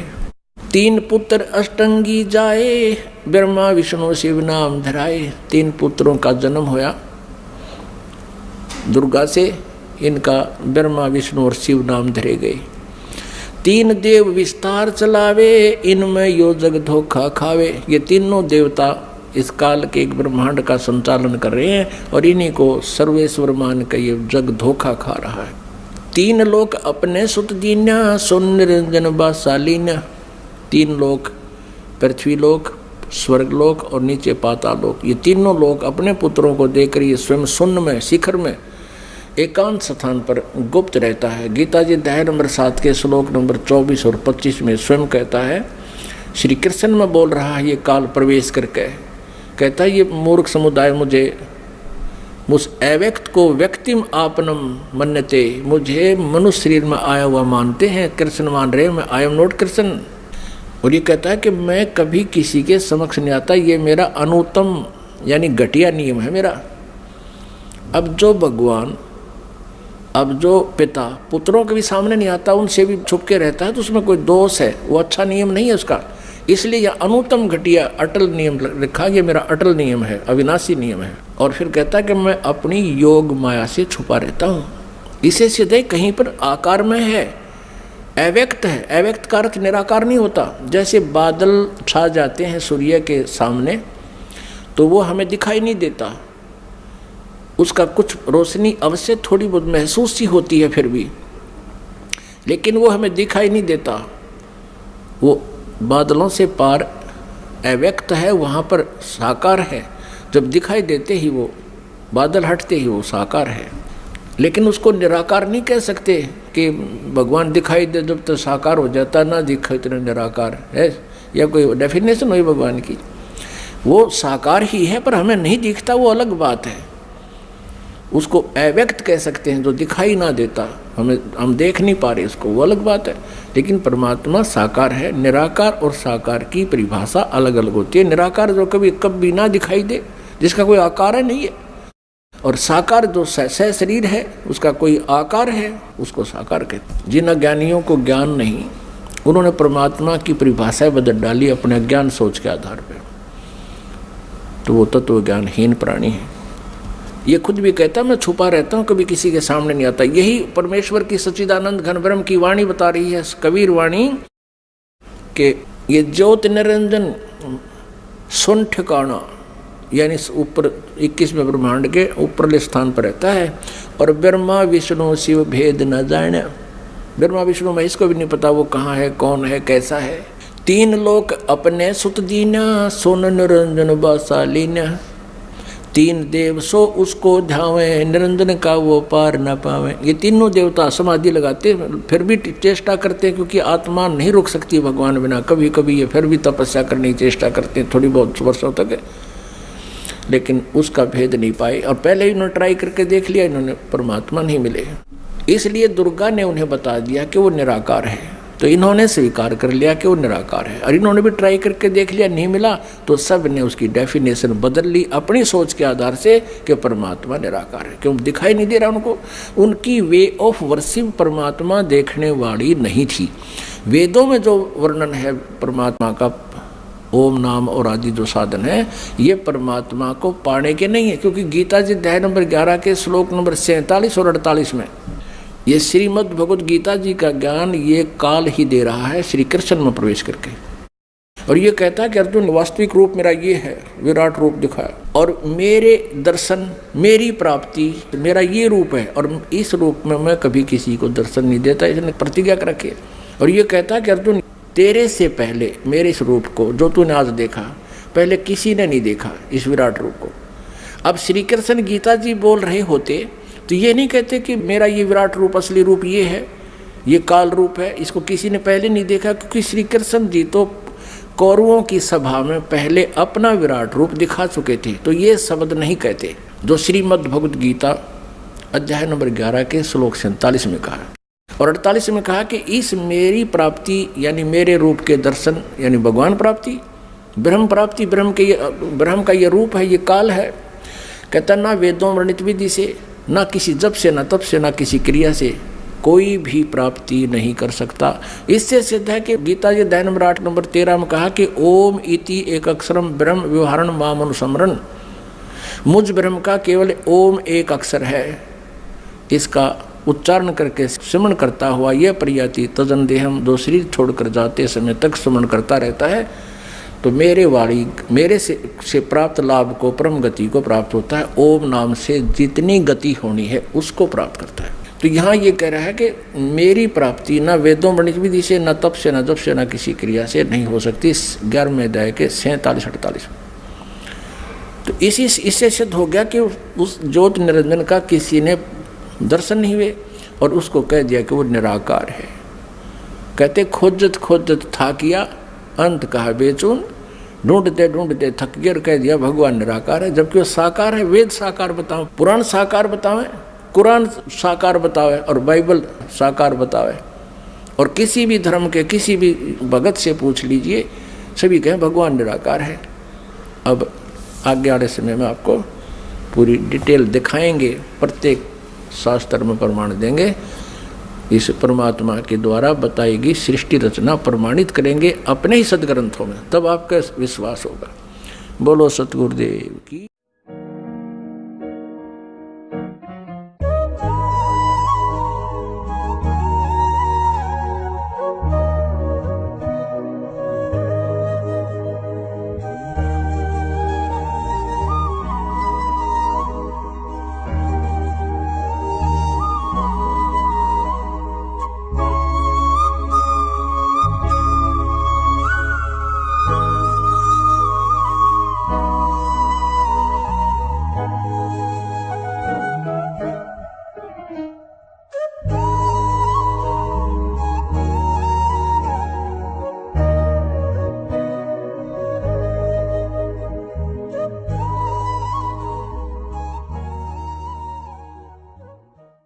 3 पुत्र अष्टंगी जाए, ब्रह्मा विष्णु शिव नाम धराए। 3 पुत्रों का जन्म होया दुर्गा से, इनका ब्रह्मा विष्णु और शिव नाम धरे गए। 3 देव विस्तार चलावे, इनमें यो जग धोखा खावे। ये तीनों देवता इस काल के एक ब्रह्मांड का संचालन कर रहे हैं और इन्हीं को सर्वेश्वर मान के ये जग धोखा खा रहा है। 3 लोक अपने सुत दीन्या, सुन निरंजन बासालीन्या। 3 लोक, पृथ्वी लोक, स्वर्ग लोक और नीचे पाताल लोक, ये तीनों लोक अपने पुत्रों को देकर ये स्वयं शून्य में, शिखर में, एकांत स्थान पर गुप्त रहता है। गीता जी अध्याय नंबर 7 के श्लोक नंबर 24 और 25 में स्वयं कहता है, श्री कृष्ण में बोल रहा है ये काल प्रवेश करके, कहता है ये मूर्ख समुदाय मुझे उस अव्यक्त को व्यक्तिम आपनम मन्यते, मुझे मनुष्य शरीर में आया हुआ मानते हैं, कृष्ण मान रहे हैं, मैं आई एम नॉट कृष्ण। और ये कहता है कि मैं कभी किसी के समक्ष नहीं आता, ये मेरा अनुत्तम यानी घटिया नियम है मेरा। अब जो भगवान, अब जो पिता पुत्रों के भी सामने नहीं आता, उनसे भी छुप के रहता है, तो उसमें कोई दोष है, वो अच्छा नियम नहीं है उसका। इसलिए यह अनुत्तम घटिया अटल नियम लिखा, ये मेरा अटल नियम है, अविनाशी नियम है। और फिर कहता है कि मैं अपनी योग माया से छुपा रहता हूँ। इसे सीधे कहीं पर आकार में है, अव्यक्त है। अव्यक्त का अर्थ निराकार नहीं होता। जैसे बादल छा जाते हैं सूर्य के सामने तो वो हमें दिखाई नहीं देता, उसका कुछ रोशनी अवश्य थोड़ी बहुत महसूस सी होती है फिर भी, लेकिन वो हमें दिखाई नहीं देता। वो बादलों से पार अव्यक्त है, वहाँ पर साकार है। जब दिखाई देते ही वो बादल हटते ही वो साकार है। लेकिन उसको निराकार नहीं कह सकते कि भगवान दिखाई दे जब तो साकार हो जाता, ना दिखाई तो निराकार है, या कोई डेफिनेशन हुई भगवान की। वो साकार ही है पर हमें नहीं दिखता, वो अलग बात है। उसको अव्यक्त कह सकते हैं, जो दिखाई ना देता, हम देख नहीं पा रहे उसको, वो अलग बात है। लेकिन परमात्मा साकार है। निराकार और साकार की परिभाषा अलग अलग होती है। निराकार जो कभी ना दिखाई दे, जिसका कोई आकार नहीं है, और साकार जो सह शरीर है, उसका कोई आकार है, उसको साकार कहते हैं। जिन अज्ञानियों को ज्ञान नहीं, उन्होंने परमात्मा की परिभाषा बदल डाली अपने अज्ञान सोच के आधार पर, तो वो तत्व ज्ञानहीन प्राणी है। ये खुद भी कहता मैं छुपा रहता हूँ, कभी किसी के सामने नहीं आता। यही परमेश्वर की सच्चिदानंद घन ब्रह्म की वाणी बता रही है, कबीर वाणी, कि ये ज्योत निरंजन सुन ठिकाना, यानी ऊपर 21वें ब्रह्मांड के ऊपरले स्थान पर रहता है। और ब्रह्मा विष्णु शिव भेद न जाने, ब्रह्मा विष्णु महेश को भी नहीं पता वो कहाँ है, कौन है, कैसा है। तीन लोक अपने सुत दीना, सोन निरंजन बासालीना। तीन देव सो उसको ध्यावे, निरंजन का वो पार न पावे। ये तीनों देवता समाधि लगाते फिर भी चेष्टा करते हैं, क्योंकि आत्मा नहीं रुक सकती भगवान बिना। कभी कभी ये फिर भी तपस्या करने की चेष्टा करते हैं थोड़ी बहुत वर्षों तक, लेकिन उसका भेद नहीं पाए। और पहले ही उन्होंने ट्राई करके देख लिया, इन्होंने परमात्मा नहीं मिले। इसलिए दुर्गा ने उन्हें बता दिया कि वो निराकार है, तो इन्होंने स्वीकार कर लिया कि वो निराकार है। और इन्होंने भी ट्राई करके देख लिया, नहीं मिला, तो सब ने उसकी डेफिनेशन बदल ली अपनी सोच के आधार से कि परमात्मा निराकार है। क्यों दिखाई नहीं दे रहा उनको? उनकी वे ऑफ वर्शिप परमात्मा देखने वाली नहीं थी। वेदों में जो वर्णन है परमात्मा का, ओम नाम और आदि जो साधन है, ये परमात्मा को पाने के नहीं है। क्योंकि गीता जी अध्याय नंबर 11 के श्लोक नंबर 47 और 48 में ये श्रीमद् भगवद गीता जी का ज्ञान ये काल ही दे रहा है श्री कृष्ण में प्रवेश करके। और ये कहता है कि अर्जुन वास्तविक रूप मेरा ये है, विराट रूप दिखाया, और मेरे दर्शन, मेरी प्राप्ति, मेरा ये रूप है, और इस रूप में मैं कभी किसी को दर्शन नहीं देता, इसने प्रतिज्ञा कर रखी है। और ये कहता है कि अर्जुन तेरे से पहले मेरे इस रूप को जो तूने आज देखा, पहले किसी ने नहीं देखा इस विराट रूप को। अब श्री कृष्ण गीता जी बोल रहे होते तो ये नहीं कहते कि मेरा ये विराट रूप, असली रूप ये है, ये काल रूप है, इसको किसी ने पहले नहीं देखा। क्योंकि श्री कृष्ण जी तो कौरवों की सभा में पहले अपना विराट रूप दिखा चुके थे, तो ये शब्द नहीं कहते जो श्रीमद् भगवद गीता अध्याय नंबर 11 के श्लोक 47 में कहा और 48 में कहा कि इस मेरी प्राप्ति यानी मेरे रूप के दर्शन यानी भगवान प्राप्ति, ब्रह्म प्राप्ति, ब्रह्म का ये रूप है, ये काल है। कहता ना वेदों वर्णित विधि से, ना किसी जप से, ना तप से, ना किसी क्रिया से कोई भी प्राप्ति नहीं कर सकता। इससे सिद्ध है कि गीता जी अध्याय नंबर 8 नंबर 13 में कहा कि ओम इति एक अक्षरम ब्रह्म व्यवहारण माम अनुसमरण। मुझ ब्रह्म का केवल ओम एक अक्षर है, इसका उच्चारण करके स्मरण करता हुआ यह प्रयाति तजन देहम, दो शरीर छोड़कर जाते समय तक स्मरण करता रहता है, तो मेरे से प्राप्त लाभ को, परम गति को प्राप्त होता है। ओम नाम से जितनी गति होनी है उसको प्राप्त करता है। तो यहाँ ये कह रहा है कि मेरी प्राप्ति ना वेदों वर्णित विधि से, ना तप से, ना जप से, ना किसी क्रिया से नहीं हो सकती। 11वें अध्याय के 47-48। तो इससे सिद्ध हो गया कि उस ज्योत निरंजन का किसी ने दर्शन नहीं हुए और उसको कह दिया कि वो निराकार है। कहते खोजत खोजत था किया, अंत कहा बेचून, ढूंढते ढूंढते थक गया, कह दिया भगवान निराकार है। जबकि वो साकार है। वेद साकार बताओ, पुराण साकार बतावे, कुरान साकार बतावे और बाइबल साकार बतावे, और किसी भी धर्म के किसी भी भगत से पूछ लीजिए, सभी कहें भगवान निराकार है। अब आगे वाले समय में आपको पूरी डिटेल दिखाएंगे, प्रत्येक शास्त्र में प्रमाण देंगे। इस परमात्मा के द्वारा बताई गई सृष्टि रचना प्रमाणित करेंगे अपने ही सदग्रंथों में, तब आपका विश्वास होगा। बोलो सतगुरुदेव की।